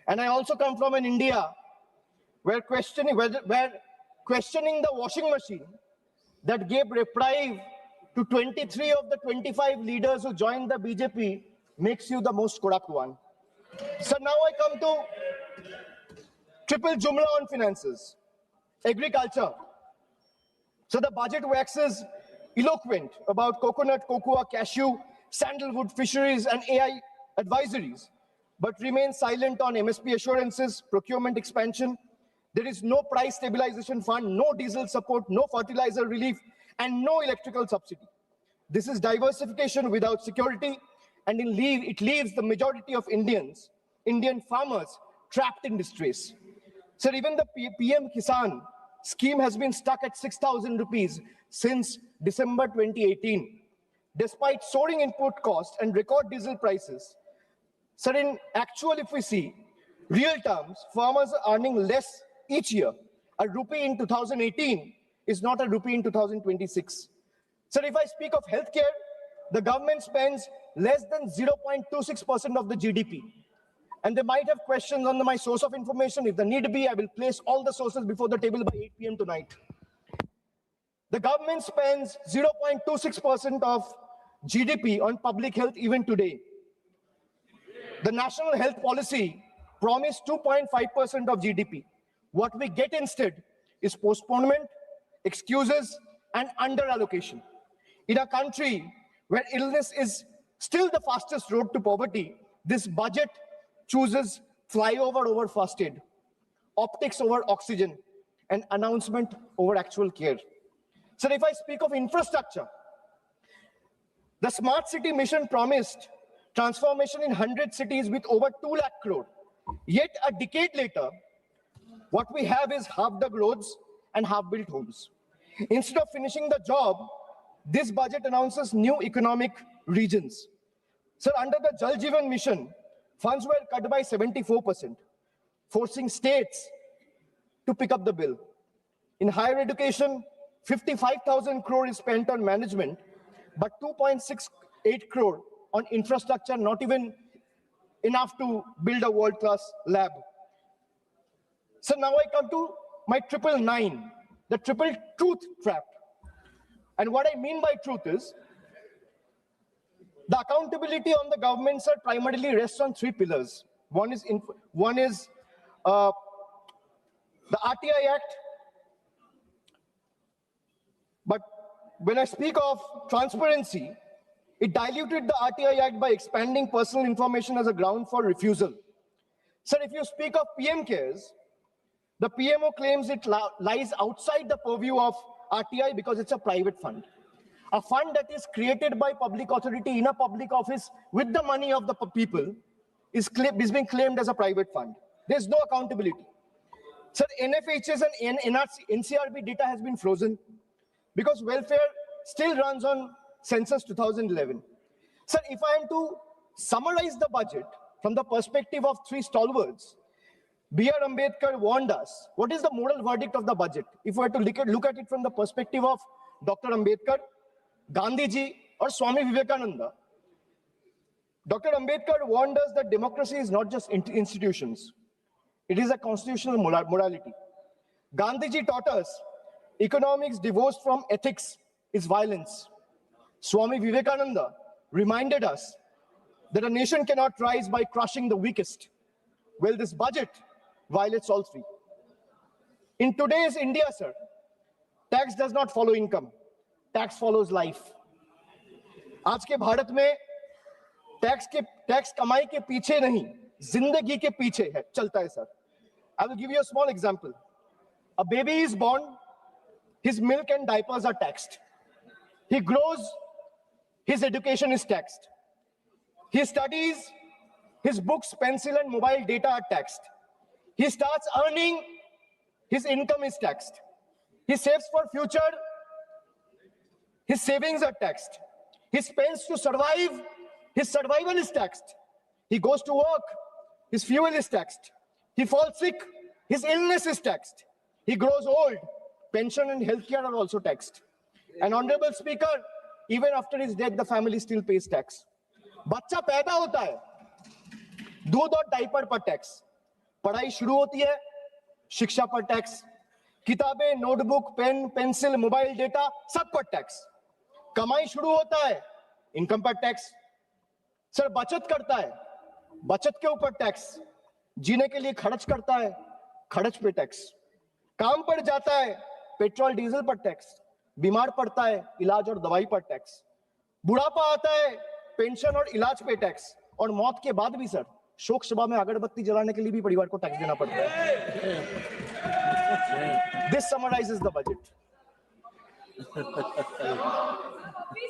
And I also come from an India where questioning the washing machine that gave reprieve to 23 of the 25 leaders who joined the BJP makes you the most corrupt one. So now I come to triple jumla on finances. Agriculture. So the budget waxes eloquent about coconut, cocoa, cashew, sandalwood, fisheries, and AI advisories, but remains silent on MSP assurances, procurement expansion. There is no price stabilization fund, no diesel support, no fertilizer relief, and no electrical subsidy. This is diversification without security, and it leaves the majority of Indian farmers trapped in distress. So even the PM Kisan scheme has been stuck at 6,000 rupees since December 2018. Despite soaring input costs and record diesel prices, so in actual, if we see real terms, farmers are earning less each year. A rupee in 2018 is not a rupee in 2026. So if I speak of healthcare, the government spends less than 0.26% of the GDP. And they might have questions on my source of information. If the need be, I will place all the sources before the table by 8 p.m. tonight. The government spends 0.26% of GDP on public health even today. The national health policy promised 2.5% of GDP. What we get instead is postponement, excuses, and under-allocation. In a country where illness is still the fastest road to poverty, this budget chooses flyover over first aid, optics over oxygen, and announcement over actual care. So if I speak of infrastructure, the smart city mission promised transformation in 100 cities with over 2 lakh crore. Yet a decade later, what we have is half-dug roads and half-built homes. Instead of finishing the job, this budget announces new economic regions. Sir, under the Jal Jeevan Mission, funds were cut by 74%, forcing states to pick up the bill. In higher education, 55,000 crore is spent on management, but 2.68 crore on infrastructure, not even enough to build a world-class lab. So now I come to my 999, the triple truth trap. And what I mean by truth is, the accountability on the government, sir, primarily rests on three pillars. One is the RTI Act. But when I speak of transparency, it diluted the RTI Act by expanding personal information as a ground for refusal. Sir, if you speak of PM Cares, the PMO claims it lies outside the purview of RTI because it's a private fund. A fund that is created by public authority in a public office with the money of the people is being claimed as a private fund. There's no accountability. Sir, NFHS and NCRB data has been frozen because welfare still runs on census 2011. Sir, if I am to summarize the budget from the perspective of three stalwarts, B.R. Ambedkar warned us. What is the moral verdict of the budget? If we were to look at it from the perspective of Dr. Ambedkar, Gandhi ji, or Swami Vivekananda, Dr. Ambedkar warned us that democracy is not just institutions. It is a constitutional morality. Gandhi ji taught us economics divorced from ethics is violence. Swami Vivekananda reminded us that a nation cannot rise by crushing the weakest. Well, this budget violates all three. In today's India, sir, tax does not follow income. Tax follows life. आज के भारत में tax कमाई के पीछे नहीं, जिंदगी के पीछे है, चलता है, sir. I will give you a small example. A baby is born, his milk and diapers are taxed. He grows, his education is taxed. He studies, his books, pencil, and mobile data are taxed. He starts earning, his income is taxed. He saves for future, his savings are taxed. He spends to survive, his survival is taxed. He goes to work, his fuel is taxed. He falls sick, his illness is taxed. He grows old, pension and healthcare are also taxed. And Honorable Speaker, even after his death, the family still pays tax. बच्चा पैदा होता है, दूध और diaper पर tax, पढ़ाई शुरू होती है, शिक्षा पर टैक्स, किताबें, notebook, pen, pencil, mobile data, सब पर टैक्स, कमाई शुरू होता है, इनकम पर टैक्स, सर बचत करता है, बचत के ऊपर टैक्स, जीने के लिए खर्च करता है, खर्च पे टैक्स, काम पर जाता है, पेट्रोल डीजल पर टैक्स, बीमार पड़ता है, इलाज और दवाई पर टैक्स, बुढ़ापा आता है, पेंशन और इलाज पे टैक्स, और मौत के बाद भी सर शोक सभा में अगरबत्ती जलाने के लिए भी परिवार को टैक्स देना पड़ता है. This summarizes the budget.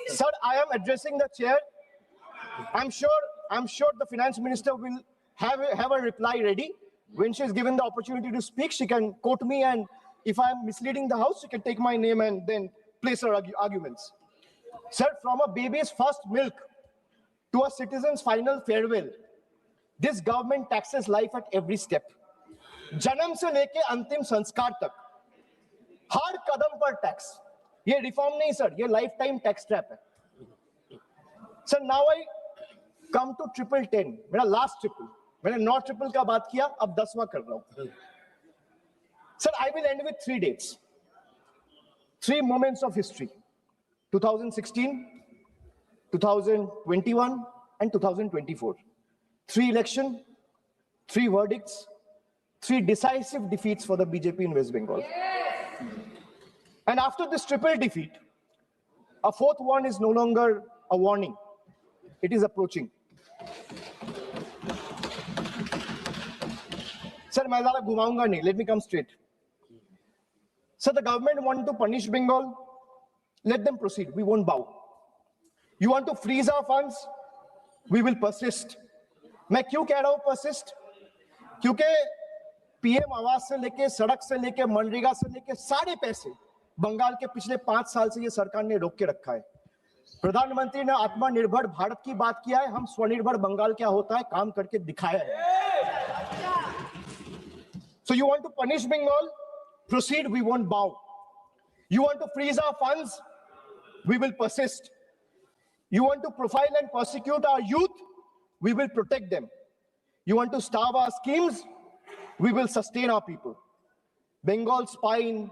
Sir, I am addressing the chair. I'm sure the finance minister will have a reply ready. When she is given the opportunity to speak, she can quote me, and if I am misleading the house, she can take my name and then place her arguments. Sir, from a baby's first milk to a citizen's final farewell, this government taxes life at every step. जन्म से लेके अंतिम संस्कार तक हर कदम पर tax. ये reform नहीं sir, ये लाइफ टाइम टैक्स ट्रैप है. Sir, now I come to 1010, मेरा लास्ट ट्रिपल. मैंने 9 ट्रिपल का बात किया, अब 10वां कर रहा हूं. Sir, I will and with 3 dates, 3 moments of history: 2016, 2021, and 2024. 3 elections, 3 verdicts, 3 decisive defeats for the BJP in West Bengal. And after this triple defeat, a 4th one is no longer a warning. It is approaching. Sir, मैं ज़्यादा घुमाऊंगा नहीं. Let me come straight. Sir, the government want to punish Bengal. Let them proceed. We won't bow. You want to freeze our funds? We will persist. मैं क्यों कह रहा हूं persist? क्योंकि पीएम आवास से लेके, सड़क से लेके, मनरेगा से लेके सारे पैसे बंगाल के पिछले 5 साल से ये सरकार ने रोक के रखा है। प्रधानमंत्री ने आत्मनिर्भर भारत की बात किया है, हम स्वनिर्भर बंगाल क्या होता है काम करके दिखाया है। So you want to punish Bengal? Proceed, we won't bow. You want to freeze our funds? We will persist. You want to profile and persecute our youth? We will protect them. You want to starve our schemes? We will sustain our people. Bengal's spine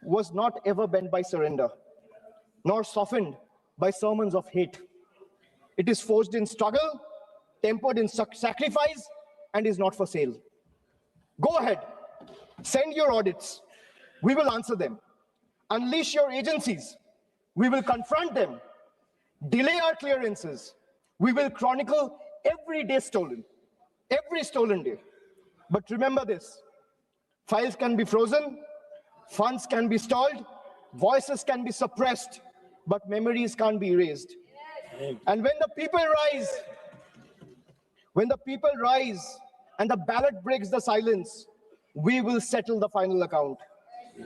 was not ever bent by surrender, nor softened by sermons of hate. It is forged in struggle, tempered in sacrifice, and is not for sale. Go ahead, send your audits. We will answer them. Unleash your agencies. We will confront them. Delay our clearances. We will chronicle every day stolen, every stolen day. But remember this, files can be frozen, funds can be stalled, voices can be suppressed, but memories can't be erased. And when the people rise and the ballot breaks the silence, we will settle the final account.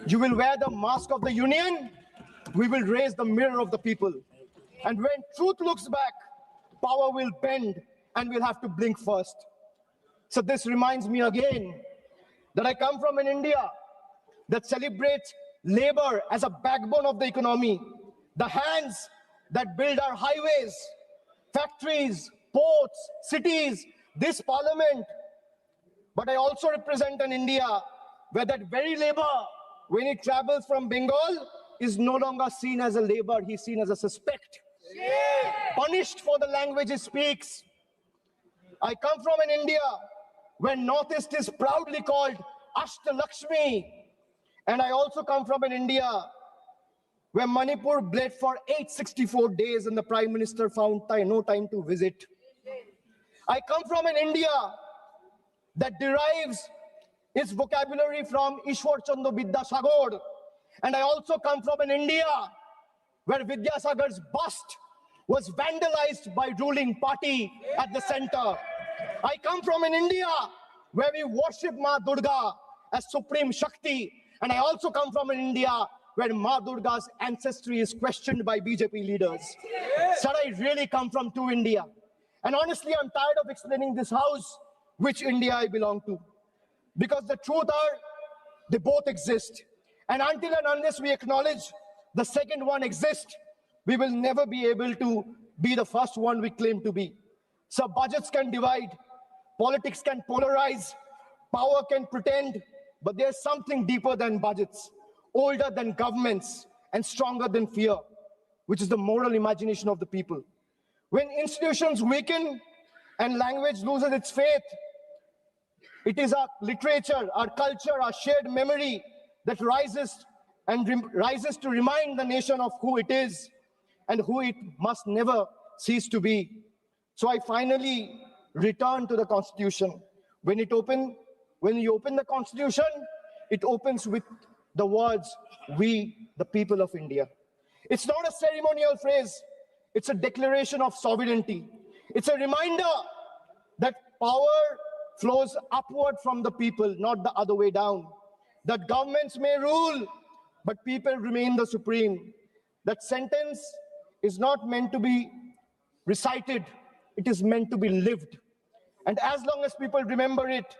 You will wear the mask of the union, we will raise the mirror of the people. And when truth looks back, power will bend and we'll have to blink first. So this reminds me again that I come from an India that celebrates labor as a backbone of the economy, the hands that build our highways, factories, ports, cities, this parliament. But I also represent an India where that very labor, when it travels from Bengal, is no longer seen as a labor, he's seen as a suspect. Punished for the language he speaks. I come from an India where Northeast is proudly called Ashtalakshmi. And I also come from an India where Manipur bled for 864 days and the Prime Minister found no time to visit. I come from an India that derives its vocabulary from Ishwar Chandra Vidyasagar. And I also come from an India where Vidyasagar's bust was vandalized by ruling party at the center. I come from an India where we worship Ma Durga as Supreme Shakti. And I also come from an India where Ma Durga's ancestry is questioned by BJP leaders. So I really come from two India. And honestly, I'm tired of explaining this house which India I belong to. Because the truth are, they both exist. And until and unless we acknowledge the second one exists, we will never be able to be the first one we claim to be. So budgets can divide, politics can polarize, power can pretend, but there's something deeper than budgets, older than governments, and stronger than fear, which is the moral imagination of the people. When institutions weaken and language loses its faith, it is our literature, our culture, our shared memory that rises to remind the nation of who it is and who it must never cease to be. So I finally return to the Constitution. When you open the Constitution, it opens with the words, "We, the people of India." It's not a ceremonial phrase. It's a declaration of sovereignty. It's a reminder that power flows upward from the people, not the other way down. That governments may rule, but people remain the supreme. That sentence is not meant to be recited, it is meant to be lived. And as long as people remember it,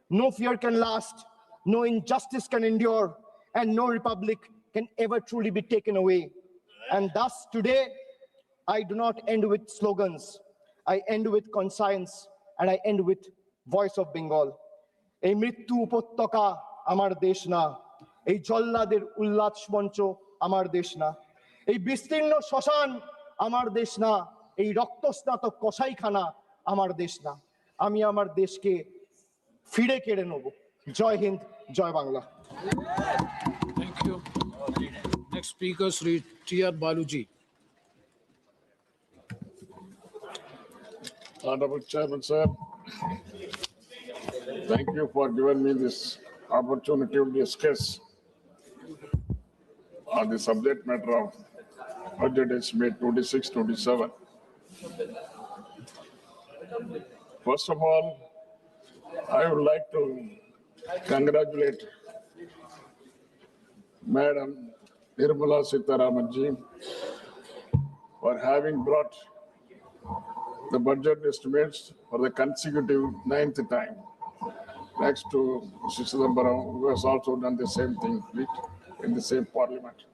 no fear can last, no injustice can endure, and no republic can ever truly be taken away. And thus today, I do not end with slogans. I end with conscience, and I end with voice of Bengal. এই মৃত্যু উপত্যকা আমার দেশ না, এই জল্লাদের উল্লাস মঞ্চ আমার দেশ না, এই বিস্তীর্ণ শ্মশান আমার দেশ না, এই রক্তস্নাত কসাইখানা আমার দেশ না। আমি আমার দেশকে ফিরে কেড়ে নেব। জয় হিন্দ, জয় Bangla. Thank you. Next speaker, Sri T.R. Baluji. Honorable Chairman, sir, thank you for giving me this opportunity to discuss on the subject matter of budget estimate 26-27. First of all, I would like to congratulate Madam Nirmala Sitharaman ji for having brought the budget estimates for the consecutive 9th time. Next to Mr. Chidambaram, who has also done the same thing in the same parliament.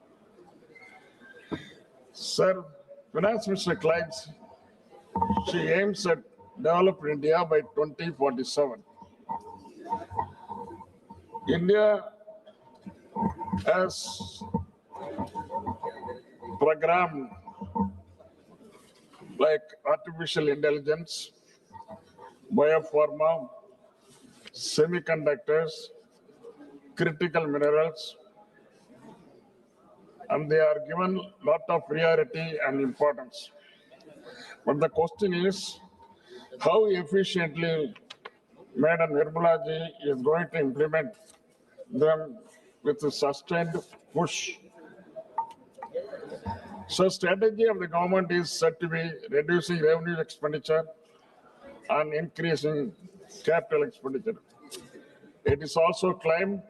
Sir, Finance Minister claims she aims at developing India by 2047. India has programmed like artificial intelligence, biopharma, semiconductors, critical minerals, and they are given a lot of priority and importance. But the question is, how efficiently Madam Nirmala ji is going to implement them with a sustained push. So strategy of the government is said to be reducing revenue expenditure and increasing capital expenditure. It is also claimed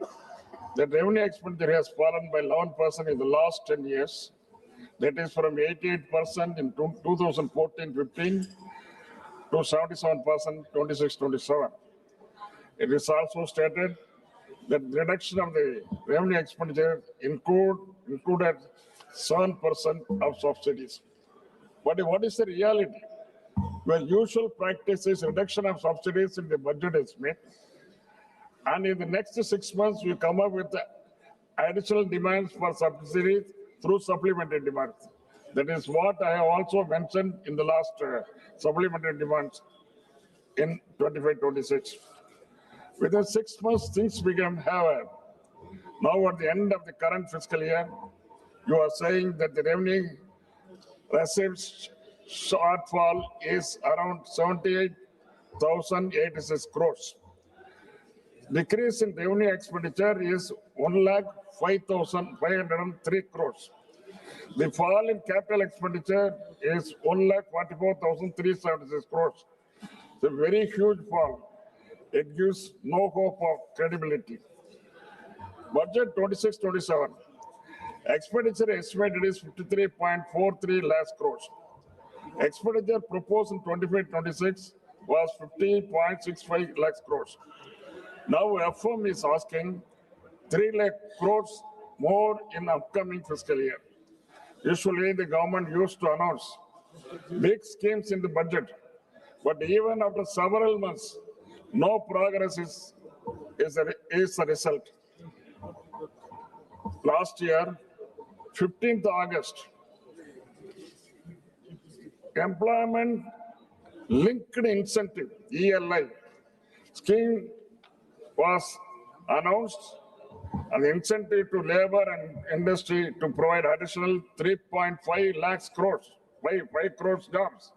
that revenue expenditure has fallen by 11% in the last 10 years. That is from 88% in 2014-15 to 77% 26-27. It is also stated that reduction of the revenue expenditure included 7% of subsidies. But what is the reality? Well, usual practice is reduction of subsidies in the budget estimate. And in the next 6 months, we come up with additional demands for subsidies through supplementary demands. That is what I have also mentioned in the last supplementary demands in 25-26. Within 6 months, things became haywire. Now at the end of the current fiscal year, you are saying that the revenue received shortfall is around 78,086 crores. Decrease in revenue expenditure is 1,05,503 crores. The fall in capital expenditure is 1,44,376 crores. It's a very huge fall. It gives no hope of credibility. Budget 26-27. Expenditure estimated is 53.43 lakhs crores. Expenditure proposed in 25-26 was 50.65 lakhs crores. Now FM is asking 3 lakh crores more in upcoming fiscal year. Usually the government used to announce big schemes in the budget, but even after several months, no progress is a result. Last year, 15th August, Employment Linked Incentive, ELI, scheme was announced, an incentive to labor and industry to provide additional 3.5 lakhs crores, 5 crores jobs,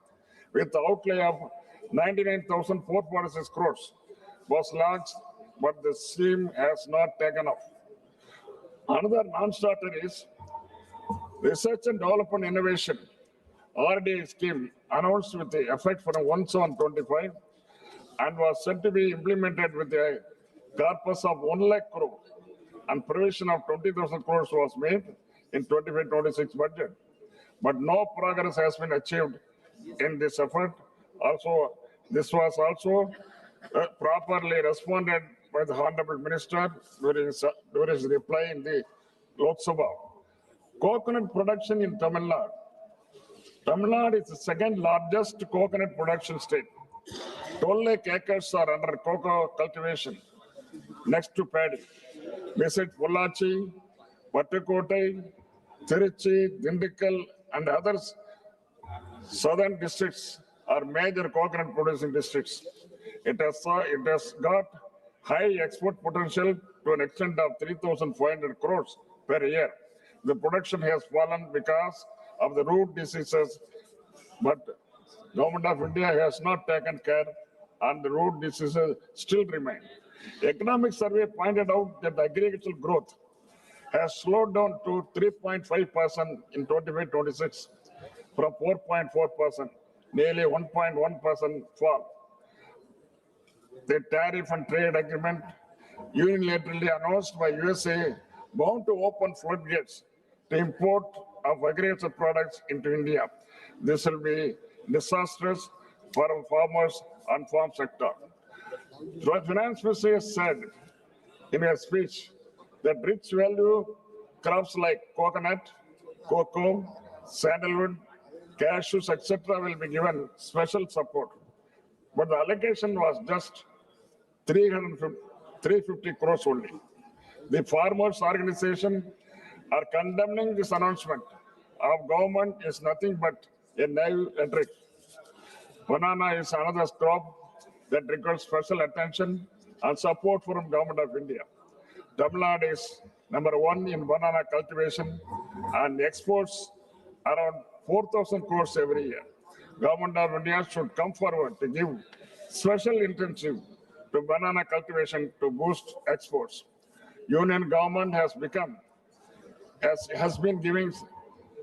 with the outlay of 99,446 crores was launched, but the scheme has not taken off. Another non-starter is Research and Development Innovation, RDI scheme, announced with the effect from 1/7/25 and was said to be implemented with a corpus of 1 lakh crore, and provision of 20,000 crores was made in 25-26 budget. But no progress has been achieved in this effort. Also, this was also properly responded by the Honorable Minister during his reply in the Lok Sabha. Coconut production in Tamil Nadu. Tamil Nadu is the second largest coconut production state. 12 lakh acres are under cocoa cultivation, next to paddy. Visit Pollachi, Pattukottai, Tiruchi, Dindigul, and others southern districts are major coconut producing districts. It has got high export potential to an extent of 3,500 crores per year. The production has fallen because of the root diseases, but Government of India has not taken care and the root diseases still remain. Economic survey pointed out that the agricultural growth has slowed down to 3.5% in 25-26 from 4.4%, nearly 1.1% fall. The tariff and trade agreement unilaterally announced by USA bound to open floodgates to import of agricultural products into India. This will be disastrous for our farmers and farm sector. The finance minister has said in a speech that rich value crops like coconut, cocoa, sandalwood, cashews, etc. will be given special support. But the allocation was just 350 crores only. The farmers' organization are condemning this announcement of government is nothing but a naive rhetoric. Banana is another crop that requires special attention and support from Government of India. Tamil Nadu is #1 in banana cultivation and exports around 4,000 crores every year. Government of India should come forward to give special intensive to banana cultivation to boost exports. Union government has been giving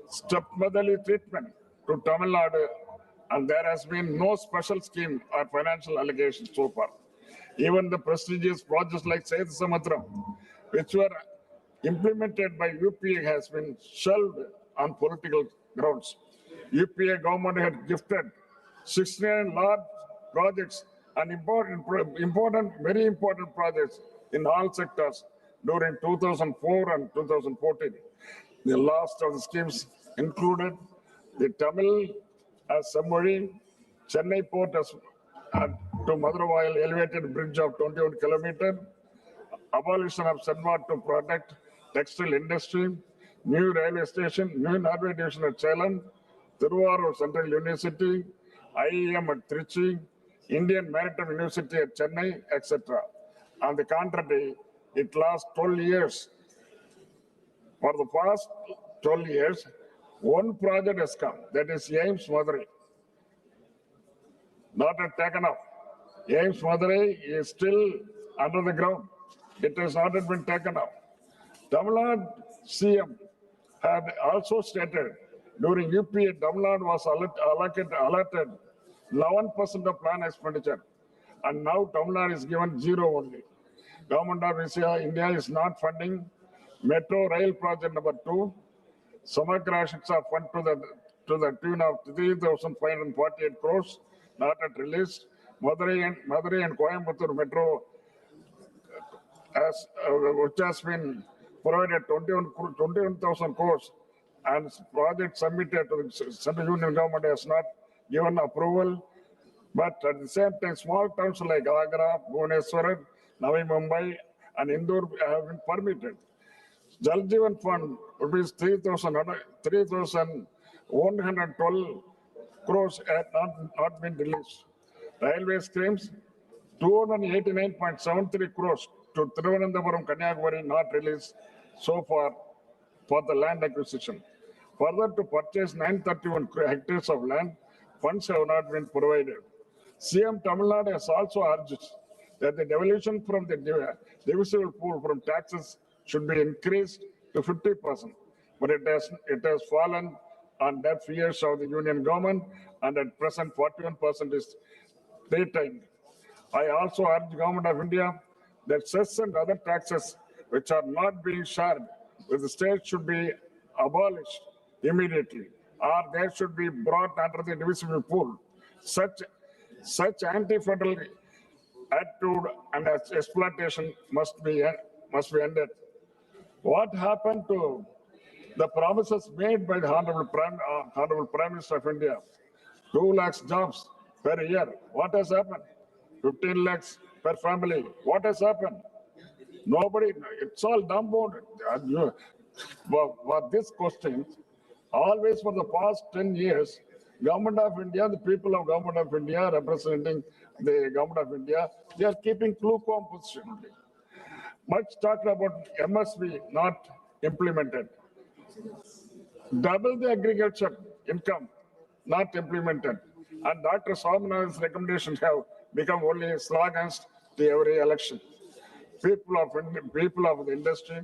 stepmotherly treatment to Tamil Nadu, and there has been no special scheme or financial allocation so far. Even the prestigious projects like Setu Samuddram, which were implemented by UPA, has been shelved on political grounds. UPA government had gifted 69 large projects and very important projects in all sectors during 2004 and 2014. The last of the schemes included the Tamil Sammuri, Chennai Port to Madurai elevated bridge of 21 kilometers, abolition of Sanwat to protect textile industry, new railway station, new Navy division at Salem, Thiruvarur Central University, IEM at Trichy, Indian Maritime University at Chennai, etc. On the contrary, it lasts 12 years. For the past 12 years, one project has come, that is Ames Madurai. Not yet taken up. Ames Madurai is still under the ground. It has not yet been taken up. Tamil Nadu CM had also stated during UPA, Tamil Nadu was allotted 11% of plan expenditure, and now Tamil Nadu is given 0 only. Government of India is not funding Metro Rail Project #2, Samagra Shiksha Fund to the tune of 3,548 crores, not yet released. Madurai and Coimbatore Metro, which has been provided 21,000 crores, and project submitted to the Central Union Government has not given approval. But at the same time, small towns like Agra, Bhubaneswar, Navi Mumbai, and Indore have been permitted. Jal Jeevan Fund rupees 3,112 crores had not been released. Railway schemes 289.73 crores to Thiruvananthapuram Kanyakumari not released so far for the land acquisition. Further, to purchase 931 hectares of land, funds have not been provided. CM Tamil Nadu has also urged that the devolution from the divisible pool from taxes should be increased to 50%, but it has fallen on deaf ears of the union government, and at present 41% is retained. I also urge Government of India that cess and other taxes which are not being shared with the state should be abolished immediately, or they should be brought under the divisible pool. Such anti-federal attitude and exploitation must be ended. What happened to the promises made by the Honorable Prime Minister of India? 2 lakhs jobs per year. What has happened? 15 lakhs per family. What has happened? Nobody, it's all dumbfounded. For this question, always for the past 10 years, Government of India, the people of Government of India representing the Government of India, they are keeping lukewarm position only. Much talked about MSP not implemented. Double the agriculture income not implemented. And Dr. Swaminathan's recommendations have become only slogans to every election. People of the industry,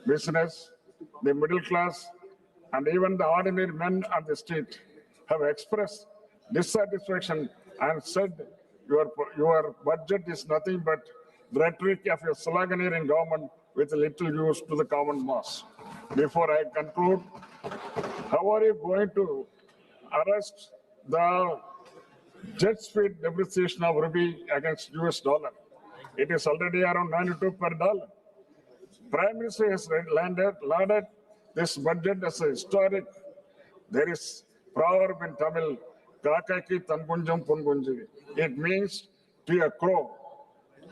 business, the middle class, and even the ordinary men on the street have expressed dissatisfaction and said your budget is nothing but rhetoric of a sloganeering government with little use to the common mass. before I conclude, how are you going to arrest the jet speed depreciation of rupee against US dollar? It is already around 92 per dollar. Prime Minister has lauded this budget as a historic. There is proverb in Tamil, "Kakaki tangunjam pungunji." It means to a crow,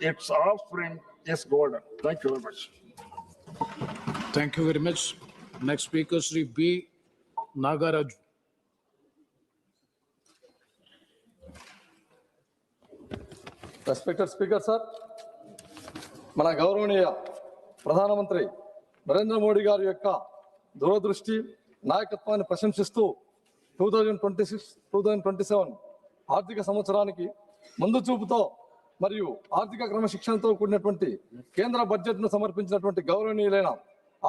its offspring is golden. Thank you very much. Thank you very much. Next speaker, Sri B. Nagaraj. Respected Speaker, sir, మన గౌరవనీయ ప్రధానమంత్రి నరేంద్ర మోడీ గారి యొక్క దూరదృష్టి నాయకత్వాన్ని ప్రశంసిస్తూ 2026-2027 ఆర్థిక సంవత్సరానికి ముందు చూపుతో మరియు ఆర్థిక క్రమశిక్షణతో కూడినటువంటి కేంద్ర బడ్జెట్ను సమర్పించినటువంటి గౌరవనీయులైన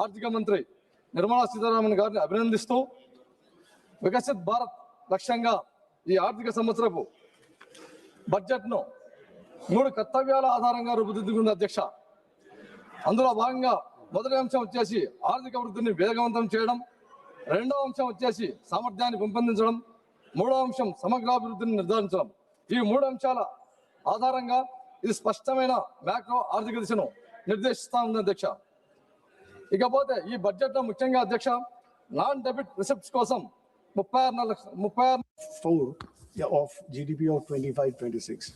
ఆర్థిక మంత్రి నిర్మలా సీతారామన్ గారిని అభినందిస్తూ వికసిత్ భారత్ లక్ష్యంగా ఈ ఆర్థిక సంవత్సరపు బడ్జెట్ను 3 కర్తవ్యాల ఆధారంగా రూపుదిద్దుకుంది అధ్యక్ష. అందులో భాగంగా మొదటి అంశం వచ్చేసి ఆర్థిక వృద్ధిని వేగవంతం చేయడం, రెండవ అంశం వచ్చేసి సామర్థ్యాన్ని పెంపొందించడం, మూడవ అంశం సమగ్రాభివృద్ధిని నిర్ధారించడం. ఈ 3 అంశాల ఆధారంగా ఇది స్పష్టమైన మ్యాక్రో ఆర్థిక దిశను నిర్దేశిస్తా ఉంది అధ్యక్ష. ఇకపోతే ఈ బడ్జెట్లో ముఖ్యంగా అధ్యక్ష నాన్ డెబిట్ రిసిప్ట్స్ కోసం 36 of GDP of 25-26.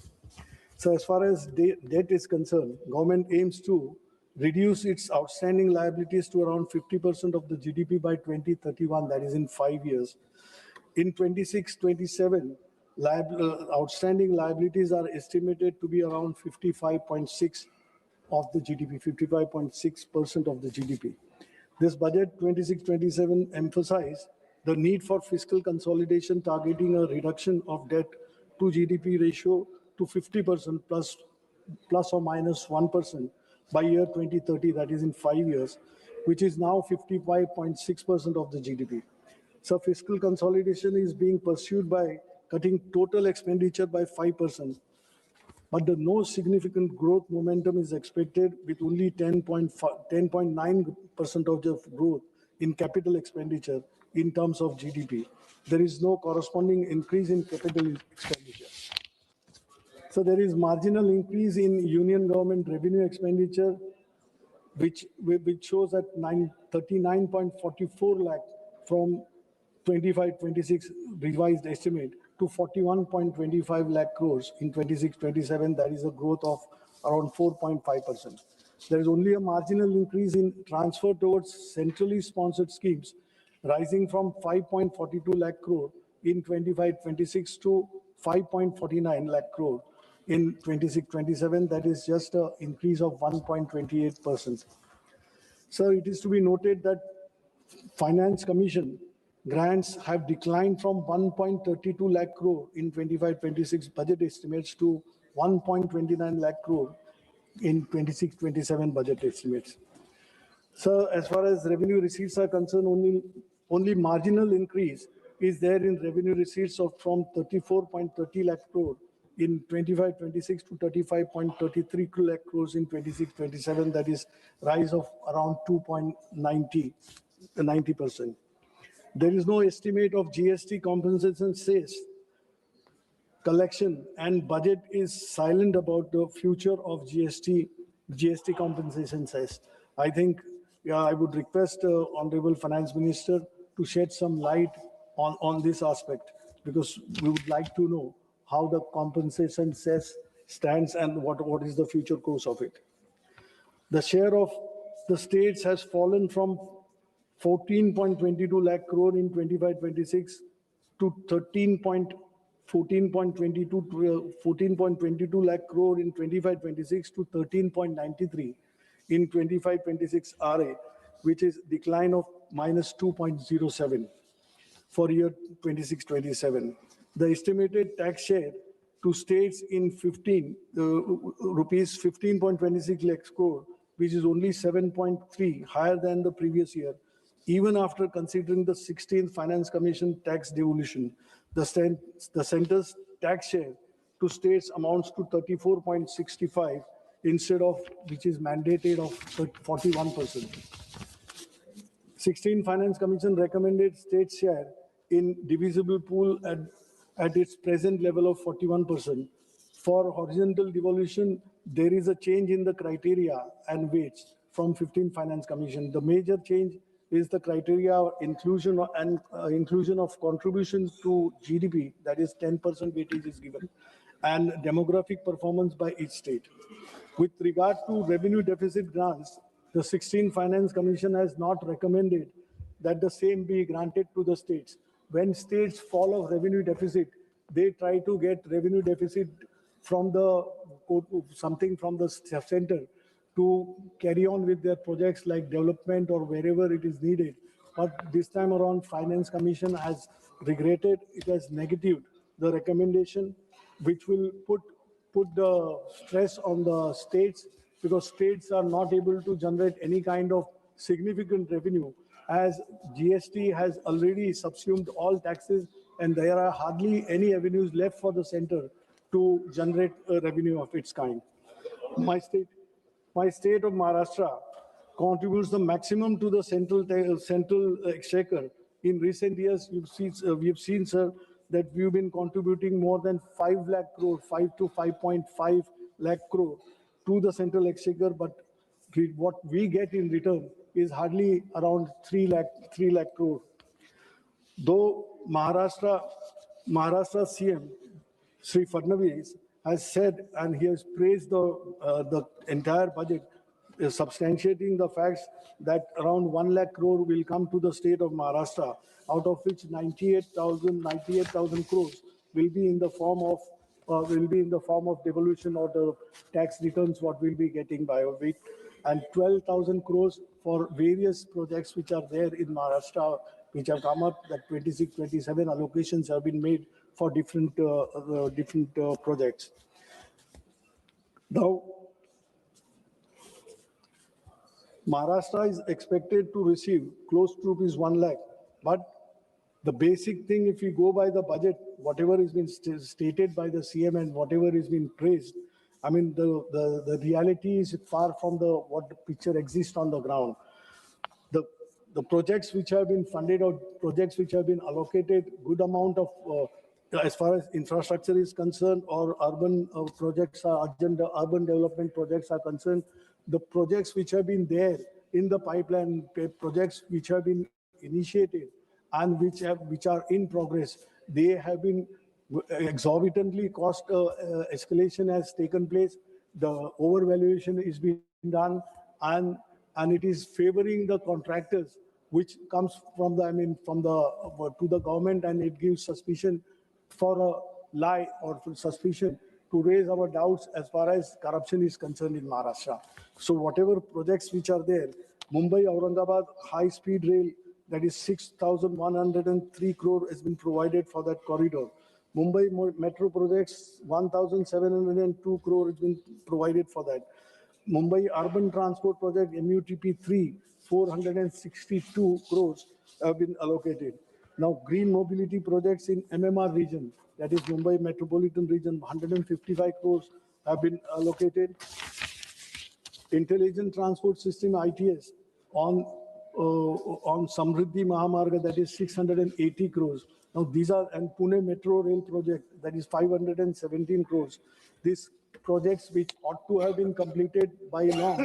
So as far as debt is concerned, government aims to reduce its outstanding liabilities to around 50% of the GDP by 2031, that is in 5 years. In 26-27, outstanding liabilities are estimated to be around 55.6 of the GDP, 55.6% of the GDP. This budget 26-27 emphasized the need for fiscal consolidation, targeting a reduction of debt to GDP ratio to 50% plus or minus 1% by year 2030, that is in 5 years, which is now 55.6% of the GDP. So fiscal consolidation is being pursued by cutting total expenditure by 5%, but no significant growth momentum is expected, with only 10.9% of growth in capital expenditure in terms of GDP. There is no corresponding increase in capital expenditure. So there is marginal increase in union government revenue expenditure, which shows at 39.44 lakh from 25-26 revised estimate to 41.25 lakh crores in 26-27. That is a growth of around 4.5%. There is only a marginal increase in transfer towards centrally sponsored schemes, rising from 5.42 lakh crore in 25-26 to 5.49 lakh crore in 26-27. That is just an increase of 1.28%. So it is to be noted that Finance Commission grants have declined from 1.32 lakh crore in 25-26 budget estimates to 1.29 lakh crore in 26-27 budget estimates. So as far as revenue receipts are concerned, only marginal increase is there in revenue receipts from 34.30 lakh crore in 25-26 to 35.33 lakh crores in 26-27. That is rise of around 2.90%. There is no estimate of GST compensation cess collection, and budget is silent about the future of GST compensation cess. I think I would request Honorable Finance Minister to shed some light on this aspect, because we would like to know how the compensation cess stands and what is the future course of it. The share of the states has fallen from 14.22 lakh crore in 25-26 to 14.22 lakh crore in 25-26 to 13.93 in 25-26 RA, which is decline of minus 2.07 for year 26-27. The estimated tax share to states in rupees 15.26 lakh crore, which is only 7.3 higher than the previous year. Even after considering the 16th Finance Commission tax devolution, the center's tax share to states amounts to 34.65 instead of, which is mandated, of 41%. 16 Finance Commission recommended state share in divisible pool at its present level of 41%. For horizontal devolution, there is a change in the criteria and weights from 15 Finance Commission. The major change is the criteria inclusion of contributions to GDP, that is 10% weightage is given, and demographic performance by each state. With regard to revenue deficit grants, the 16 Finance Commission has not recommended that the same be granted to the states. When states fall of revenue deficit, they try to get revenue deficit from the something from the center to carry on with their projects like development or wherever it is needed. But this time around, Finance Commission has regretted, it has negatived the recommendation, which will put the stress on the states, because states are not able to generate any kind of significant revenue, as GST has already subsumed all taxes and there are hardly any avenues left for the center to generate a revenue of its kind. My state of Maharashtra contributes the maximum to the central exchequer. In recent years, we've seen, sir, that we've been contributing more than 5 lakh crore, 5 to 5.5 lakh crore to the central exchequer, but what we get in return is hardly around 3 lakh crore. Though Maharashtra CM, Sri Fadnavis, has said, and he has praised the entire budget, substantiating the facts that around 1 lakh crore will come to the state of Maharashtra, out of which 98,000 crores will be in the form of devolution or the tax returns what we'll be getting by a week, and 12,000 crores for various projects which are there in Maharashtra, which have come up, that 26, 27 allocations have been made for different projects. Now, Maharashtra is expected to receive close to ₹1 lakh, but the basic thing, if we go by the budget, whatever has been stated by the CM and whatever has been praised, I mean, the reality is far from what the picture exists on the ground. The projects which have been funded or projects which have been allocated good amount of, as far as infrastructure is concerned, or urban projects are urban development projects are concerned, the projects which have been there in the pipeline, projects which have been initiated and which are in progress, they have been exorbitantly cost escalation has taken place. The overvaluation is being done, and it is favoring the contractors, which comes from to the government, and it gives suspicion for a lie or for suspicion to raise our doubts as far as corruption is concerned in Maharashtra. So whatever projects which are there, Mumbai-Aurangabad high-speed rail, that is 6,103 crore has been provided for that corridor. Mumbai metro projects, 1,702 crore has been provided for that. Mumbai urban transport project, MUTP 3, 462 crores have been allocated. Now, green mobility projects in MMR region, that is Mumbai metropolitan region, 155 crores have been allocated. Intelligent transport system, ITS, on Samriddhi Mahamarga, that is 680 crores. Now these are, and Pune Metro Rail project, that is 517 crores. These projects which ought to have been completed by now,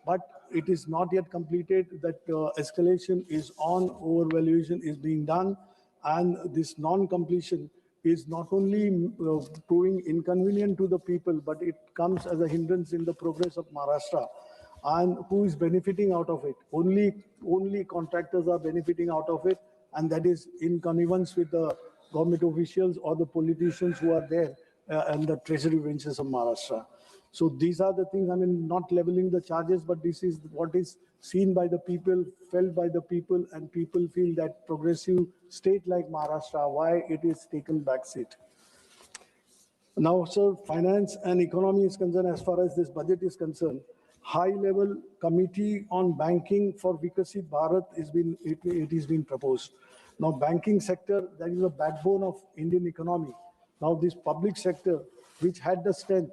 but it is not yet completed, that escalation is on, overvaluation is being done, and this non-completion is not only proving inconvenient to the people, but it comes as a hindrance in the progress of Maharashtra. And who is benefiting out of it? Only contractors are benefiting out of it, and that is in connivance with the government officials or the politicians who are there and the treasury benches of Maharashtra. So these are the things, I mean, not leveling the charges, but this is what is seen by the people, felt by the people, and people feel that progressive state like Maharashtra, why it is taken back seat. Now, sir, finance and economy is concerned, as far as this budget is concerned, high-level committee on banking for Vikasit Bharat it is been proposed. Now, banking sector, that is the backbone of Indian economy. Now, this public sector, which had the strength,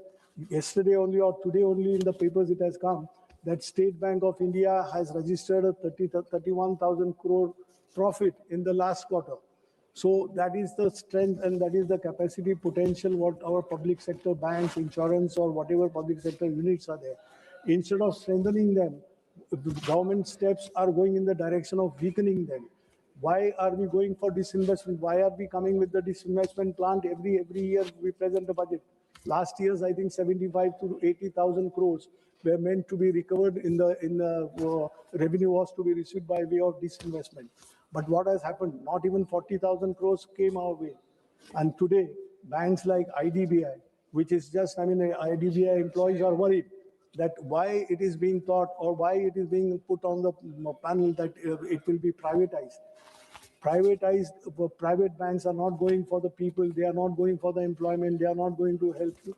yesterday only or today only in the papers it has come, that State Bank of India has registered a 31,000 crore profit in the last quarter. So that is the strength and that is the capacity potential what our public sector banks, insurance or whatever public sector units are there. Instead of strengthening them, the government steps are going in the direction of weakening them. Why are we going for disinvestment? Why are we coming with the disinvestment plan? Every year we present a budget. Last year's, I think 75 to 80,000 crores were meant to be recovered in the revenue was to be received by way of disinvestment. But what has happened? Not even 40,000 crores came our way. And today, banks like IDBI, which is just, IDBI employees are worried that why it is being thought or why it is being put on the panel that it will be privatized. Private banks are not going for the people, they are not going for the employment, they are not going to help you.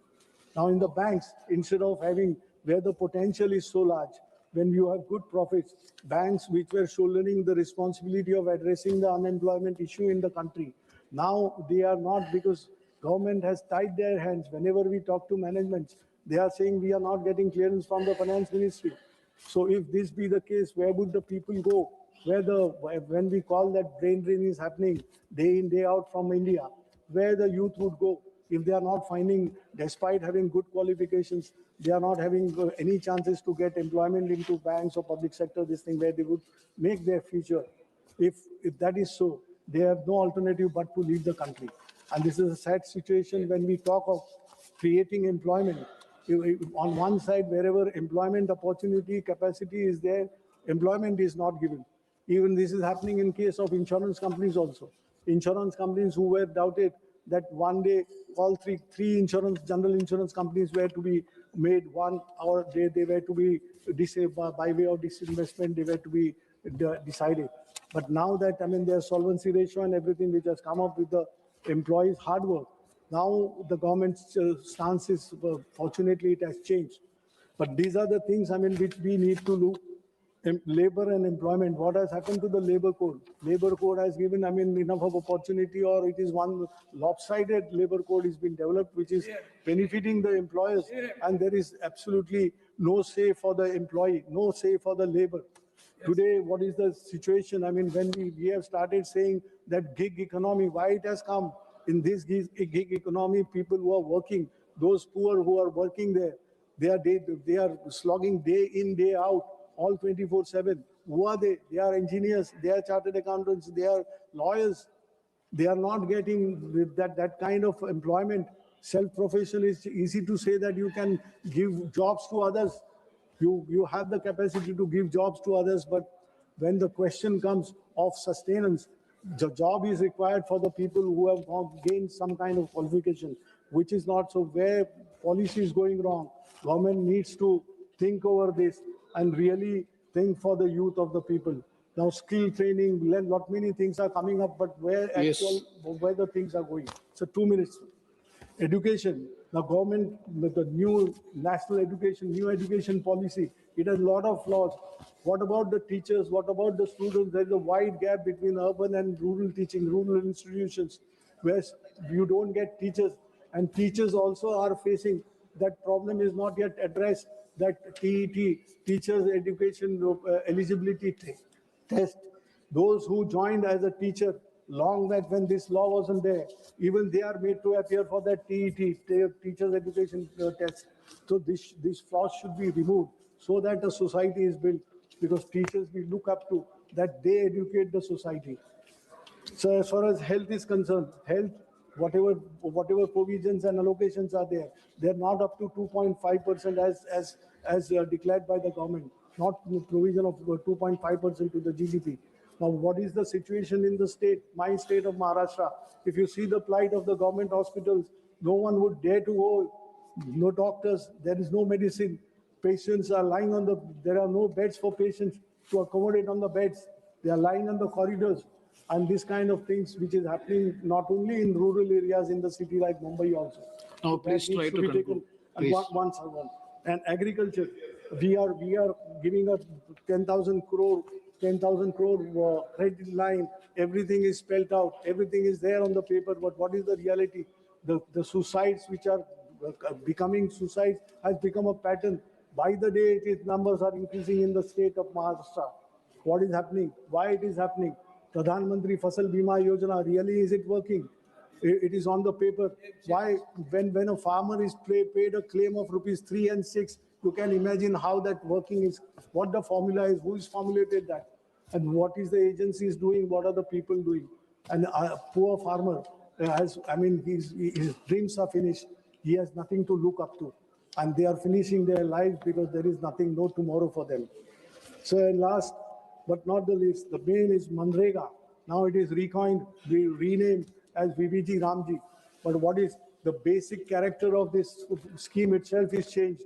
Now in the banks, instead of having where the potential is so large, when you have good profits, banks which were shouldering the responsibility of addressing the unemployment issue in the country, now they are not, because government has tied their hands. Whenever we talk to management, they are saying we are not getting clearance from the finance ministry. So if this be the case, where would the people go? When we call that brain drain is happening day in, day out from India, where the youth would go if they are not finding, despite having good qualifications, they are not having any chances to get employment into banks or public sector, this thing where they would make their future. If that is so, they have no alternative but to leave the country. And this is a sad situation when we talk of creating employment. On one side, wherever employment opportunity capacity is there, employment is not given. Even this is happening in case of insurance companies also. Insurance companies who were doubted that one day all three general insurance companies were to be made one, or they were to be by way of disinvestment, they were to be decided. But now that, their solvency ratio and everything which has come up with the employees' hard work, now the government's stance is, fortunately, it has changed. But these are the things, which we need to look. Labor and employment, what has happened to the labor code? Labor code has given, enough of opportunity, or it is one lopsided labor code is being developed, which is benefiting the employers, and there is absolutely no say for the employee, no say for the labor. Today, what is the situation? When we have started saying that gig economy, why it has come in this gig economy, people who are working, those poor who are working there, they are slogging day in, day out, all 24/7. Who are they? They are engineers, they are chartered accountants, they are lawyers. They are not getting that kind of employment. Self-profession is easy to say that you can give jobs to others. You have the capacity to give jobs to others, but when the question comes of sustenance, the job is required for the people who have gained some kind of qualification, which is not so. Where policy is going wrong, government needs to think over this and really think for the youth of the people. Now, skill training, lot many things are coming up, but where the things are going. So 2 minutes. Education. The government with the new national education, new education policy, it has a lot of flaws. What about the teachers? What about the students? There's a wide gap between urban and rural teaching, rural institutions, where you don't get teachers. And teachers also are facing that problem is not yet addressed, that TET, Teachers Education Eligibility Test. Those who joined as a teacher long back when this law wasn't there, even they are made to appear for that TET, Teachers Education Test. So this flaw should be removed so that a society is built, because teachers we look up to, that they educate the society. So as far as health is concerned, health, whatever provisions and allocations are there, they're not up to 2.5% as declared by the government, not provision of 2.5% to the GDP. Now, what is the situation in the state, my state of Maharashtra? If you see the plight of the government hospitals, no one would dare to go, no doctors, there is no medicine. Patients are lying there are no beds for patients to accommodate on the beds. They are lying on the corridors. And this kind of things which is happening not only in rural areas in the city like Mumbai also. Now, please try to conclude. Once. And agriculture, we are giving a 10,000 crore credit line. Everything is spelled out. Everything is there on the paper. But what is the reality? The suicides which are becoming suicides has become a pattern. By the day, its numbers are increasing in the state of Maharashtra. What is happening? Why it is happening? Pradhan Mantri Fasal Bima Yojana, really is it working? It is on the paper. Why, when a farmer is paid a claim of ₹3 and 6, you can imagine how that working is, what the formula is, who is formulated that, and what is the agencies doing, what are the people doing. And a poor farmer has, I mean, his dreams are finished. He has nothing to look up to. And they are finishing their lives because there is nothing, no tomorrow for them. So last but not the least, the main is Manrega. Now it is renamed as VBG Ramji. But what is the basic character of this scheme itself is changed.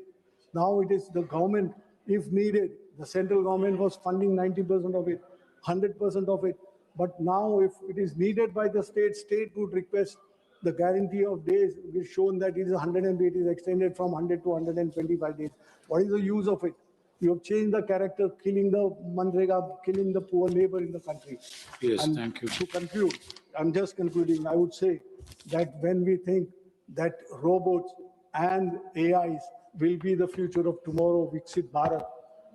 Now it is the government, if needed, the central government was funding 90% of it, 100% of it. But now if it is needed by the state would request the guarantee of days. Is shown that it is 108, it is extended from 100 to 125 days. What is the use of it? You have changed the character, killing the Manrega, killing the poor labor in the country. Yes, And thank you. to conclude, I'm just concluding, I would say that when we think that robots and AIs will be the future of tomorrow, Viksit Bharat,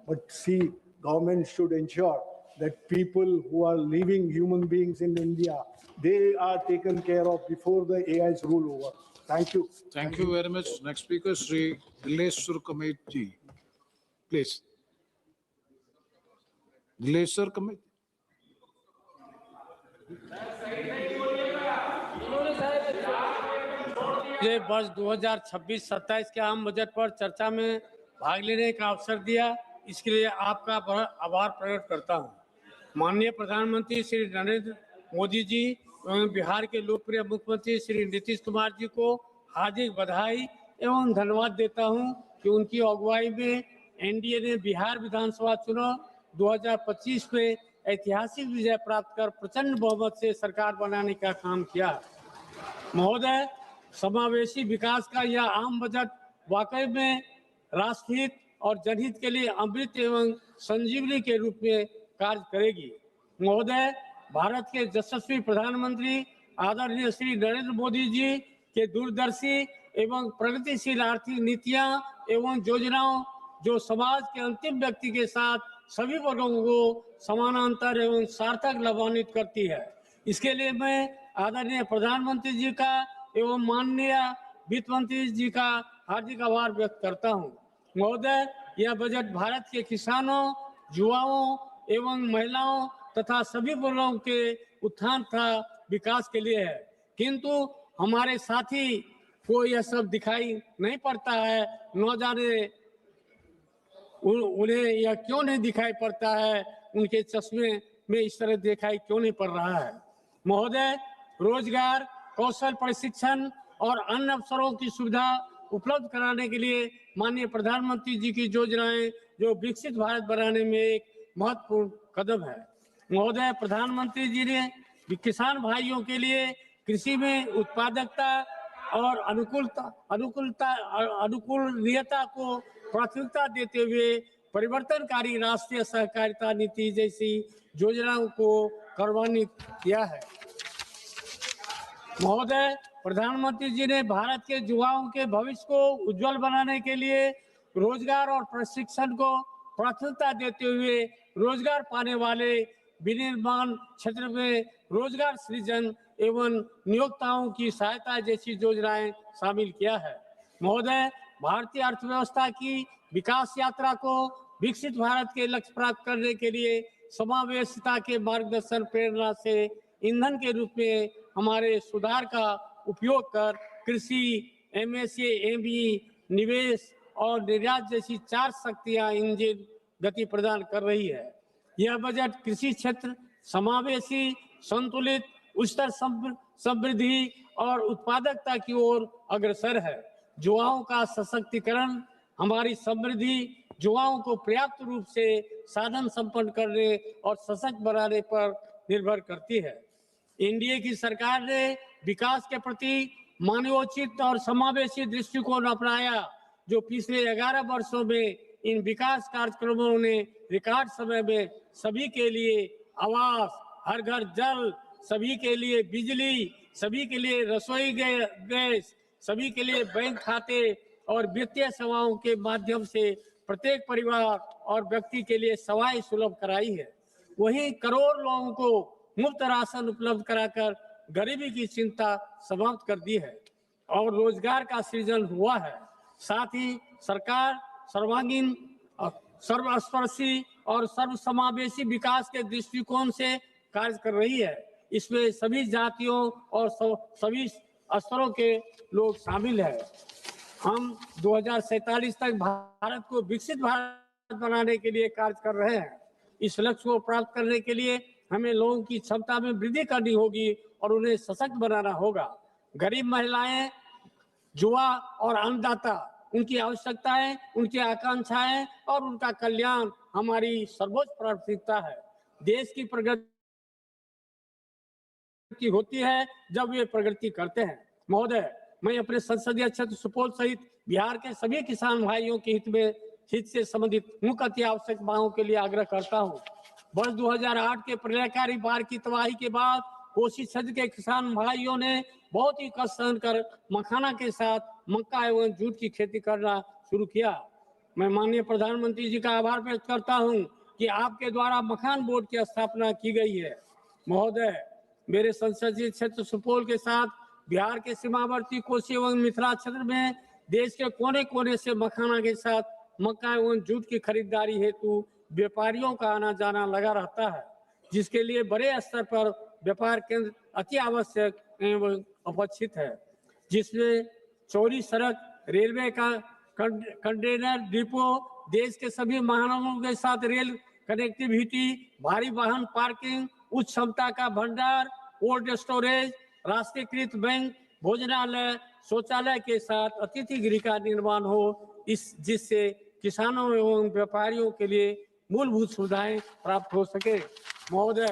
but see, government should ensure that people who are living human beings in India, they are taken care of before the AIs rule over. Thank you. Thank you very much. Next speaker, Sri Akhilesh Yadav. Please. Akhilesh Yadav. मुझे वर्ष 2026-27 के आम budget पर चर्चा में भाग लेने का अवसर दिया, इसके लिए आपका आभार प्रकट करता हूं। माननीय प्रधानमंत्री श्री नरेंद्र मोदी जी एवं बिहार के लोकप्रिय मुख्यमंत्री श्री नीतीश कुमार जी को हार्दिक बधाई एवं धन्यवाद देता हूं कि उनकी अगुवाई में एनडीए ने बिहार विधानसभा चुनाव 2025 में ऐतिहासिक विजय प्राप्त कर प्रचंड बहुमत से सरकार बनाने का काम किया। महोदय, समावेशी विकास का यह आम बजट वाकई में राष्ट्रहित और जनहित के लिए अमृत एवं संजीवनी के रूप में कार्य करेगी। महोदय, भारत के यशस्वी प्रधानमंत्री आदरणीय श्री नरेंद्र मोदी जी के दूरदर्शी एवं प्रगतिशील आर्थिक नीतियां एवं योजनाओं जो समाज के अंतिम व्यक्ति के साथ सभी वर्गों को समानांतर एवं सार्थक लाभान्वित करती है। इसके लिए मैं आदरणीय प्रधानमंत्री जी का एवं माननीय वित्त मंत्री जी का हार्दिक आभार व्यक्त करता हूं। महोदय, यह बजट भारत के किसानों, युवाओं एवं महिलाओं तथा सभी वर्गों के उत्थान तथा विकास के लिए है, किंतु हमारे साथी को यह सब दिखाई नहीं पड़ता है। न जाने उन्हें यह क्यों नहीं दिखाई पड़ता है, उनके चश्मे में इस तरह दिखाई क्यों नहीं पड़ रहा है। महोदय, रोजगार, कौशल प्रशिक्षण और अन्य अवसरों की सुविधा उपलब्ध कराने के लिए माननीय प्रधानमंत्री जी की योजनाएं जो विकसित भारत बनाने में एक महत्वपूर्ण कदम है। महोदय, प्रधानमंत्री जी ने किसान भाइयों के लिए कृषि में उत्पादकता और अनुकूलनीयता को प्राथमिकता देते हुए परिवर्तनकारी राष्ट्रीय सहकारिता नीति जैसी योजनाओं को कार्यान्वित किया है। महोदय, प्रधानमंत्री जी ने भारत के युवाओं के भविष्य को उज्जवल बनाने के लिए रोजगार और प्रशिक्षण को प्राथमिकता देते हुए रोजगार पाने वाले विनिर्माण क्षेत्र में रोजगार सृजन एवं नियोक्ताओं की सहायता जैसी योजनाएं शामिल किया है। महोदय, भारतीय अर्थव्यवस्था की विकास यात्रा को विकसित भारत के लक्ष्य प्राप्त करने के लिए समावेशिता के मार्गदर्शन प्रेरणा से ईंधन के रूप में हमारे सुधार का उपयोग कर कृषि, एमएसए, एमई, निवेश और निर्यात जैसी 4 शक्तियां इंजन गति प्रदान कर रही है। यह बजट कृषि क्षेत्र समावेशी, संतुलित, उच्चतर समृद्धि और उत्पादकता की ओर अग्रसर है। युवाओं का सशक्तिकरण हमारी समृद्धि युवाओं को पर्याप्त रूप से साधन संपन्न करने और सशक्त बनाने पर निर्भर करती है। एनडीए की सरकार ने विकास के प्रति मानवोचित और समावेशी दृष्टिकोण अपनाया, जो पिछले 11 वर्षों में इन विकास कार्यक्रमों ने रिकॉर्ड समय में सभी के लिए आवास, हर घर जल, सभी के लिए बिजली, सभी के लिए रसोई गैस, सभी के लिए बैंक खाते और वित्तीय सेवाओं के माध्यम से प्रत्येक परिवार और व्यक्ति के लिए सेवाएं सुलभ कराई है। वहीं करोड़ लोगों को मुफ्त राशन उपलब्ध कराकर गरीबी की चिंता समाप्त कर दी है और रोजगार का सृजन हुआ है। साथ ही सरकार सर्वांगीण, सर्वस्पर्शी और सर्वसमावेशी विकास के दृष्टिकोण से कार्य कर रही है। इसमें सभी जातियों और सभी स्तरों के लोग शामिल हैं। हम 2047 तक भारत को विकसित भारत बनाने के लिए कार्य कर रहे हैं। इस लक्ष्य को प्राप्त करने के लिए हमें लोगों की क्षमता में वृद्धि करनी होगी और उन्हें सशक्त बनाना होगा। गरीब महिलाएं, युवा और अन्नदाता, उनकी आवश्यकताएं, उनकी आकांक्षाएं और उनका कल्याण हमारी सर्वोच्च प्राथमिकता है। देश की प्रगति होती है जब वे प्रगति करते हैं। महोदय, मैं अपने संसदीय क्षेत्र सुपौल सहित बिहार के सभी किसान भाइयों के हित से संबंधित मुख्य अति आवश्यक मांगों के लिए आग्रह करता हूं। वर्ष 2008 के प्रलयकारी बाढ़ की तबाही के बाद कोसी क्षेत्र के किसान भाइयों ने बहुत ही कष्ट सहन कर मखाना के साथ मक्का एवं जूट की खेती करना शुरू किया। मैं माननीय प्रधानमंत्री जी का आभार व्यक्त करता हूं कि आपके द्वारा मखान बोर्ड की स्थापना की गई है। महोदय, मेरे संसदीय क्षेत्र सुपौल के साथ बिहार के सीमावर्ती कोसी एवं मिथिला क्षेत्र में देश के कोने कोने से मखाना के साथ मक्का एवं जूट की खरीदारी हेतु व्यापारियों का आना जाना लगा रहता है, जिसके लिए बड़े स्तर पर व्यापार केंद्र अति आवश्यक एवं अपेक्षित है, जिसमें चौड़ी सड़क, रेलवे का कंटेनर डिपो, देश के सभी महानगरों के साथ रेल कनेक्टिविटी, भारी वाहन पार्किंग, उच्च क्षमता का भंडार, कोल्ड स्टोरेज, राष्ट्रीयकृत बैंक, भोजनालय, शौचालय के साथ अतिथि गृह का निर्माण हो, जिससे किसानों एवं व्यापारियों के लिए मूलभूत सुविधाएं प्राप्त हो सके। महोदय,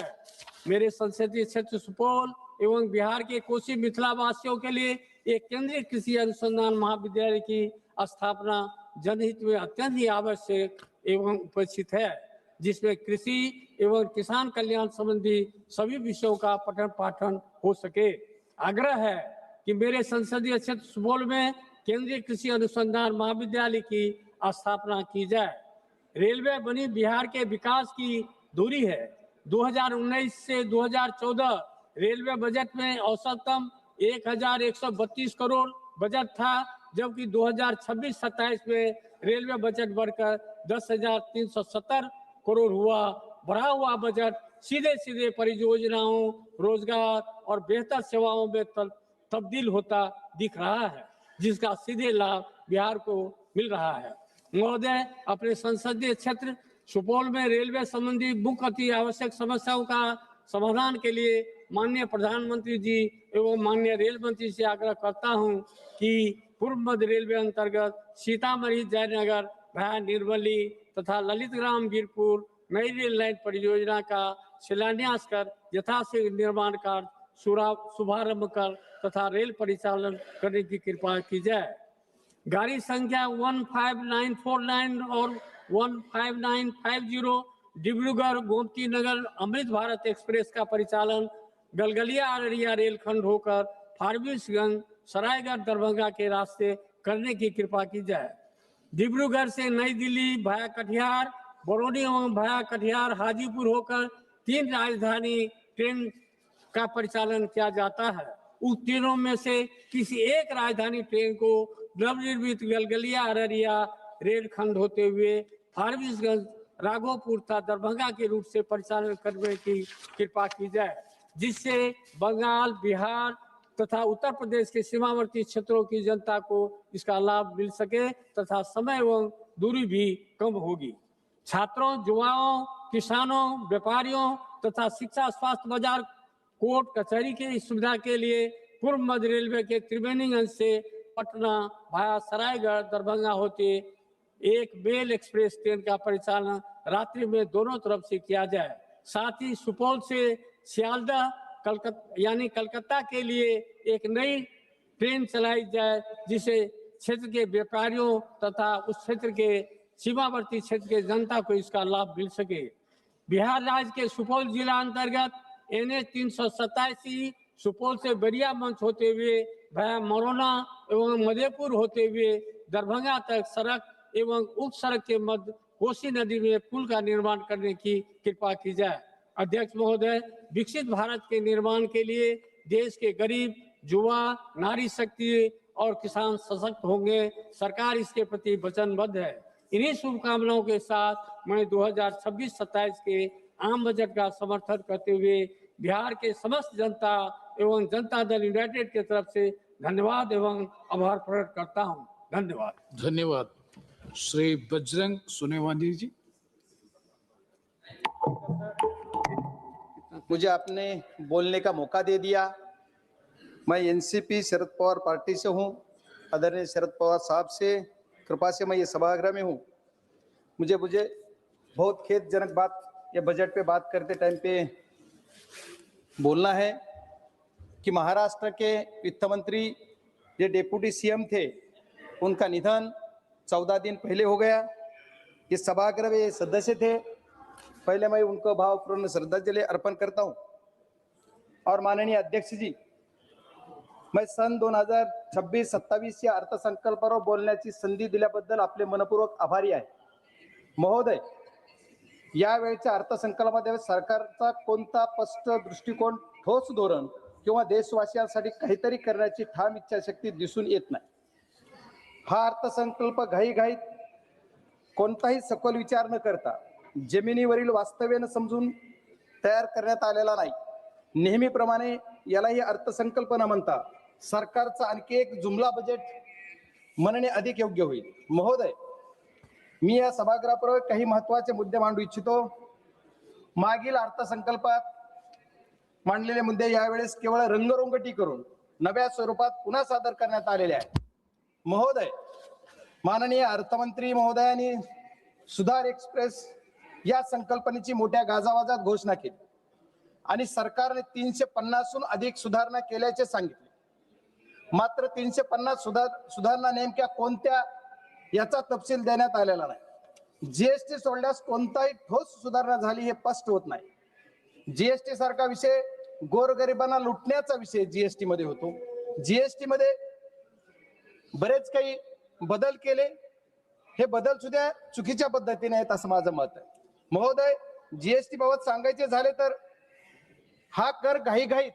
मेरे संसदीय क्षेत्र सुपौल एवं बिहार के कोसी मिथिला वासियों के लिए एक केंद्रीय कृषि अनुसंधान महाविद्यालय की स्थापना जनहित में अत्यंत ही आवश्यक एवं उपेक्षित है, जिसमें कृषि एवं किसान कल्याण संबंधी सभी विषयों का पठन पाठन हो सके। आग्रह है कि मेरे संसदीय क्षेत्र सुपौल में केंद्रीय कृषि अनुसंधान महाविद्यालय की स्थापना की जाए। रेलवे बनी बिहार के विकास की धुरी है। 2019 से 2014 रेलवे बजट में औसतम 1132 करोड़ बजट था, जबकि 2026-27 में रेलवे बजट बढ़कर 10,370 करोड़ हुआ। बढ़ा हुआ बजट सीधे सीधे परियोजनाओं, रोजगार और बेहतर सेवाओं में तब्दील होता दिख रहा है, जिसका सीधे लाभ बिहार को मिल रहा है। महोदय, अपने संसदीय क्षेत्र सुपौल में रेलवे संबंधी मुख्य अति आवश्यक समस्याओं का समाधान के लिए माननीय प्रधानमंत्री जी एवं माननीय रेल मंत्री से आग्रह करता हूं कि पूर्व मध्य रेलवे अंतर्गत सीतामढ़ी जयनगर भाया निर्मली तथा ललितग्राम वीरपुर नई रेल लाइन परियोजना का शिलान्यास कर यथाशीघ्र निर्माण कार्य शुभारंभ कर तथा रेल परिचालन करने की कृपा की जाए। गाड़ी संख्या 15949 और 15950 डिब्रूगढ़ गोमती नगर अमृत भारत एक्सप्रेस का परिचालन गलगलिया अररिया रेलखंड होकर फारबिसगंज सरायगढ़ दरभंगा के रास्ते करने की कृपा की जाए। डिब्रूगढ़ से नई दिल्ली भाया कटिहार, बरौनी एवं भाया कटिहार हाजीपुर होकर 3 राजधानी ट्रेन का परिचालन किया जाता है। उन तीनों में से किसी एक राजधानी ट्रेन को नवनिर्मित गलगलिया अररिया रेलखंड होते हुए फारबिसगंज राघोपुर तथा दरभंगा के रूट से परिचालन करने की कृपा की जाए, जिससे बंगाल, बिहार तथा उत्तर प्रदेश के सीमावर्ती क्षेत्रों की जनता को इसका लाभ मिल सके तथा समय एवं दूरी भी कम होगी। छात्रों, युवाओं, किसानों, व्यापारियों तथा शिक्षा, स्वास्थ्य, बाजार, कोर्ट कचहरी की सुविधा के लिए पूर्व मध्य रेलवे के त्रिवेणीगंज से पटना भाया सरायगढ़ दरभंगा होते एक मेल एक्सप्रेस ट्रेन का परिचालन रात्रि में दोनों तरफ से किया जाए। साथ ही सुपौल से सियालदह कलकत्ता के लिए एक नई ट्रेन चलाई जाए, जिसे क्षेत्र के व्यापारियों तथा उस क्षेत्र के सीमावर्ती क्षेत्र के जनता को इसका लाभ मिल सके। बिहार राज्य के सुपौल जिला अंतर्गत NH 387 सुपौल से बरिया मंच होते हुए भाया मरौना एवं मधेपुर होते हुए दरभंगा तक सड़क एवं उप सड़क के मध्य कोसी नदी में पुल का निर्माण करने की कृपा की जाए। अध्यक्ष महोदय, विकसित भारत के निर्माण के लिए देश के गरीब, युवा, नारी शक्ति और किसान सशक्त होंगे। सरकार इसके प्रति वचनबद्ध है। इन्हीं शुभकामनाओं के साथ मैं 2026-27 के आम बजट का समर्थन करते हुए बिहार के समस्त जनता एवं जनता दल यूनाइटेड की तरफ से धन्यवाद एवं आभार प्रकट करता हूं। धन्यवाद। धन्यवाद। श्री बजरंग सोनेवानी जी। मुझे आपने बोलने का मौका दे दिया। मैं एनसीपी शरद पवार पार्टी से हूं। आदरणीय शरद पवार साहब से कृपा से मैं ये सभागृह में हूं। मुझे बहुत खेदजनक बात ये बजट पे बात करते टाइम पे बोलना है कि महाराष्ट्र के वित्त मंत्री जो डेप्यूटी सीएम थे, उनका निधन 14 दिन पहले हो गया। इस सभागृह में सदस्य थे। पहले मैं उनको भावपूर्ण श्रद्धांजलि अर्पण करता हूं। और माननीय अध्यक्ष जी, मैं सन 2026-27 या अर्थसंकल्पावर बोलण्याची संधी दिल्याबद्दल आपले मनपूर्वक आभारी आहे। महोदय, यावेळच्या अर्थसंकल्पामध्ये सरकारचा कोणता स्पष्ट दृष्टिकोन, ठोस धोरण किंवा देशवासियांसाठी काहीतरी करण्याची ठाम इच्छाशक्ती दिसून येत नाही। हा अर्थसंकल्प घाईघाईत कोणताही सखोल विचार न करता जमिनीवरील वास्तव्यानं समजून तयार करण्यात आलेला नाही। नेहमीप्रमाणे यालाही अर्थसंकल्प न म्हणता सरकारचा आणखी एक जुमला बजेट म्हणणे अधिक योग्य होईल। महोदय, मी या सभागृहापूर्वी काही महत्त्वाचे मुद्दे मांडू इच्छितो। मागील अर्थसंकल्पात मांडलेले मुद्दे यावेळेस केवळ रंगरंगटी करून नव्या स्वरूपात पुन्हा सादर करण्यात आलेले आहेत। महोदय, माननीय अर्थमंत्री महोदयांनी सुधार एक्सप्रेस या संकल्पनेची मोठ्या गाजावाजात घोषणा केली आणि सरकारने 350हून अधिक सुधारणा केल्याचे सांगितले। मात्र 350 सुधारणा नेमक्या कोणत्या याचा तपशील देण्यात आलेला नाही। जीएसटी सोडल्यास कोणताही ठोस सुधारणा झाली हे स्पष्ट होत नाही। जीएसटी सारखा विषय गोरगरिबांना लुटण्याचा विषय जीएसटी मध्ये होतो। जीएसटी मध्ये बरेच काही बदल केले, हे बदल सुद्धा चुकीच्या पद्धतीने आहेत असं माझं मत आहे। महोदय, जीएसटी बाबत सांगायचे झाले तर हा कर घाईघाईत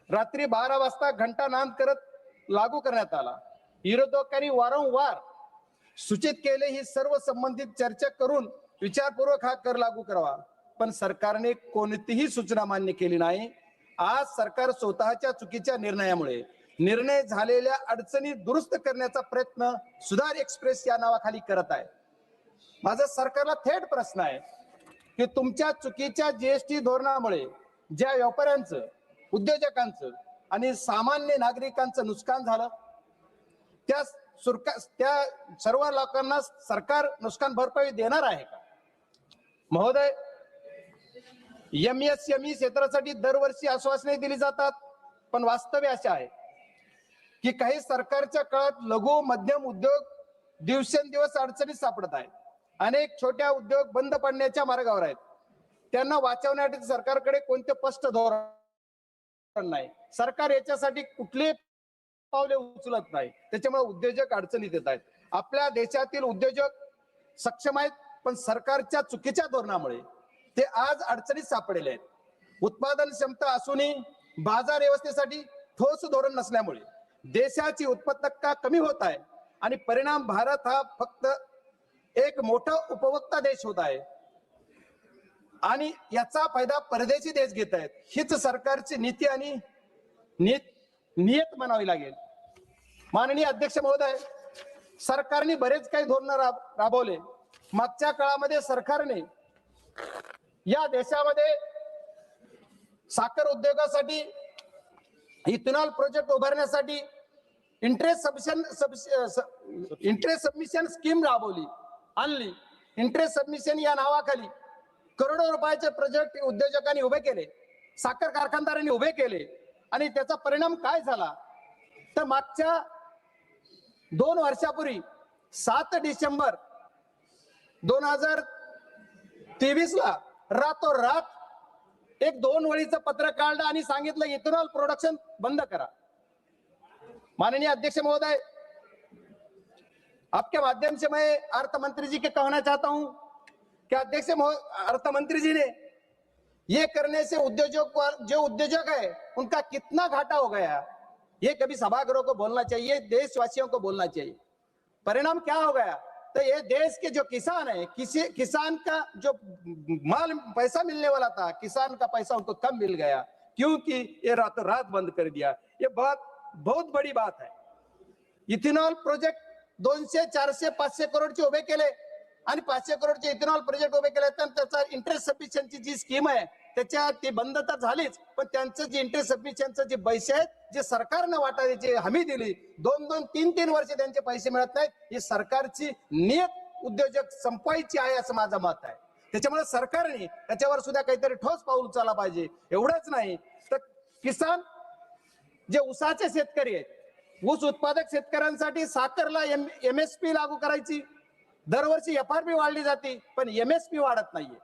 रात्री 12 वाजता घंटानाद करत लागू करण्यात आला। विरोधकांनी वारंवार सूचित केले ही सर्व संबंधित चर्चा करून विचारपूर्वक हा कर लागू करावा, पण सरकारने कोणतीही सूचना मान्य केली नाही। आज सरकार स्वतःच्या चुकीच्या निर्णयामुळे निर्णय झालेल्या अडचणी दुरुस्त करण्याचा प्रयत्न सुधार एक्सप्रेस या नावाखाली करत आहे। माझा सरकारला थेट प्रश्न आहे की तुमच्या चुकीच्या जीएसटी धोरणामुळे ज्या व्यापाऱ्यांचं, उद्योजकांचं आणि सामान्य नागरिकांचं नुकसान झालं, त्या सर्व लोकांना सरकार नुकसान भरपाई देणार आहे का? महोदय, एमएसएमई क्षेत्रासाठी दरवर्षी आश्वासने दिली जातात, पण वास्तव्य असे आहे की काही सरकारच्या काळात लघु मध्यम उद्योग दिवसेंदिवस अडचणीत सापडत आहेत। अनेक छोट्या उद्योग बंद पडण्याच्या मार्गावर आहेत। त्यांना वाचवण्यासाठी सरकारकडे कोणते स्पष्ट धोरण नाही। सरकार याच्यासाठी कुठले पावले उचलत नाही, त्याच्यामुळे उद्योजक अडचणीत येत आहेत। आपल्या देशातील उद्योजक सक्षम आहेत, पण सरकारच्या चुकीच्या धोरणामुळे ते आज अडचणीत सापडलेले आहेत। उत्पादन क्षमता असूनही बाजार व्यवस्थेसाठी ठोस धोरण नसल्यामुळे देशाची उत्पादकता कमी होत आहे आणि परिणाम भारत हा फक्त एक मोठा उपभोक्ता देश होत आहे आणि याचा फायदा परदेशी देश घेत आहेत। हीच सरकारची नीती आणि नियत म्हणावी लागेल। माननीय अध्यक्ष महोदय, सरकारने बरेच काही धोरण राबवले। मागच्या काळामध्ये सरकारने या देशामध्ये साखर उद्योगासाठी इथेनॉल प्रोजेक्ट उभारण्यासाठी इंटरेस्ट सबमिशन स्कीम राबवली आणली। इंटरेस्ट सबमिशन या नावाखाली करोडो रुपयाचे प्रोजेक्ट उद्योजकांनी उभे केले, साखर कारखानदारांनी उभे केले आणि त्याचा परिणाम काय झाला तर मागच्या 2 वर्षापूर्वी 7 डिसेंबर 2023 ला रातोरात एक 2 वळीचं पत्र काढलं आणि सांगितलं इथेनॉल प्रोडक्शन बंद करा। माननीय अध्यक्ष महोदय, आपके माध्यम से मैं अर्थ मंत्री जी के कहना चाहता हूं कि अध्यक्ष अर्थ मंत्री जी ने ये करने से जो उद्योजक है उनका कितना घाटा हो गया, ये कभी सभागृह को बोलना चाहिए, देशवासियों को बोलना चाहिए। परिणाम क्या हो गया, तो ये देश के जो किसान है, किसान का जो माल पैसा मिलने वाला था, किसान का पैसा उनको कम मिल गया क्योंकि ये रातों रात बंद कर दिया। ये बहुत बड़ी बात है। इथेनॉल प्रोजेक्ट 200, 400, 500 करोडचे उभे केले आणि 500 करोडचे इथेनॉल प्रोजेक्ट उभे केले, तर त्याचा इंटरेस्ट सबमिशनची जी स्कीम आहे त्याच्या ती बंद तर झालीच, पण त्यांचं जे इंटरेस्ट सबमिशनचं जे पैसे आहेत जे सरकारने वाटायची हमी दिली, 2-2, 3-3 वर्ष त्यांचे पैसे मिळत नाहीत, ही सरकारची नियत उद्योजक संपवायची आहे असं माझं मत आहे। त्याच्यामुळे सरकारने त्याच्यावर सुद्धा काहीतरी ठोस पाऊल उचलला पाहिजे। एवढंच नाही तर किसान जे ऊसाचे शेतकरी आहेत, ऊस उत्पादक शेतकऱ्यांसाठी साखरला MSP लागू करायची, दरवर्षी FRP वाढली जाते पण MSP वाढत नाहीये।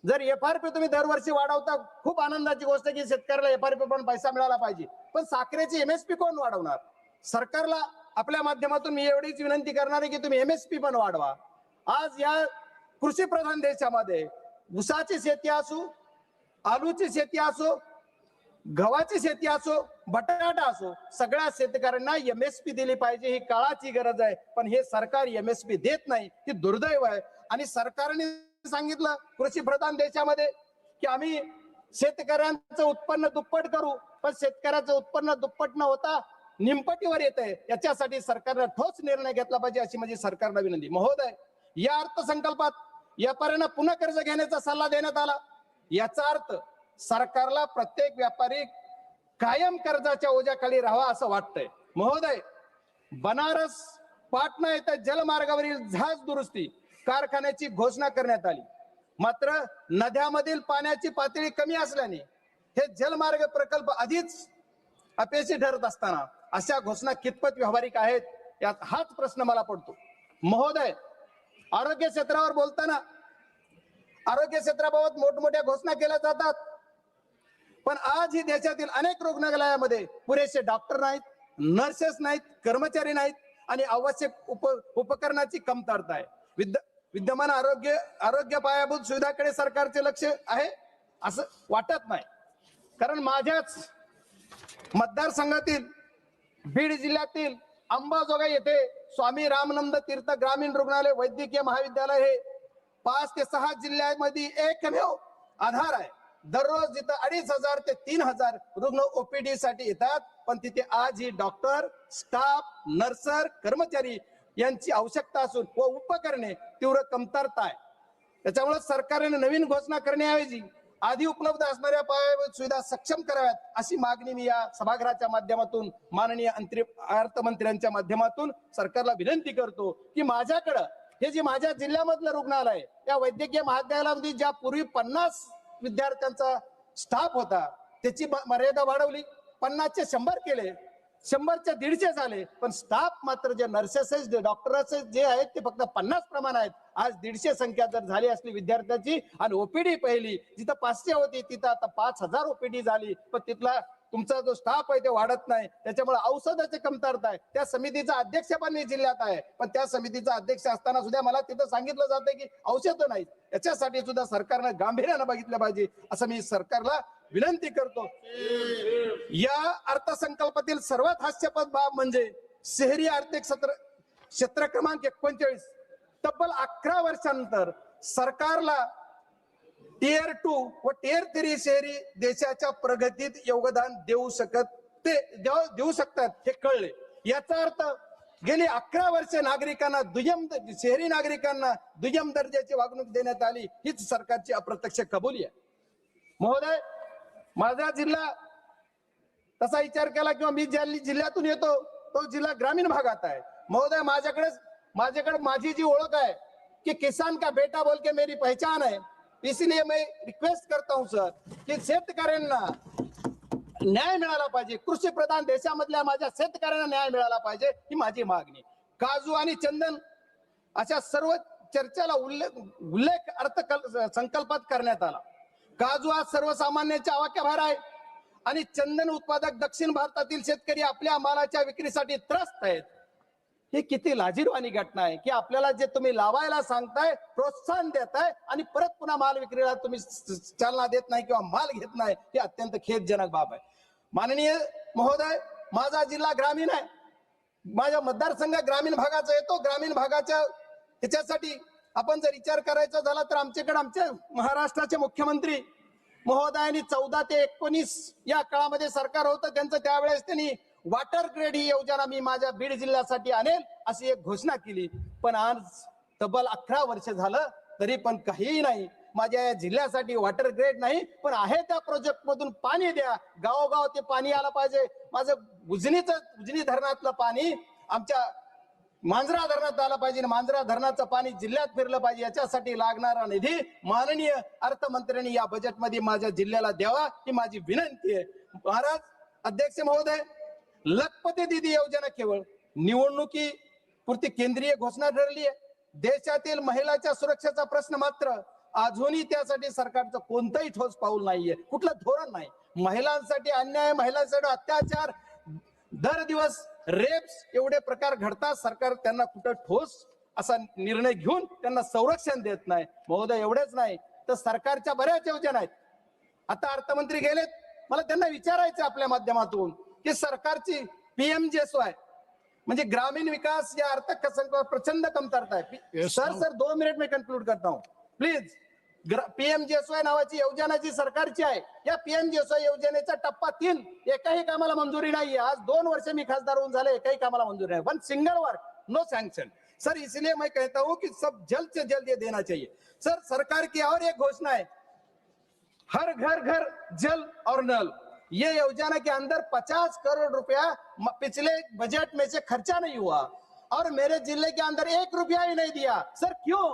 जर FRP तुम्ही दरवर्षी वाढवता, खूप आनंदाची गोष्ट की शेतकऱ्याला FRP पण पैसा मिळाला पाहिजे, पण साखरेची MSP कोण वाढवणार? सरकारला आपल्या माध्यमातून मी एवढीच विनंती करणार आहे की तुम्ही MSP पण वाढवा। आज या कृषी प्रधान देशामध्ये ऊसाची शेती असो, आलूची शेती असो, गव्हाची शेती असो, बटाटा असो, सगळ्या शेतकऱ्यांना MSP दिली पाहिजे, ही काळाची गरज आहे। पण हे सरकार MSP देत नाही, ही दुर्दैव आहे। आणि सरकारने सांगितलं कृषी प्रधान देशामध्ये की आम्ही शेतकऱ्यांचं उत्पन्न दुप्पट करू, पण शेतकऱ्याचं उत्पन्न दुप्पट न होता निमपटीवर येत आहे। याच्यासाठी सरकारने ठोस निर्णय घेतला पाहिजे अशी माझी सरकारला विनंती। महोदय, या अर्थसंकल्पात व्यापाऱ्यांना पुन्हा कर्ज घेण्याचा सल्ला देण्यात आला। याचा अर्थ सरकारला प्रत्येक व्यापारी कायम कर्जाच्या ओझ्याखाली राहावा असं वाटतंय। महोदय, बनारस पाटणा येथे जलमार्गावरील जहाज दुरुस्ती कारखान्याची घोषणा करण्यात आली, मात्र नद्यामधील पाण्याची पातळी कमी असल्याने हे जलमार्ग प्रकल्प आधीच अपयशी ठरत असताना अशा घोषणा कितपत व्यावहारिक आहेत, यात हाच प्रश्न मला पडतो। महोदय, आरोग्य क्षेत्रावर बोलताना आरोग्य क्षेत्राबाबत मोठमोठ्या घोषणा केल्या जातात, पण आजही देशातील अनेक रुग्णालयामध्ये पुरेसे डॉक्टर नाहीत, नर्सेस नाहीत, कर्मचारी नाहीत आणि आवश्यक उपकरणाची कमतरता आहे। विद्यमान आरोग्य पायाभूत सुविधाकडे सरकारचे लक्ष आहे असं वाटत नाही, कारण माझ्याच मतदारसंघातील बीड जिल्ह्यातील अंबाजोगाई येथे स्वामी रामानंद तीर्थ ग्रामीण रुग्णालय वैद्यकीय महाविद्यालय हे 5 ते 6 जिल्ह्यांमध्ये एकमेव आधार आहे। दररोज तिथं 2,500 ते 3,000 रुग्ण OPD साठी येतात, पण तिथे आजही डॉक्टर, स्टाफ, नर्सर, कर्मचारी यांची आवश्यकता असून व उपकरणे तीव्र कमतरता आहे। त्याच्यामुळे सरकारने नवीन घोषणा करण्याऐवजी आधी उपलब्ध असणाऱ्या पायाभूत सुविधा सक्षम कराव्यात अशी मागणी मी या सभागृहाच्या माध्यमातून माननीय अर्थमंत्र्यांच्या माध्यमातून सरकारला विनंती करतो की माझ्याकडे हे जे माझ्या जिल्ह्यामधलं रुग्णालय, या वैद्यकीय महाविद्यालयामध्ये ज्या पूर्वी 50 विद्यार्थ्यांचा स्टाफ होता त्याची मर्यादा वाढवली, 50 चे 100 केले, 100 चे 150 झाले, पण स्टाफ मात्र जे नर्सेस डॉक्टर्स जे आहेत ते फक्त 50 प्रमाण आहेत। आज 150 संख्या जर झाली असली विद्यार्थ्यांची आणि OPD पहिली जिथं 500 होती तिथं आता 5,000 OPD झाली, पण तिथला तुमचा जो स्टाफ आहे ते वाढत नाही, त्याच्यामुळे औषधाची कमतरता आहे। त्या समितीचा अध्यक्ष पण मी जिल्ह्यात आहे, पण त्या समितीचा अध्यक्ष असताना सुद्धा मला तिथं सांगितलं जातं की औषधं नाहीत। याच्यासाठी सुद्धा सरकारनं गांभीर्यानं बघितलं पाहिजे असं मी सरकारला विनंती करतो। या अर्थसंकल्पातील सर्वात हास्यास्पद बाब म्हणजे शहरी आर्थिक क्षेत्र क्रमांक 39 तब्बल 11 वर्षांनंतर सरकारला Tier 2 व Tier 3 शहरी देशाच्या प्रगतीत योगदान देऊ शकतात हे कळले। याचा अर्थ गेली 11 वर्षे नागरिकांना शहरी नागरिकांना दुय्यम दर्जाची वागणूक देण्यात आली, हीच सरकारची अप्रत्यक्ष कबुली आहे। महोदय, माझा जिल्हा तसा विचार केला किंवा मी ज्या जिल्ह्यातून येतो तो जिल्हा ग्रामीण भागात आहे। महोदय, माझ्याकडे माझी जी ओळख आहे कि किसान का बेटा बोल के मेरी पहचान है, इसलिए मैं रिक्वेस्ट करता हूं सर की शेतकऱ्यांना न्याय मिळाला पाहिजे, कृषी प्रधान देशामधल्या माझ्या शेतकऱ्यांना न्याय मिळाला पाहिजे ही माझी मागणी। काजू आणि चंदन अशा सर्व चर्चेला उल्लेख अर्थसंकल्पात करण्यात आला। काजू हा सर्वसामान्यांच्या आवाक्याबाहेर आहे आणि चंदन उत्पादक दक्षिण भारतातील शेतकरी आपल्या मालाच्या विक्रीसाठी त्रस्त आहेत। ही किती लाजिरवाणी घटना आहे की आपल्याला जे तुम्ही लावायला सांगताय, प्रोत्साहन देताय आणि परत पुन्हा माल विक्रीला तुम्ही चालना देत नाही किंवा माल घेत नाही, ही अत्यंत खेदजनक बाब आहे. माननीय महोदय, माझा जिल्हा ग्रामीण आहे, माझा मतदारसंघ ग्रामीण भागाचा येतो. ग्रामीण भागाच्या ह्याच्यासाठी आपण जर विचार करायचा झाला तर आमच्याकडे आमचे महाराष्ट्राचे मुख्यमंत्री महोदयांनी 14 ते 19 या काळामध्ये सरकार होतं त्यांचं, त्यावेळेस त्यांनी वॉटर ग्रेड ही योजना मी माझ्या बीड जिल्ह्यासाठी आणेल अशी एक घोषणा केली. पण आज तब्बल 11 वर्ष झालं तरी पण काहीही नाही. माझ्या या जिल्ह्यासाठी वॉटर ग्रेड नाही, पण आहे त्या प्रोजेक्ट मधून पाणी द्या. गावोगाव ते पाणी आलं पाहिजे. माझं उजनी धरणातलं पाणी आमच्या मांजरा धरणात आलं पाहिजे. मांजरा धरणाचं पाणी जिल्ह्यात फिरलं पाहिजे. याच्यासाठी लागणारा निधी माननीय अर्थमंत्र्यांनी या बजेटमध्ये माझ्या जिल्ह्याला द्यावा ही माझी विनंती आहे. महाराज अध्यक्ष महोदय, लखपती दीदी योजना केवळ निवडणुकी पुरती केंद्रीय घोषणा ठरली आहे. देशातील महिलांच्या सुरक्षेचा प्रश्न मात्र अजूनही त्यासाठी सरकारचं कोणतंही ठोस पाऊल नाहीये, कुठलं धोरण नाही. महिलांसाठी अन्याय, महिलांसाठी अत्याचार, दर दिवस रेप्स एवढे प्रकार घडतात. सरकार त्यांना कुठं ठोस असा निर्णय घेऊन त्यांना संरक्षण देत नाही. महोदय, एवढेच नाही तर सरकारच्या बऱ्याच योजना आहेत. आता अर्थमंत्री गेलेत, मला त्यांना विचारायचं आपल्या माध्यमातून की सरकारची PMJSY म्हणजे ग्रामीण विकास या अर्थसंकल्पात प्रचंड कमतरता आहे. सर 2 मिनिट में कंक्लूड करता हूं प्लीज. PMJSY नावाची योजना जी सरकारची आहे, या PMJSY योजनेचा टप्पा 3 एकाही कामाला मंजुरी नाहीये. आज 2 वर्ष मी खासदार होऊन झाले, एकाही कामाला मंजुरी नाही. One single work, no sanction. Sir इसलिए मैं कहता हूं कि सब जल्द से जल्द ये देना चाहिए. सर सरकार की और एक घोषणा है, हर घर घर जल और नल. ये योजना के अंदर 50 करोड़ रुपया पिछले बजट में से खर्चा नहीं हुआ और मेरे जिले के अंदर 1 रुपया ही नहीं दिया. सर क्यों?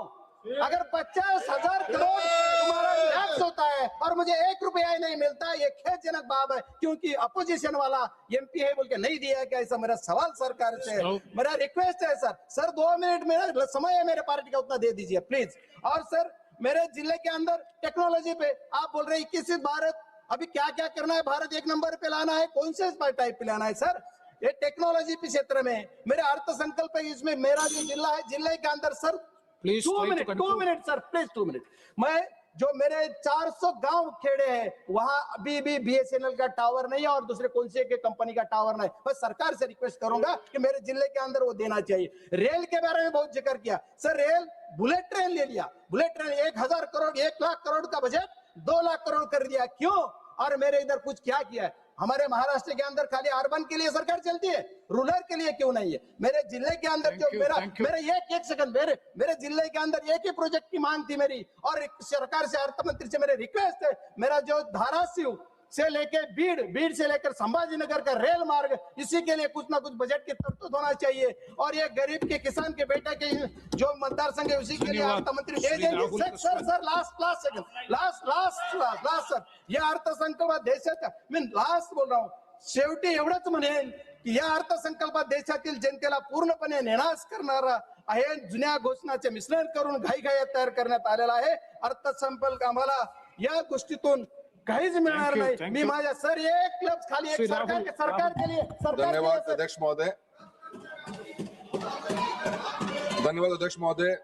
अगर 50,000 करोड़ तुम्हारा टैक्स होता है और मुझे 1 रुपया ही नहीं मिलता, ये खेदजनक बात है. क्योंकि अपोजिशन वाला MP है बोल के नहीं दिया क्या? ऐसा मेरा सवाल सरकार से, मेरा रिक्वेस्ट है सर. सर 2 मिनट मेरा समय है मेरे पार्टी का, उतना दे दीजिए प्लीज. और सर मेरे जिले के अंदर टेक्नोलॉजी पे आप बोल रहे 21 भारत, अभी क्या क्या करना है? भारत 1 नंबर पे लाना है, कौन से टाइप पे लाना है सर? ये टेक्नोलॉजी के क्षेत्र में मेरे अर्थसंकल्प है, इसमें मेरा जो जिला है, जिले के अंदर sir 2 minute sir please 2 minute. मैं जो मेरे 400 गांव खेड़े हैं वहां अभी भी BSNL का टावर नहीं है और दूसरे कौन से के कंपनी का टावर नहीं. बस सरकार से रिक्वेस्ट करूंगा कि मेरे जिले के अंदर वो देना चाहिए. रेल के बारे में बहुत जिक्र किया सर. रेल बुलेट ट्रेन ले लिया, बुलेट ट्रेन 1000 करोड़ 1 लाख करोड़ का बजट 2 लाख करोड़ कर दिया. क्यों? और मेरे इधर कुछ क्या किया है? हमारे महाराष्ट्र के अंदर खाली अर्बन के लिए सरकार चलती है, रूरल के लिए क्यों नहीं है? मेरे जिले के अंदर जो मेरा एक सेकंड, मेरे जिले के अंदर एक ही प्रोजेक्ट की मांग थी मेरी और सरकार से, अर्थमंत्री से मेरे रिक्वेस्ट है, मेरा जो धाराशिव से लेके बीड़ से लेकर संभाजीनगर का रेल मार्ग, इसी के लिए कुछ ना कुछ बजट की तरतूद होना चाहिए. और ये गरीब के किसान के बेटे के जो मतदार संघ है उसी के लिए अर्थमंत्री दे देंगे. Sir last second, last sir, ये अर्थसंकल्पात देशाच्या, मी लास्ट बोल रहा हूँ, शेवटी एवढंच म्हणेन की या अर्थसंकल्पात देशातील जनतेला पूर्णपणे नेणास करणारा आहे. जुन्या घोषणाचे मिश्रण करून घाईघाईत तयार करण्यात आलेला आहे. अर्थसंकल्प आम्हाला या गोष्टीतून काहीच मिळणार नाही. मी माझ्या सर एक क्लब खाली एक सरकार के लिए. धन्यवाद अध्यक्ष महोदय. धन्यवाद अध्यक्ष महोदय.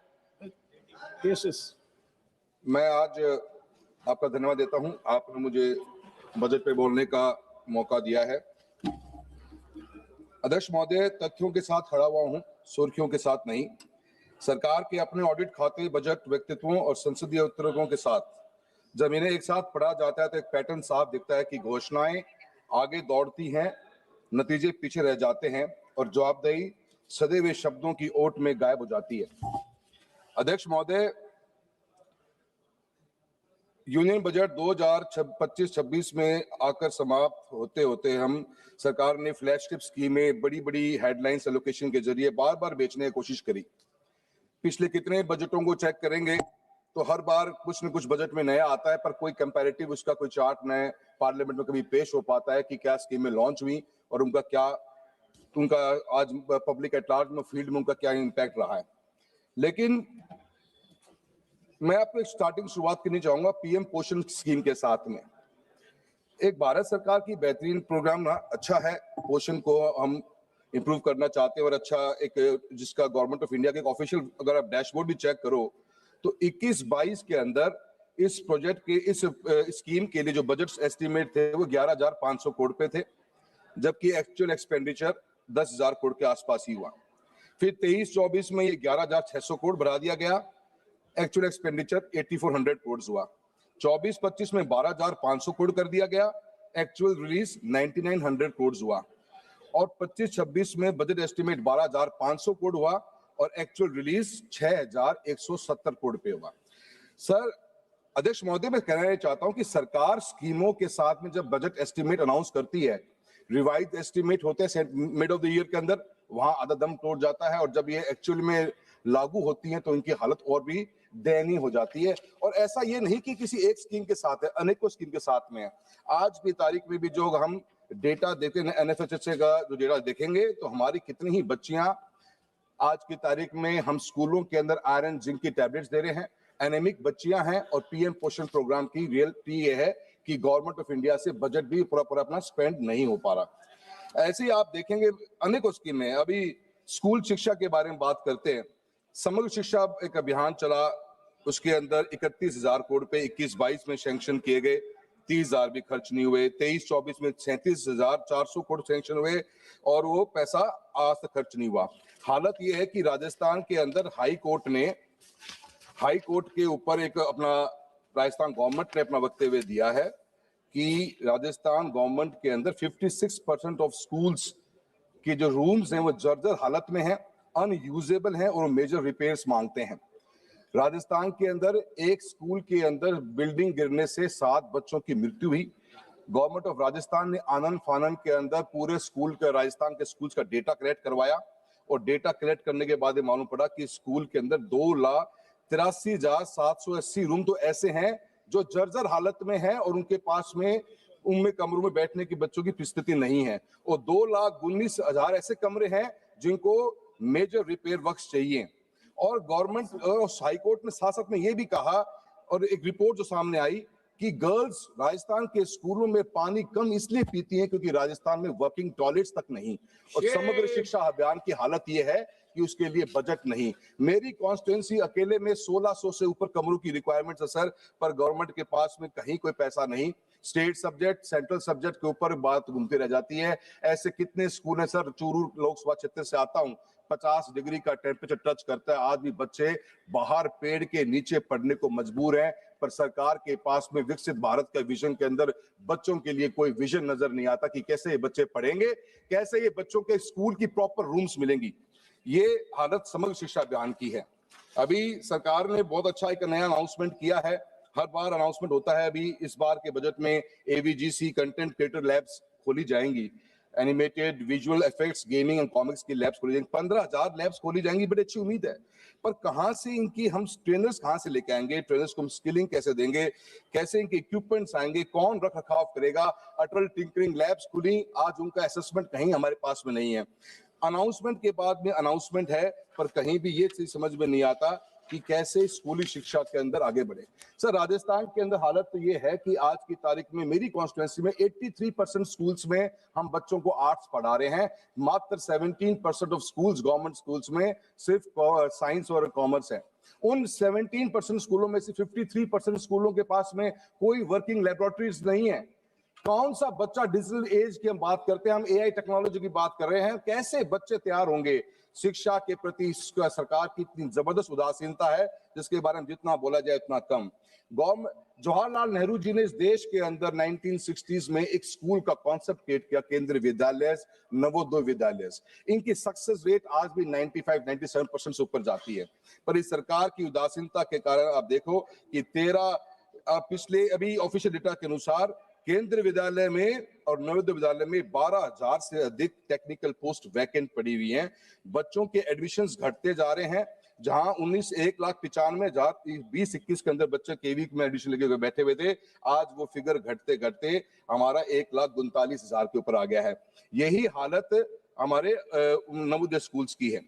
मैं आज आपका धन्यवाद देता हूं, आपने मुझे बजट पे बोलने का मौका दिया है. अध्यक्ष महोदय, तथ्यों के साथ खड़ा हुआ हूं, सुर्खियों के साथ नहीं. सरकार के अपने ऑडिट खाते, बजट, व्यक्तित्वों और संसदीय उत्तरों के साथ जब इन्हें एक साथ पढ़ा जाता है तो एक पैटर्न साफ दिखता है कि घोषणाएं आगे दौड़ती हैं, नतीजे पीछे रह जाते हैं और जवाबदेही सदे हुए शब्दों की ओट में गायब हो जाती है. अध्यक्ष महोदय, यूनियन बजट 2025-26 में आकर समाप्त होते होते हम सरकार ने फ्लैगशिप स्कीमें, बड़ी बड़ी हेडलाइंस एलोकेशन के जरिए बार बार बेचने की कोशिश करी. पिछले कितने बजटों को चेक करेंगे तो हर बार कुछ न कुछ बजट में नया आता है, पर कोई कंपैरेटिव उसका कोई चार्ट नए पार्लियामेंट में कभी पेश हो पाता है कि क्या स्कीमें लॉन्च हुई और उनका आज पब्लिक एट लार्ज में, फील्ड में उनका क्या इम्पैक्ट रहा है. लेकिन मैं आपको एक स्टार्टिंग शुरुआत करनी चाहूंगा PM पोषण स्कीम के साथ में. एक भारत सरकार की बेहतरीन प्रोग्राम ना, अच्छा है, पोषण को हम इंप्रूव करना चाहते हैं और अच्छा एक जिसका गवर्नमेंट ऑफ इंडिया के ऑफिशियल अगर आप डैशबोर्ड भी चेक करो तो 21-22 के अंदर इस प्रोजेक्ट के इस स्कीम के लिए जो बजट एस्टिमेट थे वो 11,500 करोड़ पे थे, जबकि एक्चुअल एक्सपेंडिचर 10,000 करोड़ के आसपास ही हुआ। फिर 23-24 में ये 11,600 करोड़ बढ़ा दिया गया, एक्चुअल एक्सपेंडिचर 8,400 करोड़ हुआ। 24-25 में 12,500 करोड़ कर दिया गया, एक्चुअल रिलीज 9,900 करोड़ हुआ। और 25-26 में बजट एस्टिमेट 12,500 करोड़ हुआ और एक्चुअल रिलीज 6,170 करोड़ पे हुआ। सर अध्यक्ष महोदय, मैं कहना चाहता हूं कि सरकार स्कीमों के साथ में जब बजट एस्टिमेट अनाउंस करती है, रिवाइज एस्टिमेट होते हैं मिड ऑफ द ईयर के अंदर, वहां आधा दम तोड़ जाता है और जब ये एक्चुअल में लागू होती है तो इनकी हालत और भी दयनीय हो जाती है। और ऐसा ये नहीं कि किसी एक स्कीम के साथ है, अनेकों स्कीम के साथ में है। आज की तारीख में भी जो हम डेटा देखते हैं NFHSA का जो डेटा देखेंगे तो हमारी कितनी ही बच्चियां आज की तारीख में हम स्कूलों के अंदर आयरन जिंक की टैबलेट्स दे रहे हैं, एनेमिक बच्चियां हैं और PM पोषण प्रोग्राम की रियलिटी ये है कि गवर्नमेंट ऑफ इंडिया से बजट भी पूरा अपना स्पेंड नहीं हो पा रहा। ऐसे ही आप देखेंगे अनेकों स्कीमें। अभी स्कूल शिक्षा के बारे में बात करते हैं, समग्र शिक्षा एक अभियान चला, उसके अंदर 31,000 करोड़ पे 21-22 में सैंक्शन किए गए, 30,000 भी खर्च नहीं हुए। 23-24 में 37,400 करोड़ सैंक्शन हुए और वो पैसा आज तक खर्च नहीं हुआ। हालत ये है कि राजस्थान के अंदर हाई कोर्ट के ऊपर एक अपना राजस्थान गवर्नमेंट ने अपना वक्तव्य दिया है कि राजस्थान गवर्नमेंट के अंदर 56% ऑफ स्कूल्स के जो रूम्स हैं वो जर्जर हालत में हैं, अनयूजेबल हैं और मेजर रिपेयर्स मांगते हैं। राजस्थान के अंदर एक स्कूल के अंदर बिल्डिंग गिरने से 7 बच्चों की मृत्यु हुई। गवर्नमेंट ऑफ राजस्थान ने आनन फानन के अंदर पूरे स्कूल के राजस्थान के स्कूल्स का डेटा कलेक्ट करवाया और डेटा कलेक्ट करने के बाद मालूम पड़ा कि स्कूल के अंदर 2,83,780 रूम तो ऐसे हैं जो जर्जर हालत में हैं और उनके पास में उनमें कमरों में बैठने की बच्चों की स्थिति नहीं है और 2,19,000 ऐसे कमरे हैं जिनको मेजर रिपेयर वर्क्स चाहिए। और गवर्नमेंट और हाई कोर्ट ने साथ में ये भी कहा और एक रिपोर्ट जो सामने आई कि गर्ल्स राजस्थान के स्कूलों में पानी कम इसलिए पीती हैं क्योंकि राजस्थान में वर्किंग टॉयलेट्स तक नहीं और समग्र शिक्षा अभियान की हालत ये है कि उसके लिए बजट नहीं। मेरी कॉन्स्टिट्यूएंसी अकेले में 1,600 से ऊपर कमरों की रिक्वायरमेंट है सर, पर गवर्नमेंट के पास में कहीं कोई पैसा नहीं। स्टेट सब्जेक्ट सेंट्रल सब्जेक्ट के ऊपर बात घूमती रह जाती है। ऐसे कितने स्कूल हैं सर, चूरू लोकसभा क्षेत्र से आता हूं, 50 डिग्री का टेम्परेचर टच करता है, आज भी बच्चे बाहर पेड़ के नीचे पढ़ने को मजबूर हैं, पर सरकार के पास में विकसित भारत का विजन के अंदर बच्चों के लिए कोई विजन नजर नहीं आता कि कैसे ये बच्चे पढ़ेंगे, कैसे ये बच्चों के स्कूल की प्रॉपर रूम्स मिलेंगी। ये हालत समग्र शिक्षा अभियान की है। अभी सरकार ने बहुत अच्छा एक नया अनाउंसमेंट किया है, हर बार अनाउंसमेंट होता है। अभी इस बार के बजट में AVGC कंटेंट क्रिएटर लैब्स खोली जाएंगी, animated visual effects gaming and comics की लैब्स खोली जाएंगी, 15,000 लैब्स खोली जाएंगी। बड़ी अच्छी उम्मीद है, पर कहां से इनकी हम ट्रेनर्स कहां से लेके आएंगे, ट्रेनर्स को हम स्किलिंग कैसे देंगे, कैसे इनके इक्विपमेंट्स आएंगे, कौन रख रखाव करेगा। अटल टिंकरिंग लैब्स खुली, आज उनका असेसमेंट कहीं हमारे पास में नहीं है। अनाउंसमेंट के बाद में अनाउंसमेंट है, पर कहीं भी ये चीज समझ में नहीं आता कि कैसे स्कूली शिक्षा के अंदर आगे बढ़े। सर राजस्थान के अंदर हालत तो ये है कि आज की तारीख में मेरी कॉन्स्टिट्यूएंसी में 83% स्कूल्स में हम बच्चों को आर्ट्स पढ़ा रहे हैं, मात्र 17% ऑफ स्कूल्स गवर्नमेंट स्कूल्स में सिर्फ साइंस और कॉमर्स है। उन 17% स्कूलों में से 53% स्कूलों के पास में कोई वर्किंग लेबोरेटरीज नहीं है। कौन सा बच्चा डिजिटल एज की हम बात करते हैं, हम AI टेक्नोलॉजी की बात कर रहे हैं, कैसे बच्चे तैयार होंगे। शिक्षा के प्रति सरकार की इतनी जबरदस्त उदासीनता है जिसके बारे में जितना बोला जाए उतना कम। जवाहरलाल नेहरू जी ने इस देश के अंदर 1960s में एक स्कूल का कॉन्सेप्ट क्रिएट किया, केंद्रीय विद्यालय, नवोदय विद्यालय। इनकी सक्सेस रेट आज भी 95-97% से ऊपर जाती है, पर इस सरकार की उदासीनता के कारण आप देखो कि 13 पिछले अभी ऑफिशियल डेटा के अनुसार केंद्रीय विद्यालय में और नवोदय विद्यालय में 12,000 से अधिक टेक्निकल पोस्ट वैकेंट पड़ी हुई हैं। बच्चों के एडमिशंस घटते जा रहे हैं, जहां 1,95,000 20-21 के अंदर बच्चे केवी में एडमिशन लेके बैठे हुए थे, आज वो फिगर घटते घटते हमारा 1,39,000 के ऊपर आ गया है। यही हालत हमारे नवोदय स्कूल्स की है।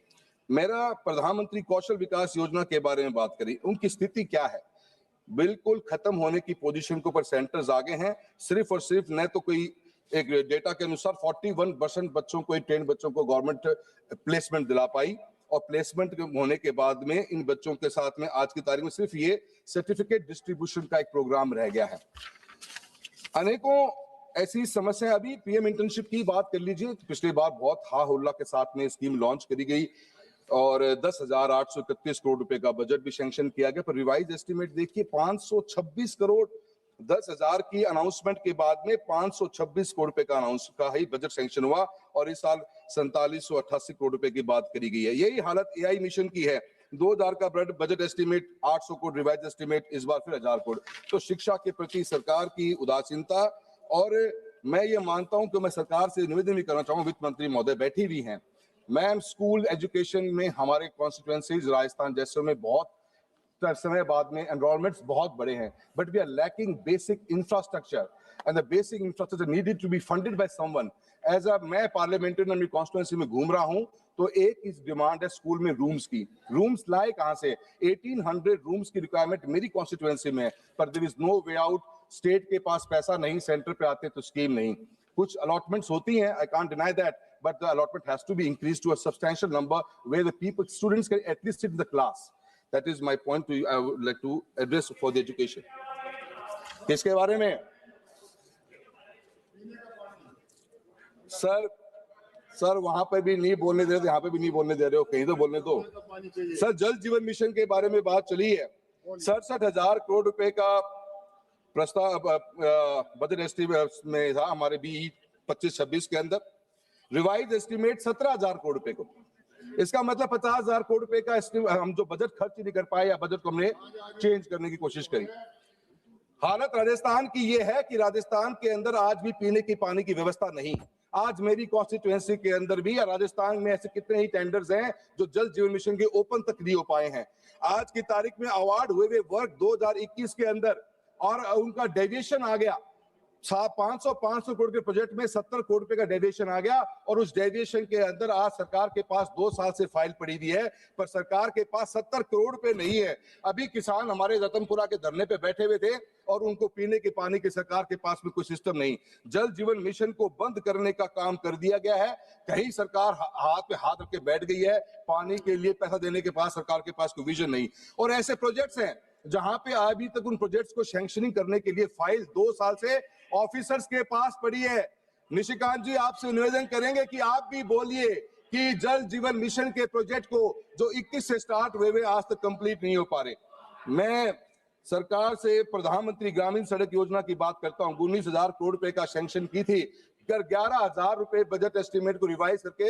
मेरा प्रधानमंत्री कौशल विकास योजना के बारे में बात करी, उनकी स्थिति क्या है? बिल्कुल खत्म होने की पोजीशन के ऊपर सेंटर्स आगे हैं। सिर्फ और सिर्फ न तो कोई एक डेटा के अनुसार 41% बच्चों को, ट्रेन बच्चों को गवर्नमेंट प्लेसमेंट दिला पाई, और प्लेसमेंट होने के बाद में इन बच्चों के साथ में आज की तारीख में सिर्फ ये सर्टिफिकेट डिस्ट्रीब्यूशन का एक प्रोग्राम रह गया है। अनेकों ऐसी समस्या, अभी पीएम इंटर्नशिप की बात कर लीजिए, पिछली बार बहुत हा हुल्ला के साथ में स्कीम लॉन्च करी गई और 10,831 करोड़ रुपए का बजट भी सैंक्शन किया गया, पर रिवाइज एस्टिमेट देखिए 526 करोड़, 10,000 की अनाउंसमेंट के बाद में 526 करोड़ रुपए का ही बजट सैंक्शन हुआ, और इस साल 4788 करोड़ रुपए की बात करी गई है। यही हालत एआई मिशन की है। 2000 का budget estimate 800 crore, revise estimate इस बार फिर 1000 करोड़। तो शिक्षा के प्रति सरकार की उदासीनता, और मैं ये मानता हूं कि मैं सरकार से निवेदन भी करना चाहूंगा, वित्त मंत्री महोदय बैठी हुई हैं, मैम, स्कूल एजुकेशन में हमारे कॉन्स्टिट्यूएंसीज राजस्थान जैसे में बहुत समय बाद में एनरोलमेंट्स बहुत बड़े हैं, but we are lacking basic infrastructure, and the basic infrastructure needed to be funded by someone. As a मैं पार्लियामेंटेरियन अपनी कॉन्स्टिट्यूएंसी में घूम रहा हूं, तो एक इस डिमांड है स्कूल में रूम्स की। रूम्स लाए कहां से? 1800 रूम्स की रिक्वायरमेंट मेरी कॉन्स्टिट्यूएंसी में है, पर there is no way out. State के पास पैसा नहीं, सेंटर पे आते तो स्कीम नहीं। कुछ अलॉटमेंट्स होती हैं, I can't deny that, but the allotment has to be increased to a substantial number where the students can at least sit in the class. That is my point to you. I would like to address for the education. इसके बारे में sir वहां पे भी नहीं बोलने दे रहे, यहाँ पे भी नहीं बोलने दे रहे हो, कहीं तो बोलने दो। सर, जल जीवन मिशन के बारे में बात चली है। 67,000 करोड़ रुपए का प्रस्ताव बजट एस्टिमेट में था हमारे BE 25-26 के अंदर। रिवाइज एस्टिमेट 17,000 करोड़ रुपए को, इसका मतलब 50,000 करोड़ रुपए का हम जो बजट खर्च नहीं कर पाए, या बजट को हमने चेंज करने की कोशिश करी। हालत राजस्थान की ये है कि राजस्थान के अंदर आज भी पीने की पानी की व्यवस्था नहीं। आज मेरी कॉन्स्टिट्यूएंसी के अंदर भी, या राजस्थान में ऐसे कितने ही टेंडर्स हैं जो जल जीवन मिशन के ओपन तक नहीं हो पाए हैं। आज की तारीख में अवार्ड हुए हुए वर्क 2021 के अंदर, और उनका डेविएशन आ गया 500 करोड़ के प्रोजेक्ट में 70 करोड़ रुपए का डेविएशन आ गया, और उस डेविएशन के अंदर आज सरकार के पास 2 साल से फाइल पड़ी हुई है, पर सरकार के पास 70 करोड़ रुपए नहीं है। अभी किसान हमारे रतनपुरा के धरने पे बैठे हुए थे, और उनको पीने के पानी की सरकार के पास में कोई सिस्टम नहीं। जल जीवन मिशन को बंद करने का काम कर दिया गया है। कहीं सरकार हाथ पे हाथ रख के बैठ गई है, पानी के लिए पैसा देने के पास सरकार के पास कोई विजन नहीं। और ऐसे प्रोजेक्ट्स हैं जहां पे अभी तक उन प्रोजेक्ट्स को सैंक्शनिंग करने के लिए फाइल 2 साल से ऑफिसर्स के पास पड़ी है। निशिकांत जी, आपसे निवेदन करेंगे कि आप भी बोलिए कि जल जीवन मिशन के प्रोजेक्ट को जो 21 से स्टार्ट हुए आज तक कंप्लीट नहीं हो पा रहे। मैं सरकार से प्रधानमंत्री ग्रामीण सड़क योजना की बात करता हूं। 19,000 करोड़ रुपए का सैंक्शन की थी, 11,000 रुपए बजट एस्टिमेट को रिवाइज करके